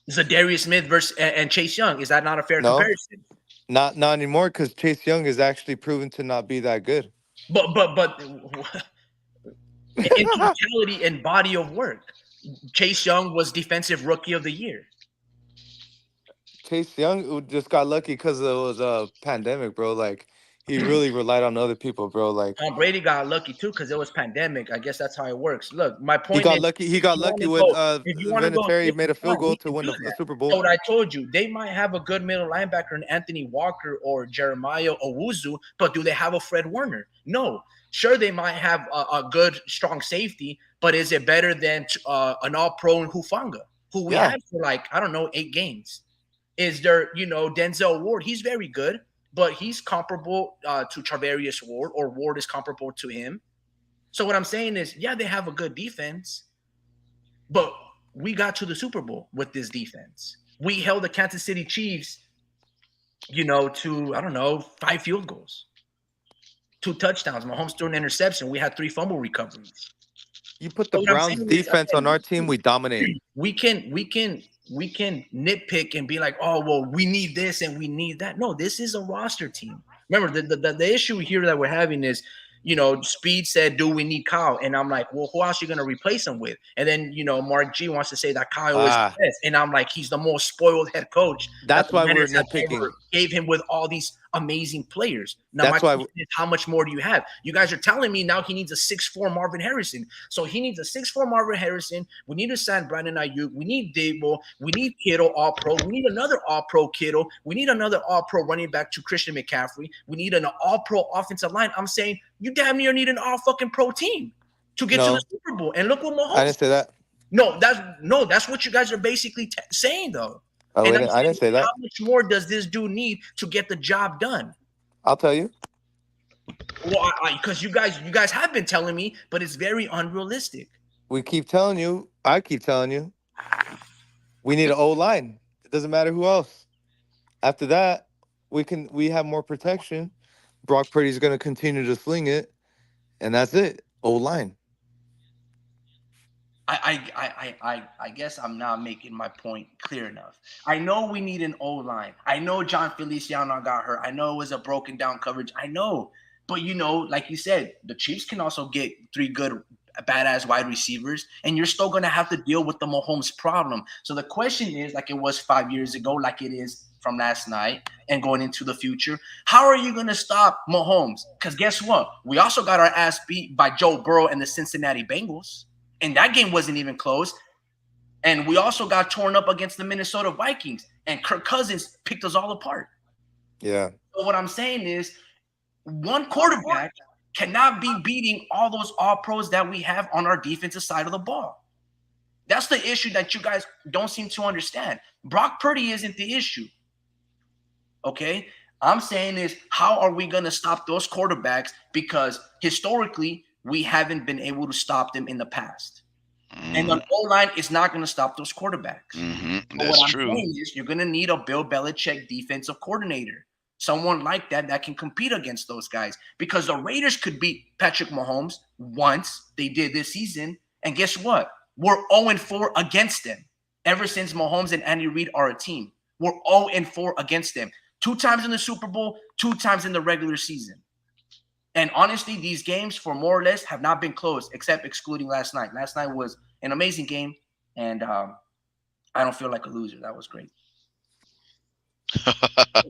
Zadarius Smith versus and Chase Young, is that not a fair No, comparison? not anymore because Chase Young is actually proven to not be that good. But in totality and body of work, Chase Young was defensive rookie of the year. Chase Young just got lucky because it was a pandemic, bro. Like he really relied on other people, bro. Like Tom Brady got lucky too because it was pandemic. I guess that's how it works. Look, my he point got is, lucky. He if got you want lucky to when go, if you want to go, Vinatieri made listen, a field fine, we goal to can win do a that. Super So Bowl. what I told you, they might have a good middle linebacker in Anthony Walker or Jeremiah Owuzu, but do they have a Fred Warner? No. Sure, they might have a good, strong safety, but is it better than an All-Pro in Hufanga, who we Yeah, had for like, I don't know, 8 games? Is there, Denzel Ward? He's very good, but he's comparable to Charvarius Ward, or Ward is comparable to him. So what I'm saying is, yeah, they have a good defense, but we got to the Super Bowl with this defense. We held the Kansas City Chiefs, to, I don't know, 5 field goals, 2 touchdowns. Mahomes threw an interception. We had 3 fumble recoveries. you put the So what I'm Browns saying is, defense on our team, we dominate. we can nitpick and be like, oh well, we need this and we need that. No, this is a roster team. Remember, the issue here that we're having is, Speed said, "Do we need Kyle?" And I'm like, "Well, who else are you gonna replace him with?" And then Mark G wants to say that Kyle is Ah, the best, and I'm like, he's the most spoiled head coach that that's the why we're Niners have nitpicking. ever gave him with all these amazing players. Now my That's why question is, how much more do you have? You guys are telling me now he needs a 6'4" Marvin Harrison. So he needs a 6'4" Marvin Harrison. We need to sign Brandon Ayuk. We need Dable. We need Kittle All Pro. We need another All Pro Kittle. We need another All Pro running back to Christian McCaffrey. We need an All Pro offensive line. I'm saying you damn near need an All fucking Pro team to get to the no, Super Bowl. And look what I Mahomes. didn't say that. No, that's what you guys are basically saying though. Oh, And I I'm didn't, I didn't saying, say how that. much more does this dude need to get the job done? I'll tell you. Well, because you guys have been telling me, but it's very unrealistic. We keep telling you. I keep telling you. We need an O line. It doesn't matter who else. After that, we have more protection. Brock Purdy's going to continue to sling it, and that's it. O line. I guess I'm not making my point clear enough. I know we need an O line. I know John Feliciano got hurt. I know it was a broken down coverage. I know, but like you said, the Chiefs can also get three good, badass wide receivers, and you're still gonna have to deal with the Mahomes problem. So the question is, like it was 5 years ago, like it is from last night, and going into the future, how are you gonna stop Mahomes? Because guess what? We also got our ass beat by Joe Burrow and the Cincinnati Bengals. And that game wasn't even close. And we also got torn up against the Minnesota Vikings. And Kirk Cousins picked us all apart. Yeah. So what I'm saying is, one quarterback cannot be beating all those all pros that we have on our defensive side of the ball. That's the issue that you guys don't seem to understand. Brock Purdy isn't the issue. Okay? I'm saying is, how are we going to stop those quarterbacks? Because historically, we haven't been able to stop them in the past. And the O line is not going to stop those quarterbacks. But That's what I'm true. saying is, you're going to need a Bill Belichick defensive coordinator, someone like that can compete against those guys. Because the Raiders could beat Patrick Mahomes once, they did this season, and guess what? We're 0-4 against them. Ever since Mahomes and Andy Reid are a team, we're 0-4 against them. 2 times in the Super Bowl, 2 times in the regular season. And honestly, these games, for more or less, have not been close, except excluding last night. Last night was an amazing game, and I don't feel like a loser. That was great.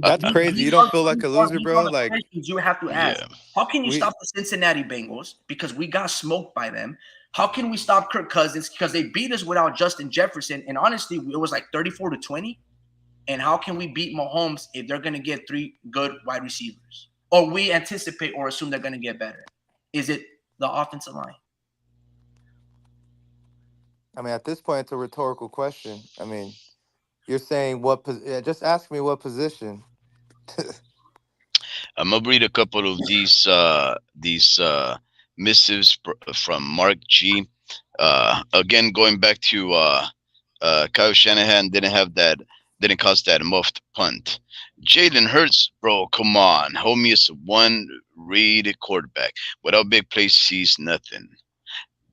That's crazy. You don't feel like a loser, These are bro? the Like questions you have to ask. Yeah. How can you we stop the Cincinnati Bengals because we got smoked by them? How can we stop Kirk Cousins because they beat us without Justin Jefferson? And honestly, it was like 34-20. And how can we beat Mahomes if they're going to get 3 good wide receivers? Or we anticipate or assume they're going to get better? Is it the offensive line? I mean, at this point, it's a rhetorical question. I mean, you're saying what? Yeah, just ask me what position. I'm gonna read a couple of these missives from Mark G. Again, going back to Kyle Shanahan didn't cost that muffed punt. Jalen Hurts, bro, come on. Homie is one read quarterback. Without big plays, sees nothing.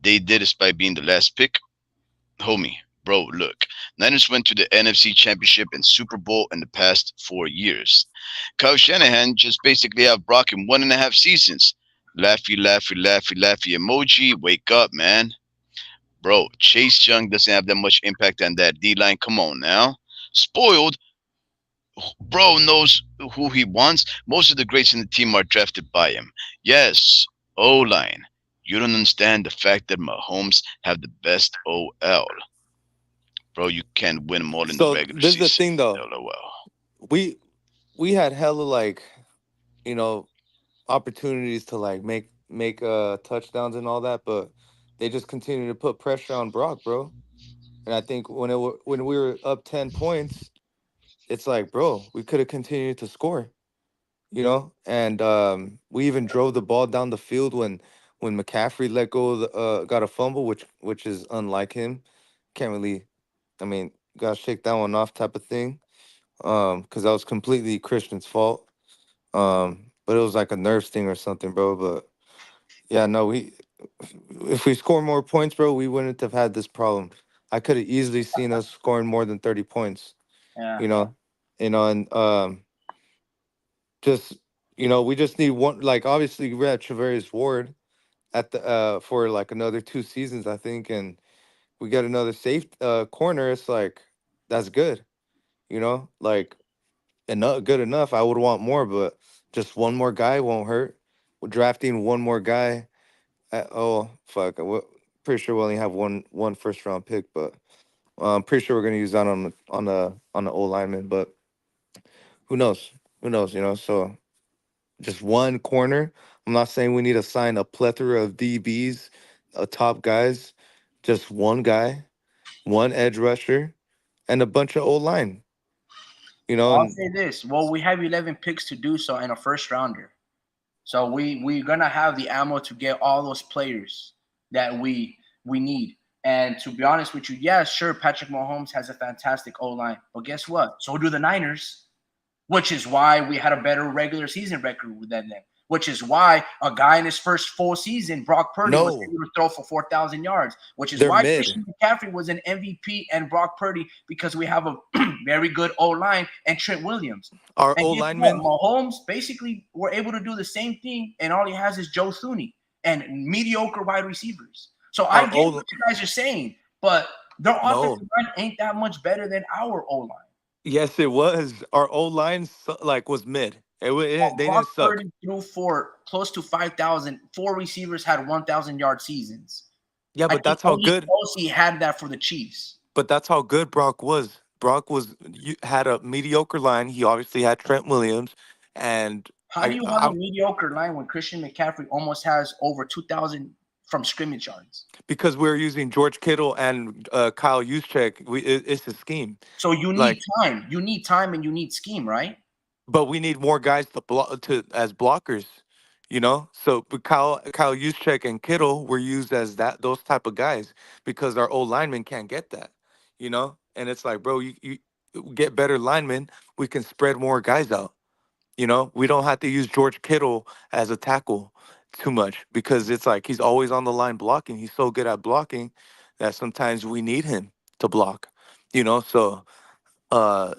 They did despite being the last pick. Homie, bro, look. Niners went to the NFC Championship and Super Bowl in the past 4 years. Kyle Shanahan just basically have Brock in 1.5 seasons. Laughy, laughy, laughy, laughy emoji. Wake up, man. Bro, Chase Young doesn't have that much impact on that D line. Come on now. Spoiled. Bro knows who he wants. Most of the greats in the team are drafted by him. Yes, O line. You don't understand the fact that Mahomes have the best OL. Bro, you can't win more in the So regular this is the season. thing, though. LOL. We we had hella like you know opportunities to like make touchdowns and all that, but they just continue to put pressure on Brock, bro. And I think when we were up 10 points, it's like, bro, we could have continued to score, and we even drove the ball down the field when McCaffrey let go of got a fumble, which is unlike him. Can't really, I mean, gotta shake that one off type of thing. Because that was completely Christian's fault. But it was like a nerve sting or something, bro. But yeah, no, if we score more points, bro, we wouldn't have had this problem. I could have easily seen us scoring more than 30 points. Yeah. You know, and just We just need one. Like obviously, we had Travarius Ward at the for like another 2 seasons, I think, and we get another safe corner. It's like that's good. Like enough, good enough. I would want more, but just one more guy won't hurt. We're drafting one more guy. Oh fuck! Pretty sure we only have one first round pick, but I'm pretty sure we're gonna use that on the O lineman. But who knows? Who knows? So just one corner. I'm not saying we need to sign a plethora of DBs, top guys. Just one guy, one edge rusher, and a bunch of O line. Well, I'll And say this. Well, we have 11 picks to do so and a first rounder. So we're gonna have the ammo to get all those players that we need. And to be honest with you, yeah, sure, Patrick Mahomes has a fantastic O line, but guess what? So do the Niners, which is why we had a better regular season record than them. Which is why a guy in his first full season, Brock Purdy, was no, able to throw for 4,000 yards. Which is they're why mid. Christian McCaffrey was an MVP and Brock Purdy, because we have a very good O line and Trent Williams. Our And O guess what? linemen, Mahomes basically were able to do the same thing, and all he has is Joe Thuney and mediocre wide receivers. So I our get O what you guys are saying, but their no. offensive line ain't that much better than our O line. Yes, it was. Our O line like was mid. They Brock didn't suck. Purdy threw for close to 5,000. Four receivers had 1,000-yard seasons. Yeah, I but think that's how only good. Kelsey had that for the Chiefs. But that's how good Brock was. Brock had a mediocre line. He obviously had Trent Williams, and How do you have a mediocre line when Christian McCaffrey almost has over 2,000 from scrimmage yards? because we're using George Kittle and Kyle Juszczyk. It's a scheme. So you need Like, time. You need time and you need scheme, right? but we need more guys to block to as blockers. So but Kyle Juszczyk and Kittle were used as those type of guys because our old linemen can't get that. And it's like, bro, you get better linemen, we can spread more guys out. We don't have to use George Kittle as a tackle too much because it's like he's always on the line blocking. He's so good at blocking that sometimes we need him to block. So uh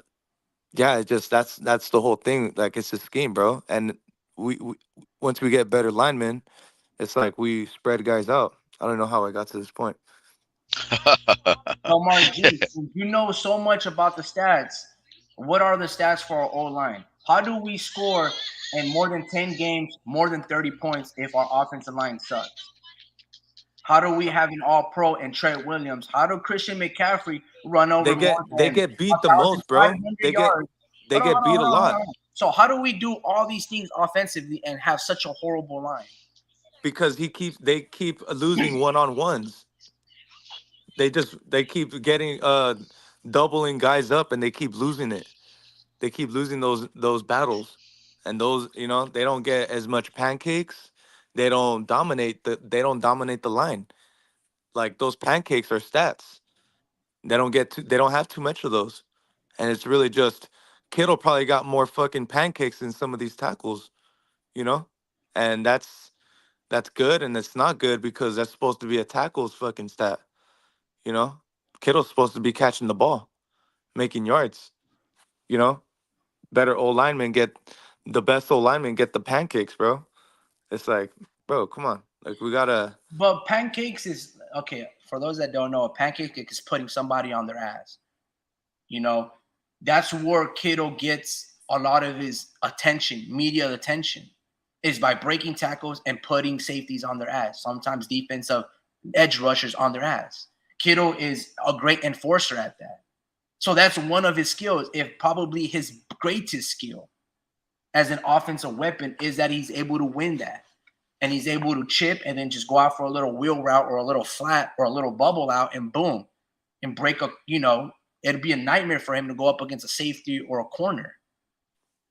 yeah, it just that's the whole thing. Like it's a scheme, bro. And we once we get better linemen, it's like we spread guys out. I don't know how I got to this point. So, Mark G, since you know so much about the stats, what are the stats for our O line? How do we score in more than 10 games, more than 30 points if our offensive line sucks? How do we have an all pro and Trent Williams? How do Christian McCaffrey run over They get more they than get beat the most, bro. 1,500 They get yards? they get beat a Hold lot on. So, how do we do all these things offensively and have such a horrible line? because they keep losing one-on-ones. They keep getting doubling guys up and they keep losing it. They keep losing those battles. And those, they don't get as much pancakes. They don't dominate the line. Like those pancakes are stats. They don't have too much of those. And it's really just Kittle probably got more fucking pancakes than some of these tackles, you know? And that's good and it's not good because that's supposed to be a tackle's fucking stat, you know? Kittle's supposed to be catching the ball, making yards, you know? Better O linemen get the best O linemen get the pancakes, bro. It's like, bro, come on. Like we gotta But pancakes is okay. For those that don't know, a pancake is putting somebody on their ass. You know, that's where Kittle gets a lot of his attention, media attention, is by breaking tackles and putting safeties on their ass. Sometimes defensive edge rushers on their ass. Kittle is a great enforcer at that. So that's one of his skills, if probably his greatest skill as an offensive weapon, is that he's able to win that. And he's able to chip and then just go out for a little wheel route or a little flat or a little bubble out and boom, and break a, it'd be a nightmare for him to go up against a safety or a corner,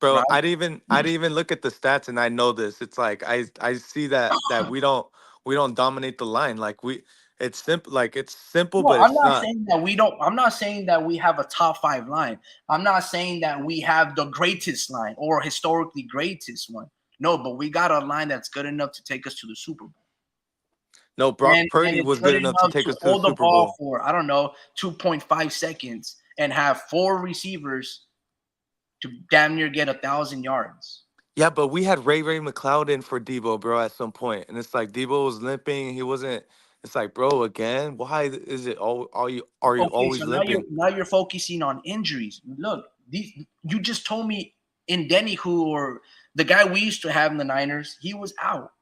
bro, right? I'd even look at the stats and I know this. It's like I see that we don't dominate the line. Like it's simple, No, but I'm it's not not. saying that we don't. I'm not saying that we have a top five line. I'm not saying that we have the greatest line or historically greatest one. No, but we got a line that's good enough to take us to the Super Bowl. No, Brock And Purdy it's was good good enough to enough take to us to the hold the Super ball Bowl. for, I don't know, 2.5 seconds and have four receivers to damn near get 1,000 yards. Yeah, but we had Ray McLeod in for Debo, bro, at some point, and it's like Debo was limping. He wasn't. It's like, bro, again, why is it all? Are you Okay, so always limping? now you're focusing on injuries. Look, these you just told me in Denny who or the guy we used to have in the Niners, he was out.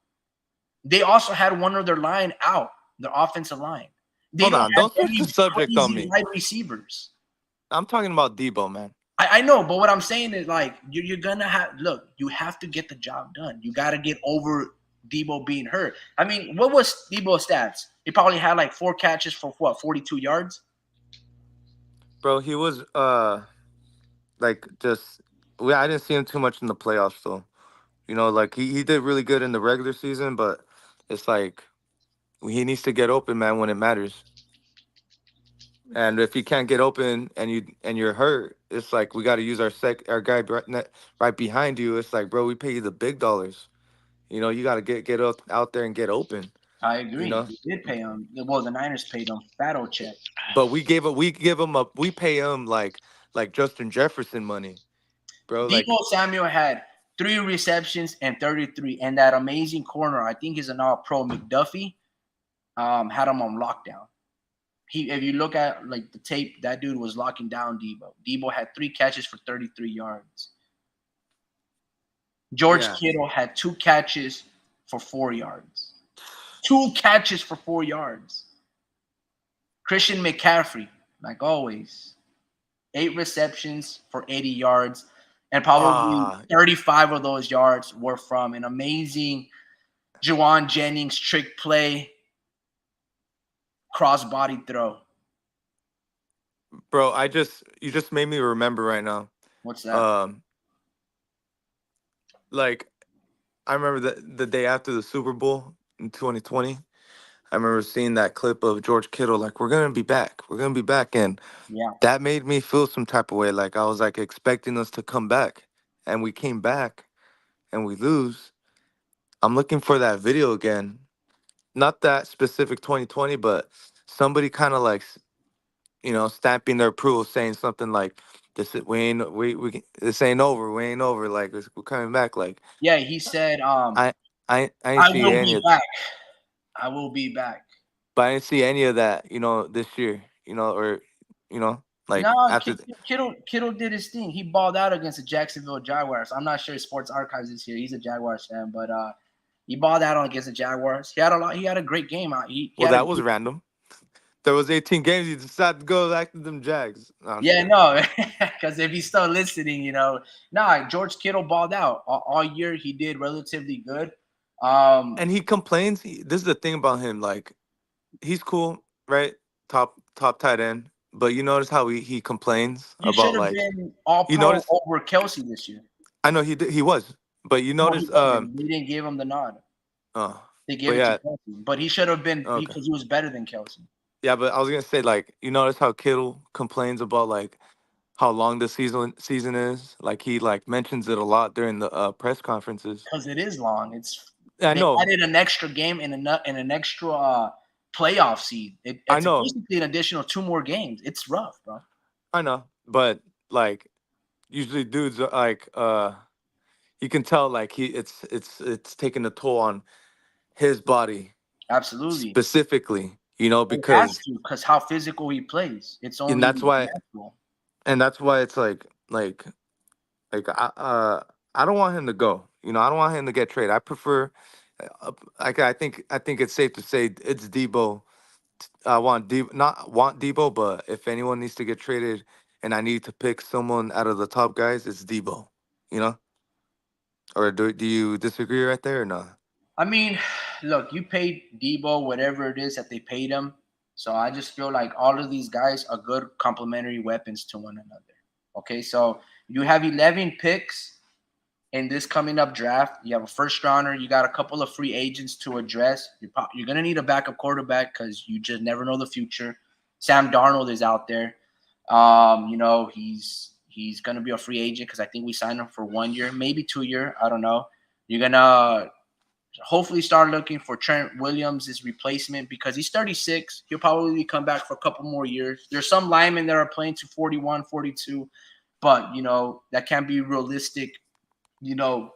They also had one of their line out, their offensive line. They Hold don't on, have don't switch the any subject on crazy me. wide receivers. I'm talking about Debo, man. I know, but what I'm saying is like you're gonna have look. You have to get the job done. You got to get over Debo being hurt. I mean, what was Debo's stats? He probably had like 4 catches for what 42 yards. Bro, he was like just I didn't see him too much in the playoffs though. Like he did really good in the regular season, but it's like he needs to get open, man, when it matters. And if he can't get open and you're hurt, it's like we got to use our guy right behind you. It's like, bro, we pay you the big dollars. You got to get out there and get open. I You agree. know, They did pay him. Well, the Niners paid him fat old check. but we pay him like Justin Jefferson money, bro. Like, Debo Samuel had 3 receptions and 33, and that amazing corner. I think he's an all-pro McDuffie. Had him on lockdown. If you look at like the tape, that dude was locking down Debo. Debo had 3 catches for 33 yards. George yeah, Kittle had 2 catches for 4 yards. 2 catches for 4 yards. Christian McCaffrey, like always, 8 receptions for 80 yards, and probably ah, 35 of those yards were from an amazing Juwan Jennings trick play, cross-body throw. bro. You just made me remember right now. What's that? Um, like I remember the day after the Super Bowl in 2020. I remember seeing that clip of George Kittle, like, we're gonna be back. We're gonna be back. And Yeah. that made me feel some type of way. Like I was like expecting us to come back. And we came back and we lose. I'm looking for that video again. Not that specific 2020, but somebody kind of like, stamping their approval, saying something like, "This is, this ain't over. We ain't over. Like we're coming back." Like Yeah, he said, I I didn't I see will any be of, back. I will be back. but I didn't see any of that. This year. Or like No, after. Kittle did his thing. He balled out against the Jacksonville Jaguars. I'm not sure if Sports Archives is here. He's a Jaguars fan, but he balled out on against the Jaguars. He had a lot. He had a great game out. He Well, had a that was random. There was 18 games. You decided to go back to them Jags. No, I'm just yeah, kidding. no, because if he's still listening, George Kittle balled out all year. He did relatively good. And he complains. This is the thing about him. Like, he's cool, right? Top tight end. But you notice how he complains He should about, have like, been All you Pro notice. over Kelsey this year. I know he was, but you No, he notice. wasn't. They didn't give him the nod. Uh, They but gave it to yeah, Kelsey, but he should have been okay, because he was better than Kelsey. yeah. But I was gonna say, like, you notice how Kittle complains about, like, how long the season is. Like, he like mentions it a lot during the press conferences. Because it is long. I They know, added an extra game and an extra playoff seed. I It's know, basically an additional 2 more games. It's rough, bro. I know. But like, usually dudes are like, you can tell, like, it's taking a toll on his body Absolutely. specifically, It has because. to because how physical he plays. It's And only that's why natural. it's like I don't want him to go. I don't want him to get traded. I prefer, like, I think it's safe to say it's Debo. I want Debo, not want Debo, but if anyone needs to get traded and I need to pick someone out of the top guys, it's Debo. You know? Or do you disagree right there or not? I mean, look, you paid Debo whatever it is that they paid him. So I just feel like all of these guys are good complementary weapons to one another. Okay, so you have 11 picks in this coming up draft. You have a first rounder. You got a couple of free agents to address. You're going to need a backup quarterback because you just never know the future. Sam Darnold is out there. He's going to be a free agent because I think we signed him for 1 year, maybe 2 year. I don't know. You're going to hopefully start looking for Trent Williams' replacement because he's 36. He'll probably come back for a couple more years. There's some linemen that are playing to 41, 42, but, that can't be realistic, you know,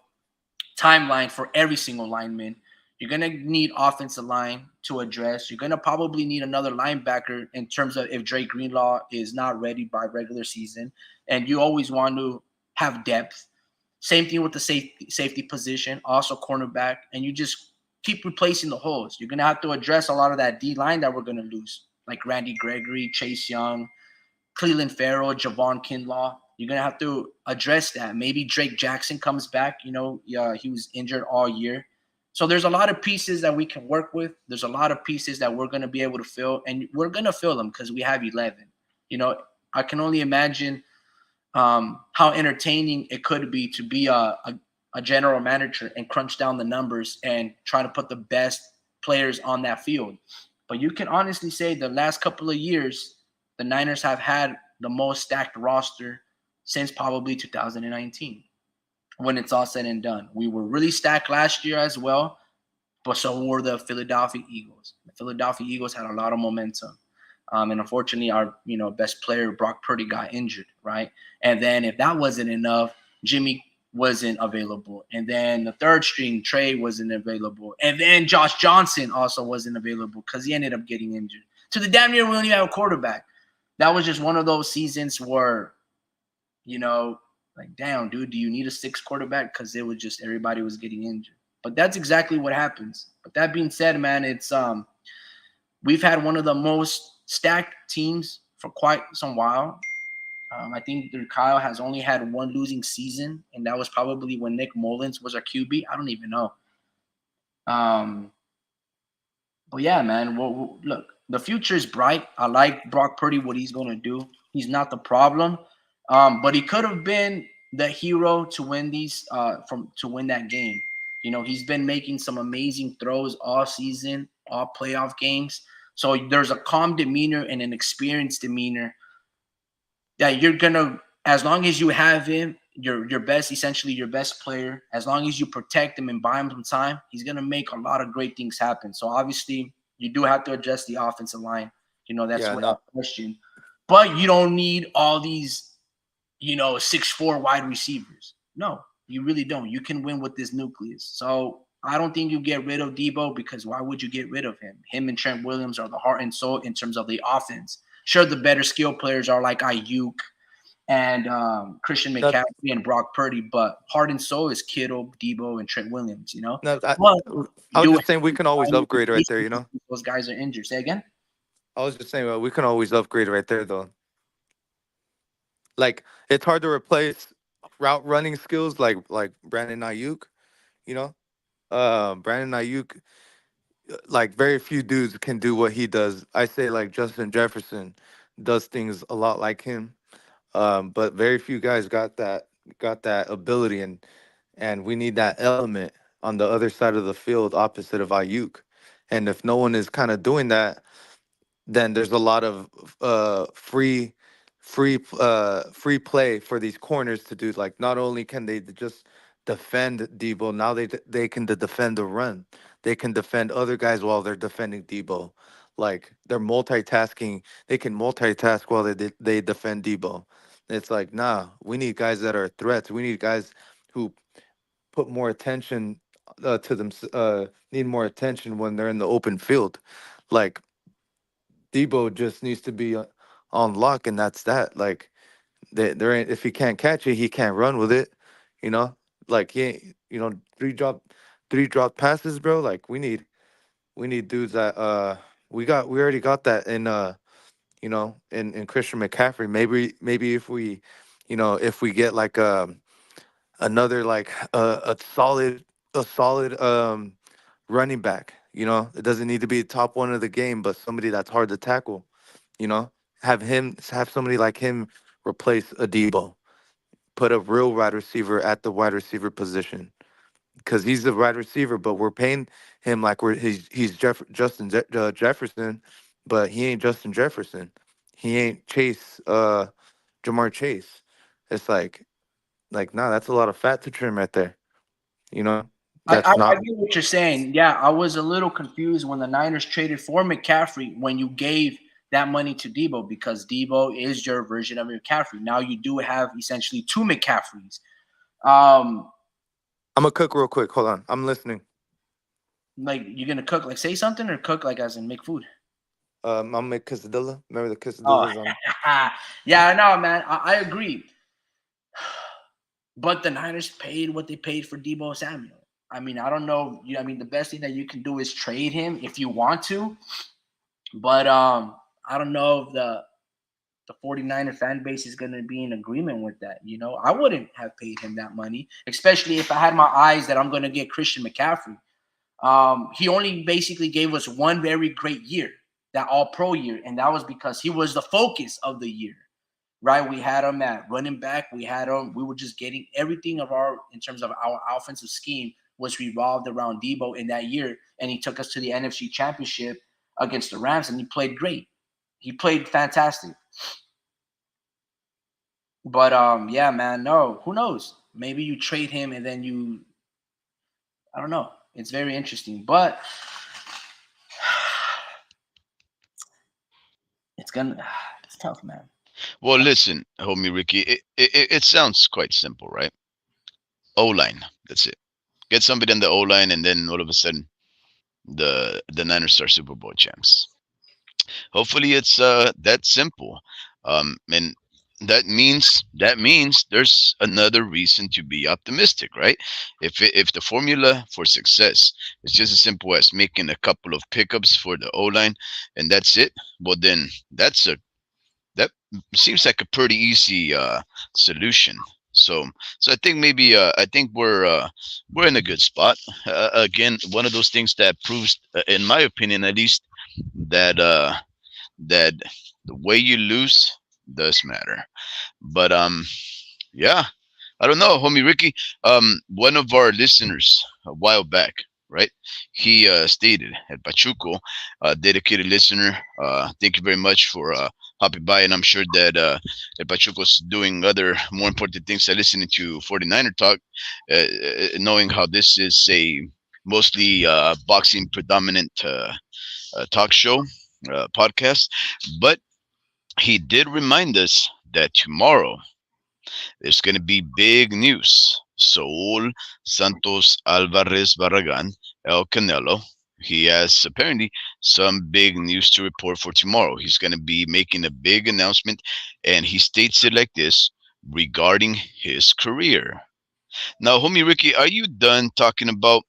timeline for every single lineman. You're gonna need offensive line to address. You're gonna probably need another linebacker in terms of if Drake Greenlaw is not ready by regular season, and you always want to have depth. Same thing with the safety position, also cornerback, and you just keep replacing the holes. You're gonna have to address a lot of that D line that we're gonna lose, like Randy Gregory, Chase Young, Cleveland Farrell, Javon Kinlaw. You're gonna have to address that. Maybe Drake Jackson comes back. He was injured all year. So there's a lot of pieces that we can work with. There's a lot of pieces that we're gonna be able to fill, and we're gonna fill them because we have 11. I can only imagine how entertaining it could be to be a general manager and crunch down the numbers and try to put the best players on that field. But you can honestly say the last couple of years, the Niners have had the most stacked roster since probably 2019 when it's all said and done. We were really stacked last year as well, but so were the Philadelphia Eagles. The Philadelphia Eagles had a lot of momentum. And unfortunately, our best player, Brock Purdy, got injured, right? And then if that wasn't enough, Jimmy wasn't available. And then the third string, Trey, wasn't available. And then Josh Johnson also wasn't available because he ended up getting injured. To the damn near we don't even have a quarterback. That was just one of those seasons where, like, damn, dude, do you need a sixth quarterback? Because it was just everybody was getting injured. But that's exactly what happens. But that being said, man, it's we've had one of the most stacked teams for quite some while. I think Kyle has only had one losing season, and that was probably when Nick Mullins was our QB. I don't even know. But yeah, man. Well, look, the future is bright. I like Brock Purdy, what he's going to do. He's not the problem, but he could have been the hero to win to win that game. He's been making some amazing throws all season, all playoff games. So there's a calm demeanor and an experienced demeanor that you're gonna, as long as you have him, your best, essentially your best player, as long as you protect him and buy him some time, he's gonna make a lot of great things happen. So obviously, you do have to adjust the offensive line. That's without question. But you don't need all these, 6'4" wide receivers. No, you really don't. You can win with this nucleus. So I don't think you get rid of Debo, because why would you get rid of him? Him and Trent Williams are the heart and soul in terms of the offense. Sure, the better skill players are like Ayuk and Christian McCaffrey and Brock Purdy, but heart and soul is Kittle, Debo, and Trent Williams. No, I was just saying we can always upgrade right there. Those guys are injured. Say again. I was just saying we can always upgrade right there, though. Like, it's hard to replace route running skills like Brandon Ayuk. Brandon Ayuk, like, very few dudes can do what he does. I say like Justin Jefferson does things a lot like him, but very few guys got that ability, and we need that element on the other side of the field opposite of Ayuk. And if no one is kind of doing that, then there's a lot of free play for these corners to do. Like, not only can they just defend Debo, now they can defend the run. They can defend other guys while they're defending Debo. Like, they're multitasking. They can multitask while they defend Debo. It's like, nah, we need guys that are threats. We need guys who put more attention to them. Need more attention when they're in the open field. Like, Debo just needs to be on lock, and that's that. Like, there ain't, if he can't catch it, he can't run with it. You know, like, he ain't, three drop passes, bro. Like, we need dudes that we already got that in in Christian McCaffrey. Maybe if we get like another, like a solid running back. It doesn't need to be the top one of the game, but somebody that's hard to tackle. You know, have somebody like him replace a Debo. Put a real wide receiver at the wide receiver position, because he's the wide receiver, but we're paying him like he's Jefferson, but he ain't Justin Jefferson. He ain't Jamar Chase. It's like, nah, that's a lot of fat to trim right there. You know, that's I not. get what you're saying. Yeah, I was a little confused when the Niners traded for McCaffrey when you gave that money to Debo, because Debo is your version of McCaffrey. Now you do have essentially two McCaffreys. Um, I'm gonna cook real quick. Hold on, I'm listening. Like you're gonna cook, like say something, or cook like as in make food. I'll make quesadilla. Remember the Oh, quesadillas on? yeah, I know, man. I agree. But the Niners paid what they paid for Debo Samuel. I mean, I don't know. I mean, the best thing that you can do is trade him if you want to. But I don't know if the 49er fan base is going to be in agreement with that. You know, I wouldn't have paid him that money, especially if I had my eyes that I'm going to get Christian McCaffrey. He only basically gave us one very great year, that all pro year, and that was because he was the focus of the year, right? We had him at running back. We were just getting everything of our, in terms of our offensive scheme was revolved around Debo in that year. And he took us to the NFC Championship against the Rams, and he played great. He played fantastic. But yeah, man, no, who knows? Maybe you trade him and then I don't know. It's very interesting, but it's gonna, it's tough, man. Well, listen, homie Ricky, it sounds quite simple, right? O line. That's it. Get somebody on the O line, and then all of a sudden, the Niners are Super Bowl champs. Hopefully, it's that simple. And that means there's another reason to be optimistic, right? If the formula for success is just as simple as making a couple of pickups for the O line, and that's it, well then that seems like a pretty easy solution. So I think maybe I think we're in a good spot. Again, one of those things that proves, in my opinion at least, that that the way you lose does matter. But yeah, I don't know, homie Ricky. One of our listeners a while back, right? He stated at Pachuco, dedicated listener. Thank you very much for hopping by, and I'm sure that El Pachuco's doing other more important things than listening to 49er talk, knowing how this is a mostly boxing predominant talk show podcast. But he did remind us that tomorrow there's going to be big news. Saul Santos Alvarez Barragan, El Canelo, he has apparently some big news to report for tomorrow. He's going to be making a big announcement, and he states it like this regarding his career. Now, homie Ricky, are you done talking about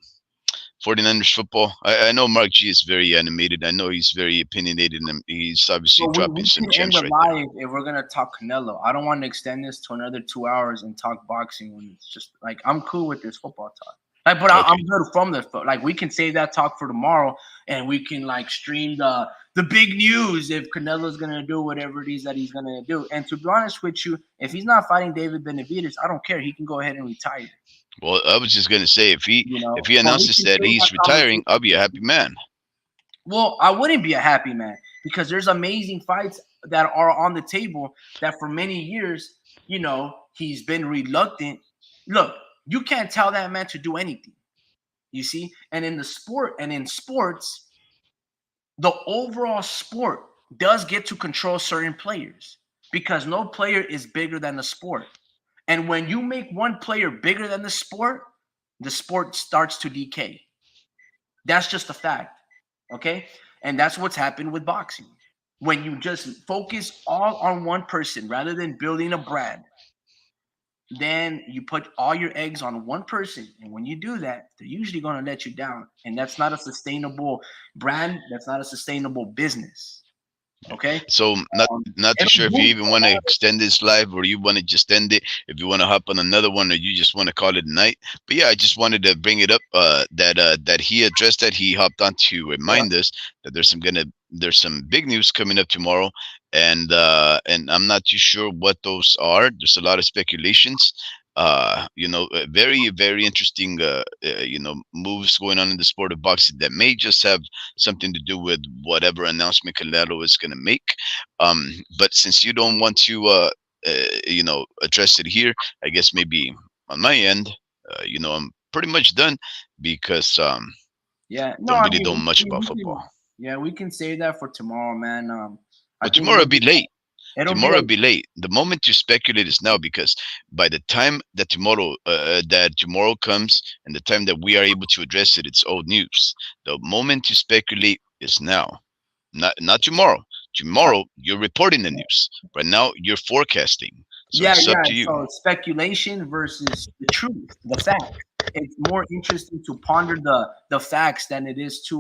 49ers football? I know Mark G is very animated. I know he's very opinionated, and he's obviously But dropping we some can end gems the right there. live if we're gonna talk Canelo. I don't want to extend this to another 2 hours and talk boxing when it's just like I'm cool with this football talk. Like, but I'm Okay. good from this. But like, we can save that talk for tomorrow, and we can like stream the big news if Canelo's gonna do whatever it is that he's gonna do. And to be honest with you, if he's not fighting David Benavidez, I don't care. He can go ahead and retire. Well, I was just gonna say, if he You if know, he but we announces can that save that he's retiring, conversation. I'll be a happy man. Well, I wouldn't be a happy man because there's amazing fights that are on the table that for many years, he's been reluctant. Look, you can't tell that man to do anything. You see? And in sports, the overall sport does get to control certain players because no player is bigger than the sport. And when you make one player bigger than the sport starts to decay. That's just a fact. Okay. And that's what's happened with boxing. When you just focus all on one person rather than building a brand, then you put all your eggs on one person. And when you do that, they're usually going to let you down. And that's not a sustainable brand. That's not a sustainable business. Okay. So not too And sure if you even want to extend this live, or you want to just end it. If you want to hop on another one, or you just want to call it a night. But yeah, I just wanted to bring it up. That he addressed that. He hopped on to yeah, remind us that there's some big news coming up tomorrow, and I'm not too sure what those are. There's a lot of speculations. Very very interesting. Moves going on in the sport of boxing that may just have something to do with whatever announcement Canelo is going to make. But since you don't want to, address it here, I guess maybe on my end, I'm pretty much done because yeah. No, don't I really mean, know much we about can, football. yeah, we can save that for tomorrow, man. I But think tomorrow we'll will be be late. It'll be Tomorrow will like, be late. The moment to speculate is now, because by the time that tomorrow comes and the time that we are able to address it, it's old news. The moment to speculate is now, not tomorrow. Tomorrow you're reporting the news. Right now you're forecasting. So yeah, it's up yeah. to you. So speculation versus the truth, the fact. It's more interesting to ponder the facts than it is to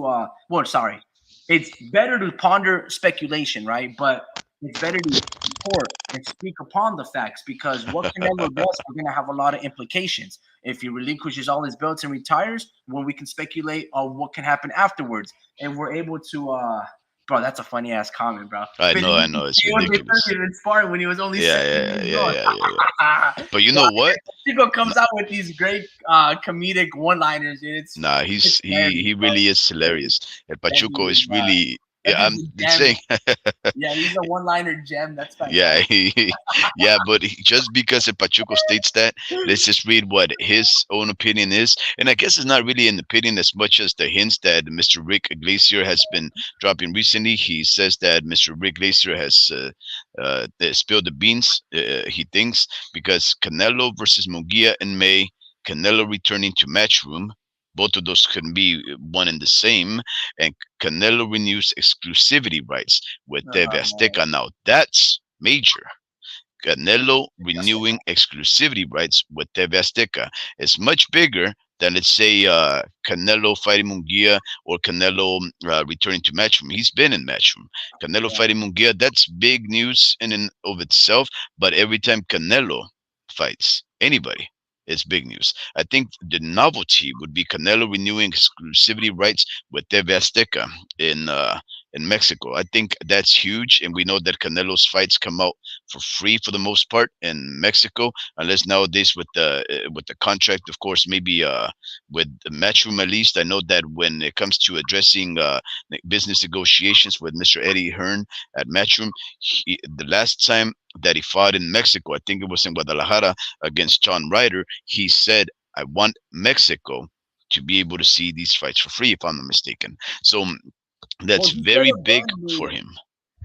well, sorry. It's better to ponder speculation, right? But it's better to report and speak upon the facts because what Canelo does are going to have a lot of implications. If he relinquishes all his belts and retires, well, we can speculate on what can happen afterwards, and we're able to bro, that's a funny ass comment, bro. I know, it's He was ridiculous. inspired when he was only Yeah, 17 yeah, years yeah, old. yeah, yeah, yeah. But you Bro, know what? Chico comes out with these great comedic one-liners, dude. Nah, It's he hilarious, bro. really is hilarious. El That Pachuco dude is is really, that yeah. dude's I'm a gem. saying. Yeah, he's a one-liner gem. That's Yeah, fantastic. yeah, but just because El Pachuco states that, let's just read what his own opinion is. And I guess it's not really an opinion as much as the hints that Mr. Rick Glacier has been dropping recently. He says that Mr. Rick Glacier has spilled the beans, he thinks, because Canelo versus Munguia in May, Canelo returning to Matchroom. Both of those can be one and the same. And Canelo renews exclusivity rights with TV Man. Azteca. Now that's major. Canelo renewing exclusivity rights with TV Azteca is much bigger than, let's say, Canelo fighting Munguia or Canelo returning to Matchroom. He's been in Matchroom. Canelo fighting Munguia, that's big news in and of itself. But every time Canelo fights anybody, it's big news. I think the novelty would be Canelo renewing exclusivity rights with TV Azteca in Mexico. I think that's huge, and we know that Canelo's fights come out for free for the most part in Mexico, unless nowadays with the contract, of course, maybe with the Matchroom at least. I know that when it comes to addressing business negotiations with Mr. Eddie Hearn at Matchroom, the last time that he fought in Mexico, I think it was in Guadalajara against John Ryder, he said, "I want Mexico to be able to see these fights for free," if I'm not mistaken. So Well, that's he should very have big done for the. him.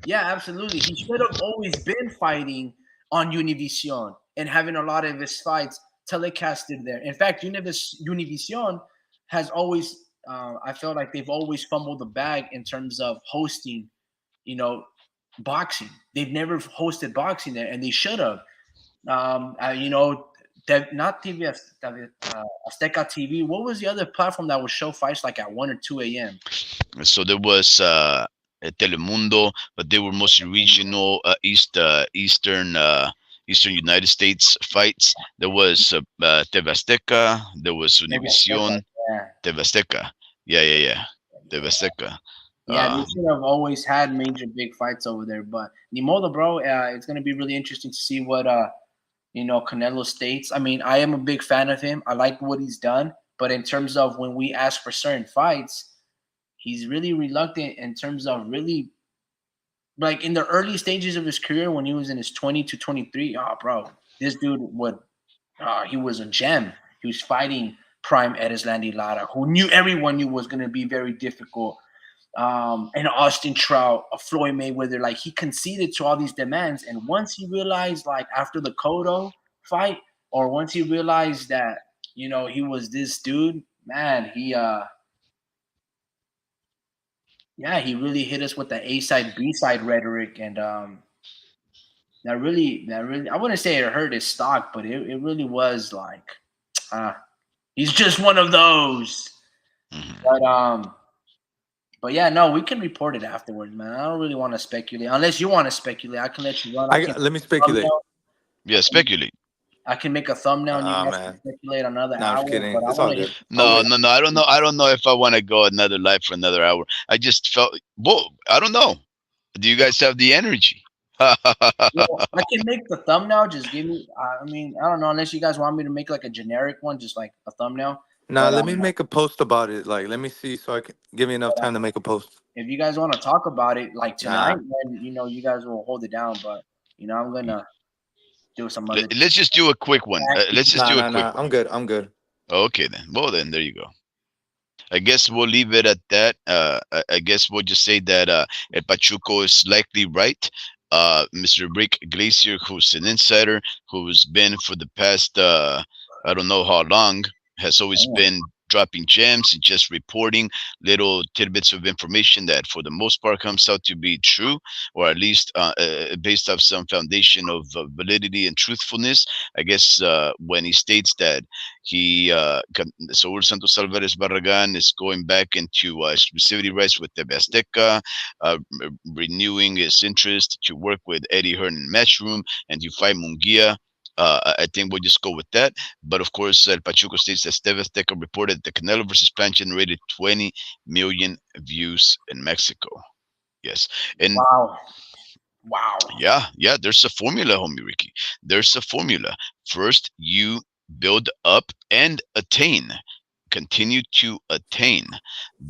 Yeah, absolutely. He should have always been fighting on Univision and having a lot of his fights telecasted there. In fact, Univision has always, I felt like they've always fumbled the bag in terms of hosting, you know, boxing. They've never hosted boxing there, and they should have. You know, that not TV, Azteca TV. What was the other platform that would show fights like at 1 or 2 a.m.? So there was Telemundo, but they were mostly regional, Eastern United States fights. There was TV Azteca, there was Maybe Azteca. Univision, Yeah. TV Azteca. Yeah, yeah, yeah. TV Azteca. Yeah, they Uh, should have always had major big fights over there. But Nimoda, bro, it's gonna be really interesting to see what Canelo states. I mean, I am a big fan of him. I like what he's done, but in terms of when we ask for certain fights, he's really reluctant in terms of really like in the early stages of his career when he was in his 20 to 23. Oh, bro, this dude would he was a gem. He was fighting prime Erislandy Lara, who everyone knew was going to be very difficult. And Austin Trout, a Floyd Mayweather, like he conceded to all these demands. And once he realized, like after the Cotto fight, or once he realized that he was this dude, man, he really hit us with the A side, B side rhetoric, and that really, I wouldn't say it hurt his stock, but it really was like, uh, he's just one of those. mhm. But yeah, no, we can report it afterwards, man. I don't really want to speculate. Unless you want to speculate, I can let you run. Let me speculate. Yeah, speculate. I can make a thumbnail and you Ah, guys can man. speculate another No, I'm hour. just kidding. But I It's all want to hear. good. I'll No, wait. no, no. I don't know. I don't know if I want to go another live for another hour. I just felt. Whoa, I don't know. Do you guys have the energy? Well, I can make the thumbnail. Just give me. I mean, I don't know unless you guys want me to make like a generic one, just like a thumbnail. Nah, But let me make a post about it. Like, let me see so I can give me enough time to make a post. if you guys want to talk about it like tonight, Nah, then you guys will hold it down. But I'm gonna do some other. Let's just do a quick one. Let's just nah, do a nah, quick nah. one. I'm good. I'm good. Okay, then. Well, then there you go. I guess we'll leave it at that. I guess we'll just say that El Pachuco is likely right. Mr. Rick Glacier, who's an insider, who's been for the past I don't know how long, has always Damn. been dropping gems and just reporting little tidbits of information that, for the most part, comes out to be true, or at least based off some foundation of validity and truthfulness. I guess when he states that Saul Santos Alvarez Barragan is going back into exclusivity rights with the Azteca, renewing his interest to work with Eddie Hearn and Matchroom and to fight Munguia. I think we'll just go with that. But of course, El Pachuco states that Steve Azteca reported the Canelo versus Plan generated 20 million views in Mexico. Yes. And Wow. Wow. yeah, there's a formula, homie Ricky. There's a formula. First, you build up and continue to attain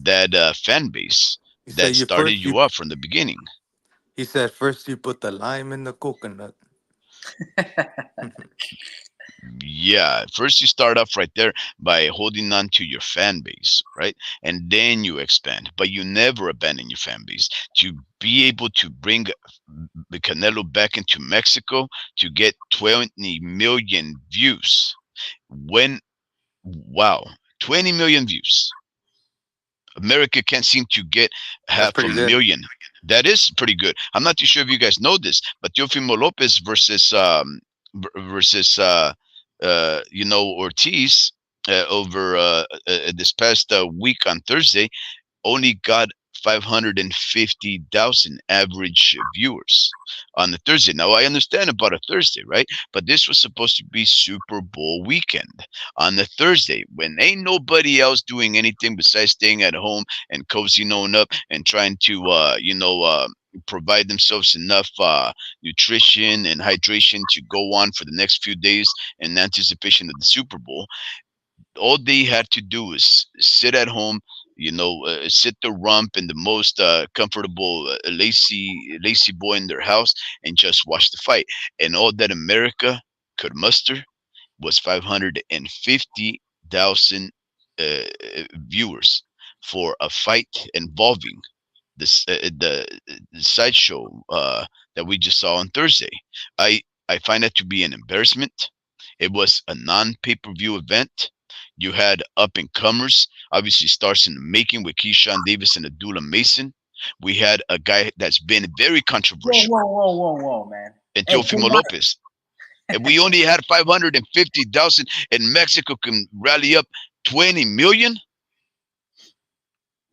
that fan base He that said you started first you you off from the beginning. he said first you put the lime in the coconut. Yeah, first you start off right there by holding on to your fan base, right? And then you expand, but you never abandon your fan base. To be able to bring the Canelo back into Mexico to get 20 million views. When, wow, 20 million views. America can't seem to get That's half a pretty good. million. That is pretty good. I'm not too sure if you guys know this, but Teofimo Lopez versus Ortiz over this past week on Thursday only got 550,000 average viewers on the Thursday. Now, I understand about a Thursday, right? But this was supposed to be Super Bowl weekend on the Thursday when ain't nobody else doing anything besides staying at home and cozying on up and trying to, provide themselves enough nutrition and hydration to go on for the next few days in anticipation of the Super Bowl. All they had to do is sit at home, sit the rump in the most comfortable lazy boy in their house and just watch the fight. And all that America could muster was 550,000 viewers for a fight involving this the sideshow that we just saw on Thursday. I find that to be an embarrassment. It was a non-pay-per-view event. You had up and comers, obviously stars in the making with Keyshawn Davis and Abdullah Mason. We had a guy that's been very Whoa, controversial, whoa, whoa, whoa, whoa, man. and Hey, Teofimo come on. Lopez. And we only had 550,000, and Mexico can rally up 20 million.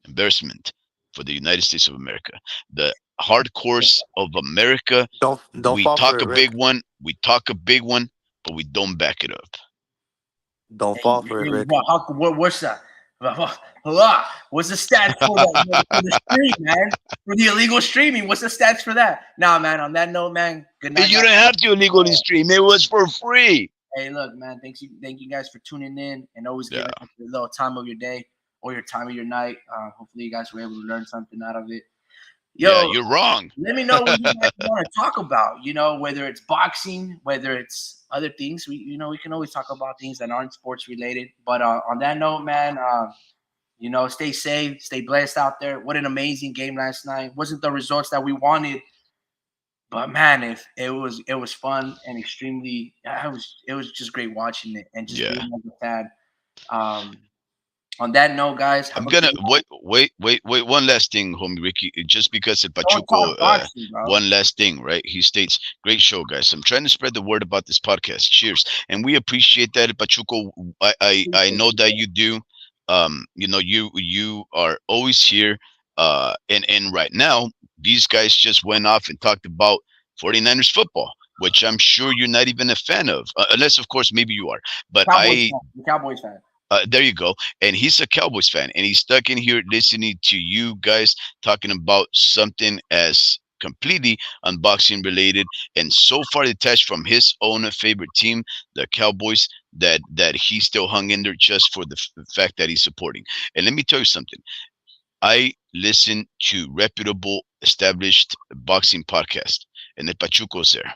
Embarrassment for the United States of America. The hardcores of America. Don't We fall for talk it, a big Rick. one. We talk a big one, but we don't back it up. Don't Hey, fall for it, hey, Rick. what's that? What's the stats for the stream, man? For the illegal streaming, what's the stats for that? Nah, man. On that note, man. Good night, You guys. don't have to illegally stream. It was for free. Hey, look, man. Thank you guys for tuning in and always Yeah. giving us a little time of your day or your time of your night. Hopefully, you guys were able to learn something out of it. Yeah, Yo, you're wrong. let me know what you guys want to talk about. Whether it's boxing, whether it's other things. We can always talk about things that aren't sports related. But on that note, man, stay safe, stay blessed out there. What an amazing game last night. Wasn't the results that we wanted, but man, if it was fun and extremely. It was just great watching it and just Yeah. being like a fan. On that note, guys, I'm have a gonna good night. wait. One last thing, homie Ricky. Just because El Don't Pachuco, talk boxing, bro. one last thing, right? He states, "Great show, guys. I'm trying to spread the word about this podcast. Cheers." And we appreciate that, El Pachuco. I know that you do. You are always here. And right now, these guys just went off and talked about 49ers football, which I'm sure you're not even a fan of, unless of course maybe you are. But Cowboys fan. there you go. And he's a Cowboys fan, and he's stuck in here listening to you guys talking about something as completely unboxing related and so far detached from his own favorite team, the Cowboys, that he still hung in there just for the fact that he's supporting. And let me tell you something. I listen to reputable, established boxing podcast, and the Pachuco's there.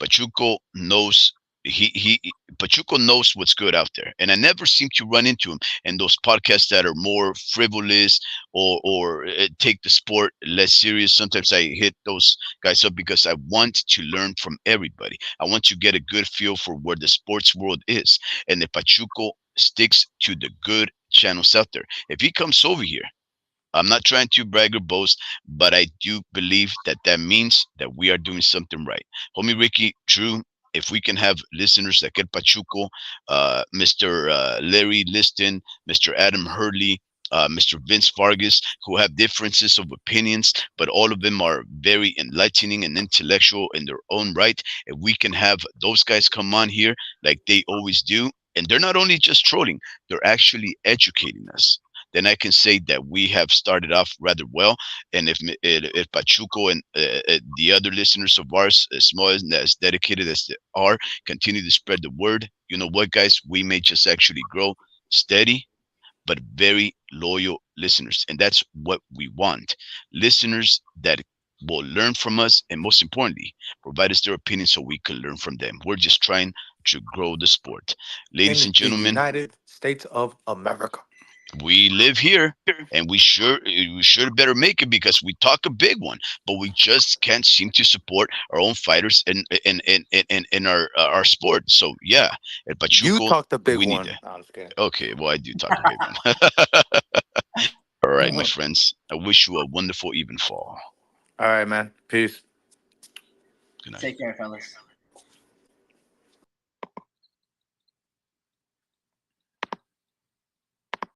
Pachuco knows he Pachuco knows what's good out there, and I never seem to run into him in those podcasts that are more frivolous or take the sport less serious. Sometimes I hit those guys up because I want to learn from everybody. I want to get a good feel for where the sports world is, and the Pachuco sticks to the good channels out there. If he comes over here, I'm not trying to brag or boast, but I do believe that that means that we are doing something right. Homie Ricky, Drew, if we can have listeners like El Pachuco, Mr. Larry Liston, Mr. Adam Hurley, Mr. Vince Vargas, who have differences of opinions, but all of them are very enlightening and intellectual in their own right. If we can have those guys come on here like they always do, and they're not only just trolling, they're actually educating us, then I can say that we have started off rather well. And if Pachuco and the other listeners of ours, as small and as dedicated as they are, continue to spread the word, you know what, guys, we may just actually grow steady but very loyal listeners, and that's what we want. Listeners that will learn from us, and most importantly, provide us their opinion so we can learn from them. We're just trying to grow the sport, ladies In and the gentlemen. United States of America. We live here, and we sure better make it because we talk a big one, but we just can't seem to support our own fighters in our sport. So yeah, at You Pachuco, talked a big we need one. to. No, I'm just kidding. Okay, well, I do talk a big one. All right, my friends, I wish you a wonderful even fall. All right, man. Peace. Good night. Take care, fellas.